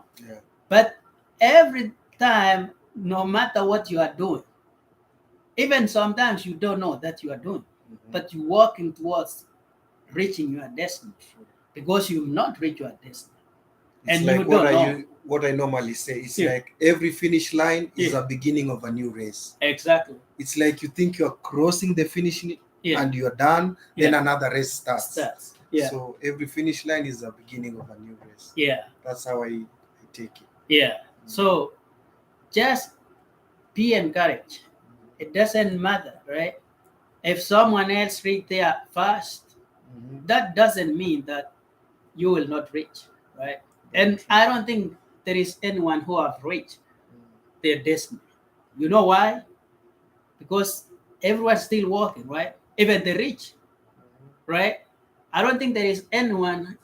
Speaker 1: But every time, no matter what you are doing, even sometimes you don't know that you are doing, but you're working towards reaching your destiny, because you've not reached your destiny.
Speaker 2: It's
Speaker 1: And
Speaker 2: like
Speaker 1: you don't know.
Speaker 2: what I normally say. It's
Speaker 1: Yeah.
Speaker 2: like every finish line is
Speaker 1: Yeah.
Speaker 2: a beginning of a new race.
Speaker 1: Exactly.
Speaker 2: It's like you think you're crossing the finish
Speaker 1: Yeah.
Speaker 2: and you're done, then
Speaker 1: Yeah.
Speaker 2: another race starts.
Speaker 1: Yeah.
Speaker 2: So every finish line is a beginning of a new race.
Speaker 1: Yeah.
Speaker 2: That's how I take it.
Speaker 1: Yeah. So just be encouraged. It doesn't matter, right? If someone else reach there first, that doesn't mean that you will not reach, right? And I don't think there is anyone who have reached their destiny. You know why? Because everyone's still working, right? Even the rich, right? I don't think there is anyone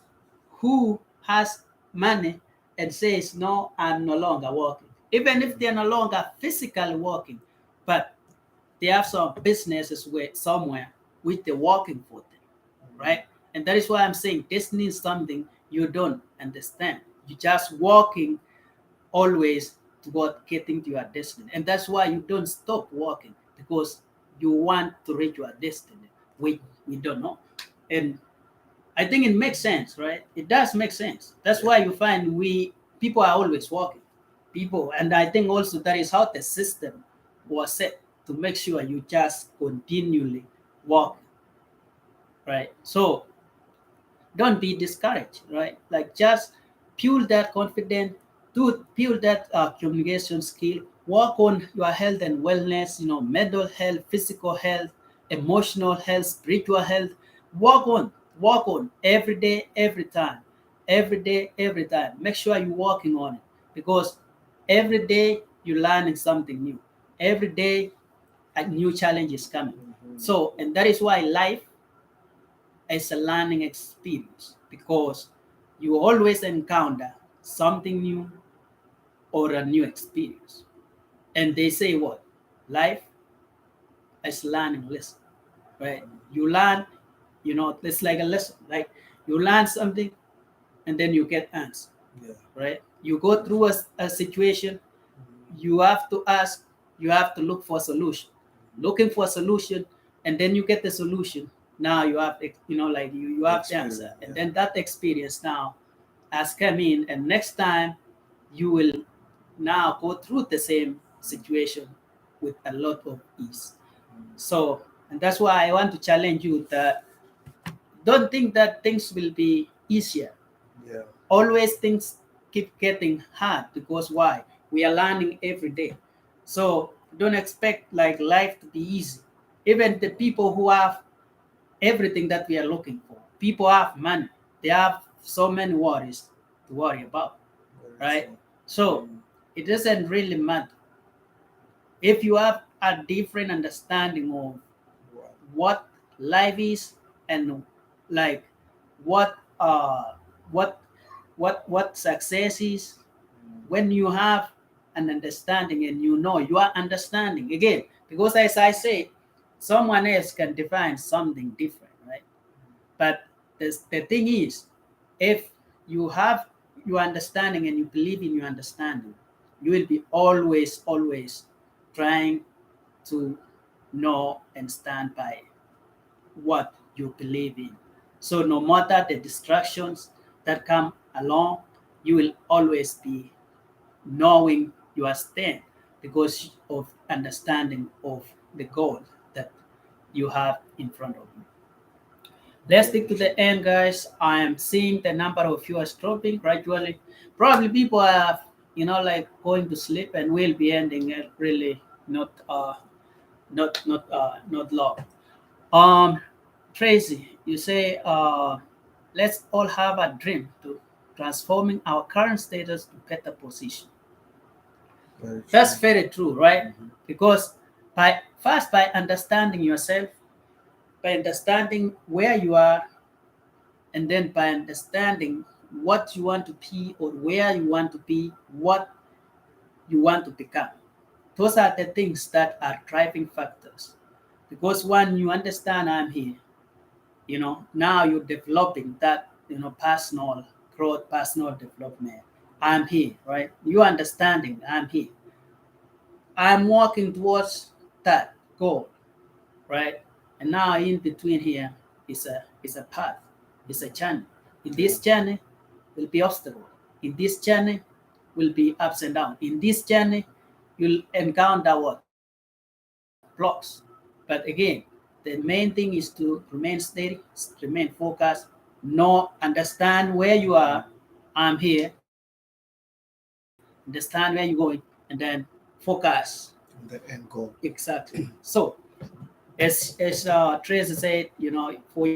Speaker 1: who has money and says, no, I'm no longer working. Even if they're no longer physically working, but they have some businesses where somewhere which they're working for them, right? And that is why I'm saying destiny is something you don't understand. You're just walking always toward getting to your destiny. And that's why you don't stop walking, because you want to reach your destiny, which we don't know. And I think it makes sense, right? It does make sense. That's why you find people are always walking. People, and I think also that is how the system was set to make sure you just continually walk, right? So don't be discouraged, right? Like just build that confidence, to build that communication skill, work on your health and wellness, mental health, physical health, emotional health, spiritual health. Work on every day, every time, every day, every time. Make sure you're working on it, because every day you're learning something new. Every day a new challenge is coming. So, and that is why life is a learning experience, because you always encounter something new or a new experience. And they say what? Life is learning lesson, right? You learn, it's like a lesson. Like you learn something and then you get answer, right? You go through a situation, you have to ask, you have to look for a solution. Looking for a solution, and then you get the solution. Now you have, like you have the answer. And then that experience now has come in, and next time you will now go through the same situation with a lot of ease. So, and that's why I want to challenge you that don't think that things will be easier.
Speaker 2: Yeah.
Speaker 1: Always things keep getting hard, because why? We are learning every day. So don't expect like life to be easy. Even the people who have everything that we are looking for, people have money, they have so many worries to worry about, right? So it doesn't really matter if you have a different understanding of what life is, and like what what what success is. When you have an understanding, and you are understanding again, because as I say, someone else can define something different, right? But the thing is, if you have your understanding and you believe in your understanding, you will be always trying to know and stand by what you believe in. So no matter the distractions that come along, you will always be knowing your stand because of understanding of the goal that you have in front of you. Let's stick to the end, guys. I am seeing the number of viewers dropping gradually. Probably people are, like going to sleep, and we'll be ending it really not long. Um, Tracy, you say, let's all have a dream to transforming our current status to better position.
Speaker 2: Very
Speaker 1: That's
Speaker 2: true.
Speaker 1: very true, right?
Speaker 2: Mhm.
Speaker 1: Because by understanding yourself, by understanding where you are, and then by understanding what you want to be or where you want to be, what you want to become. Those are the things that are driving factors. Because when you understand I'm here, now you're developing that, personal growth, personal development. I'm here, right? You understanding I'm here. I'm walking towards that goal, right? And now in between here is a path, is a journey. In
Speaker 2: Yeah.
Speaker 1: this journey will be obstacle. In this journey will be ups and downs. In this journey, you'll encounter what? Blocks. But again, the main thing is to remain steady, remain focused, know, understand where you are. I'm here, understand where you're going, and then focus.
Speaker 2: The end goal.
Speaker 1: Exactly. So as Tracy said, for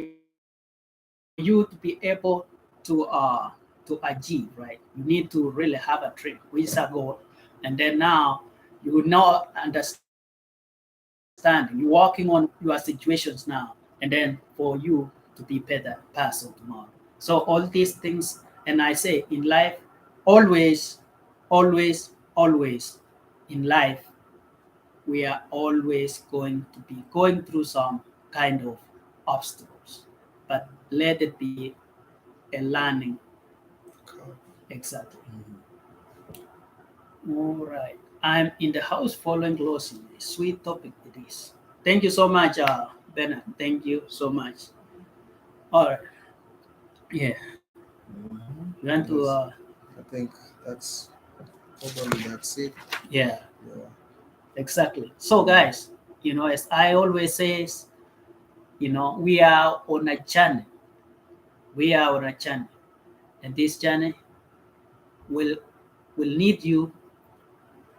Speaker 1: you to be able to achieve, right, you need to really have a dream, which is a goal, and then now you will now understand. You're working on your situations now, and then for you to be better person tomorrow. So all these things, and I say in life, always, always in life we are always going to be going through some kind of obstacles, but let it be a learning. Exactly.
Speaker 2: Mhm.
Speaker 1: All right. I'm in the house following closely. Sweet topic it is. Thank you so much, Bernard. Thank you so much. All right. Yeah.
Speaker 2: Mhm.
Speaker 1: You want to,
Speaker 2: Yes. I think that's that's it.
Speaker 1: yeah,
Speaker 2: Yeah.
Speaker 1: exactly. So, guys, as I always say, we are on a journey. We are on a journey. And this journey will will need you,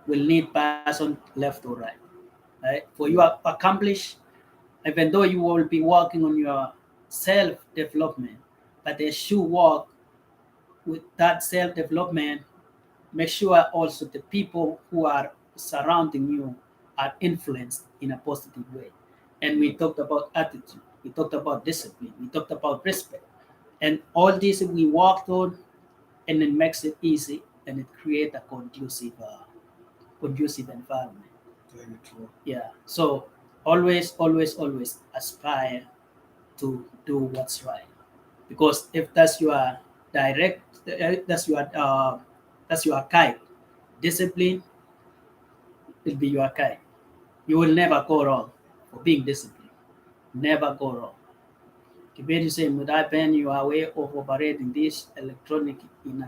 Speaker 1: will need person left or right. Right? For you to
Speaker 2: Yeah.
Speaker 1: accomplish, even though you will be working on your self development, but as you work with that self development, make sure also the people who are surrounding you are influenced in a positive way. And we talked about attitude, we talked about discipline, we talked about respect, and all this we worked on, and it makes it easy and it creates a conducive environment.
Speaker 2: Very true.
Speaker 1: Yeah. So always aspire to do what's right, because if that's your direct, that's your guide. Discipline will be your guide. You will never go wrong for being disciplined. Never go wrong. Kibeti say, Mudapen, you are way of operating this electronic in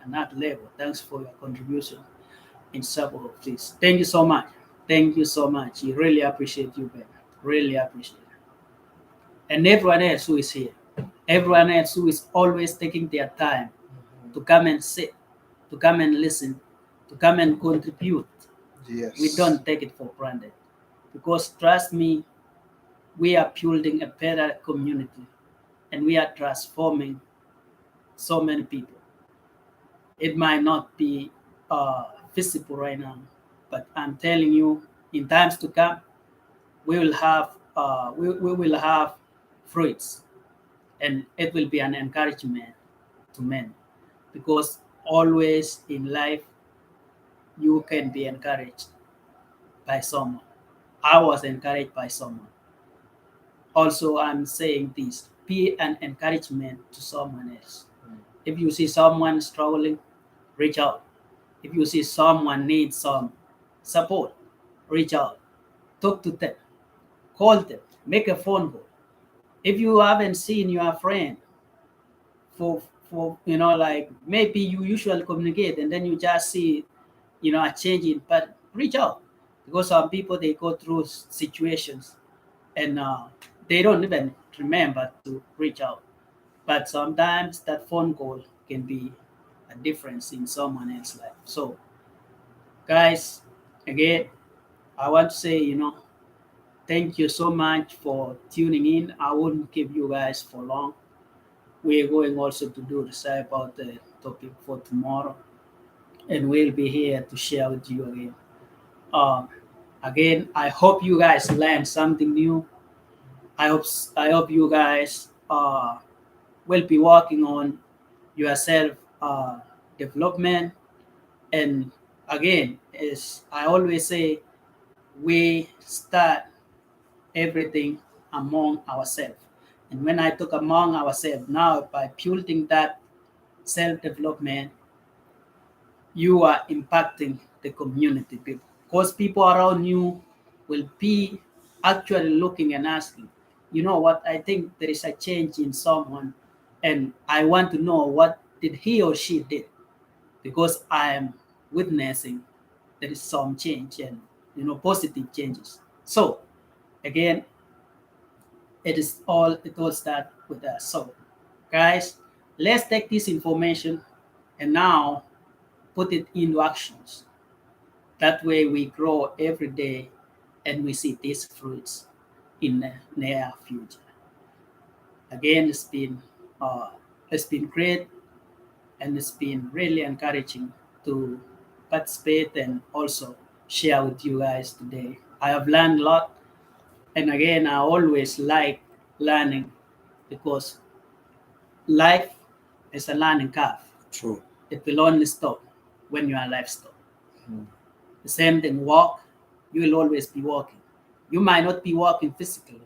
Speaker 1: another level. Thanks for your contribution in support of this. Thank you so much. Thank you so much. We really appreciate you, Ben. Really appreciate it. And everyone else who is here, everyone else who is always taking their time
Speaker 2: Mhm.
Speaker 1: to come and sit, to come and listen, to come and contribute. We
Speaker 2: Yes.
Speaker 1: don't take it for granted. Because trust me, we are building a better community and we are transforming so many people. It might not be visible right now, but I'm telling you, in times to come, we will have fruits, and it will be an encouragement to men, because always in life you can be encouraged by someone. I was encouraged by someone. Also, I'm saying this: be an encouragement to someone else.
Speaker 2: Mm.
Speaker 1: If you see someone struggling, reach out. If you see someone needs some support, reach out. Talk to them, call them, make a phone call. If you haven't seen your friend for like maybe you usually communicate and then you just see a change in, but reach out, because some people they go through situations and they don't even remember to reach out. But sometimes that phone call can be a difference in someone else's life. So, guys, again, I want to say, thank you so much for tuning in. I wouldn't keep you guys for long. We're going also to do research about the topic for tomorrow, and we'll be here to share with you again. Um, Again, I hope you guys learned something new. I hope you guys will be working on yourself development. And again, as I always say, we start everything among ourselves. And when I talk among ourselves now, by building that self development, you are impacting the community people. Because people around you will be actually looking and asking, you know what, I think there is a change in someone, and I want to know what did he or she did, because I am witnessing there is some change and positive changes. So again, it all start with us. So guys, let's take this information and now put it into actions. That way we grow every day and we see these fruits in the near future. Again, it's been great, and it's been really encouraging to participate and also share with you guys today. I have learned a lot, and again, I always like learning, because life is a learning curve.
Speaker 2: True.
Speaker 1: It will only stop when your life stops.
Speaker 2: Mm.
Speaker 1: The same thing, walk, you will always be walking. You might not be walking physically,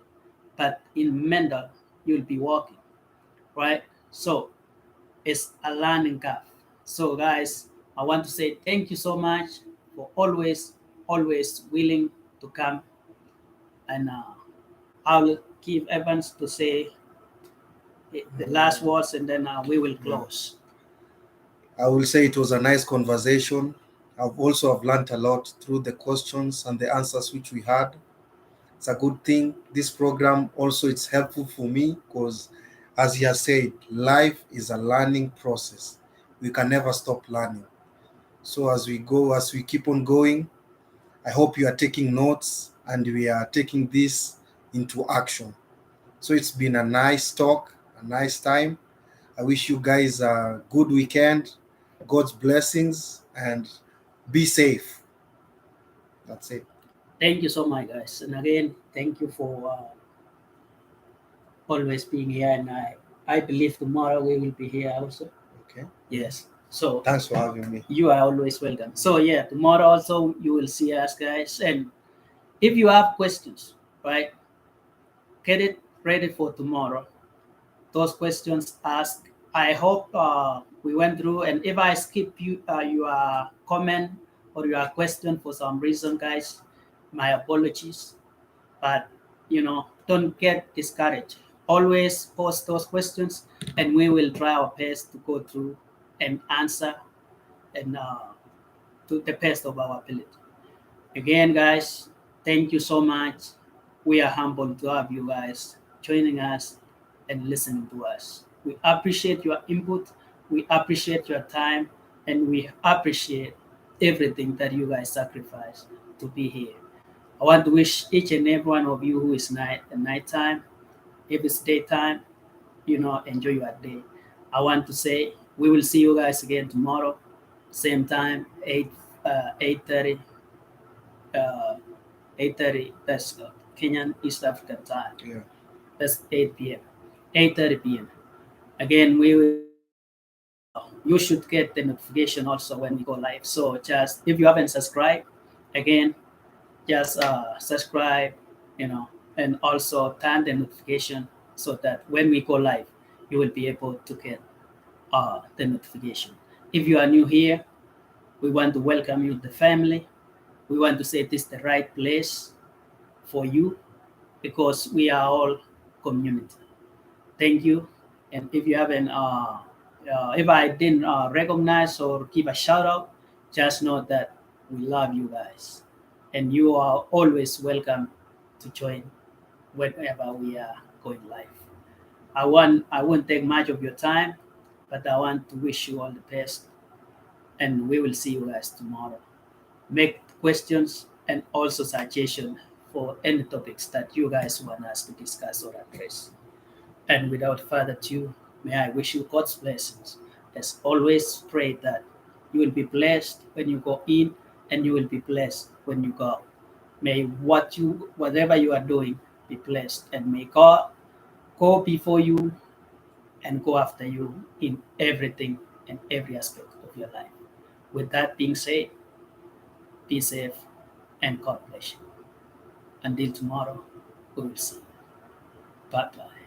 Speaker 1: but in mental, you'll be walking, right? So it's a learning curve. So, guys, I want to say thank you so much for always willing to come. And I'll give Evans to say the last words, and then we will
Speaker 2: Yeah.
Speaker 1: close.
Speaker 2: I will say it was a nice conversation. I've also have learned a lot through the questions and the answers which we had. It's a good thing. This program also it's helpful for me because, as he has said, life is a learning process. We can never stop learning. So as we go, as we keep on going, I hope you are taking notes and we are taking this into action. So it's been a nice talk, a nice time. I wish you guys a good weekend, God's blessings, and be safe. That's it.
Speaker 1: Thank you so much, guys. And again, thank you for always being here. And I believe tomorrow we will be here also.
Speaker 2: Okay.
Speaker 1: Yes. So
Speaker 2: Thanks for having me.
Speaker 1: you are always welcome. So yeah, tomorrow also you will see us, guys. And if you have questions, right, get it ready for tomorrow. Those questions asked. I hope we went through. And if I skip your comment or your question for some reason, guys, my apologies. But don't get discouraged. Always post those questions, and we will try our best to go through and answer, and to the best of our ability. Again, guys, thank you so much. We are humbled to have you guys joining us and listening to us. We appreciate your input, we appreciate your time, and we appreciate everything that you guys sacrifice to be here. I want to wish each and every one of you who is nighttime, if it's daytime, enjoy your day. I want to say we will see you guys again tomorrow, same time, 8:30, uh, 8:30. That's Kenyan East African time.
Speaker 2: Yeah.
Speaker 1: That's 8 p.m. 8:30 p.m. Again, you should get the notification also when we go live. So just if you haven't subscribed, again, just subscribe, and also turn the notification so that when we go live, you will be able to get the notification. If you are new here, we want to welcome you to the family. We want to say this is the right place for you, because we are all community. thank you. And if you haven't, if I didn't recognize or give a shout out, just know that we love you guys, and you are always welcome to join whenever we are going live. I won't take much of your time, but I want to wish you all the best, and we will see you guys tomorrow. Make questions and also suggestions for any topics that you guys want us to discuss or address. And without further ado, may I wish you God's blessings. As always, pray that you will be blessed when you go in and you will be blessed when you go out. May whatever you are doing be blessed, and may God go before you and go after you in everything and every aspect of your life. With that being said, be safe and God bless you. Until tomorrow, we will see you. Bye bye.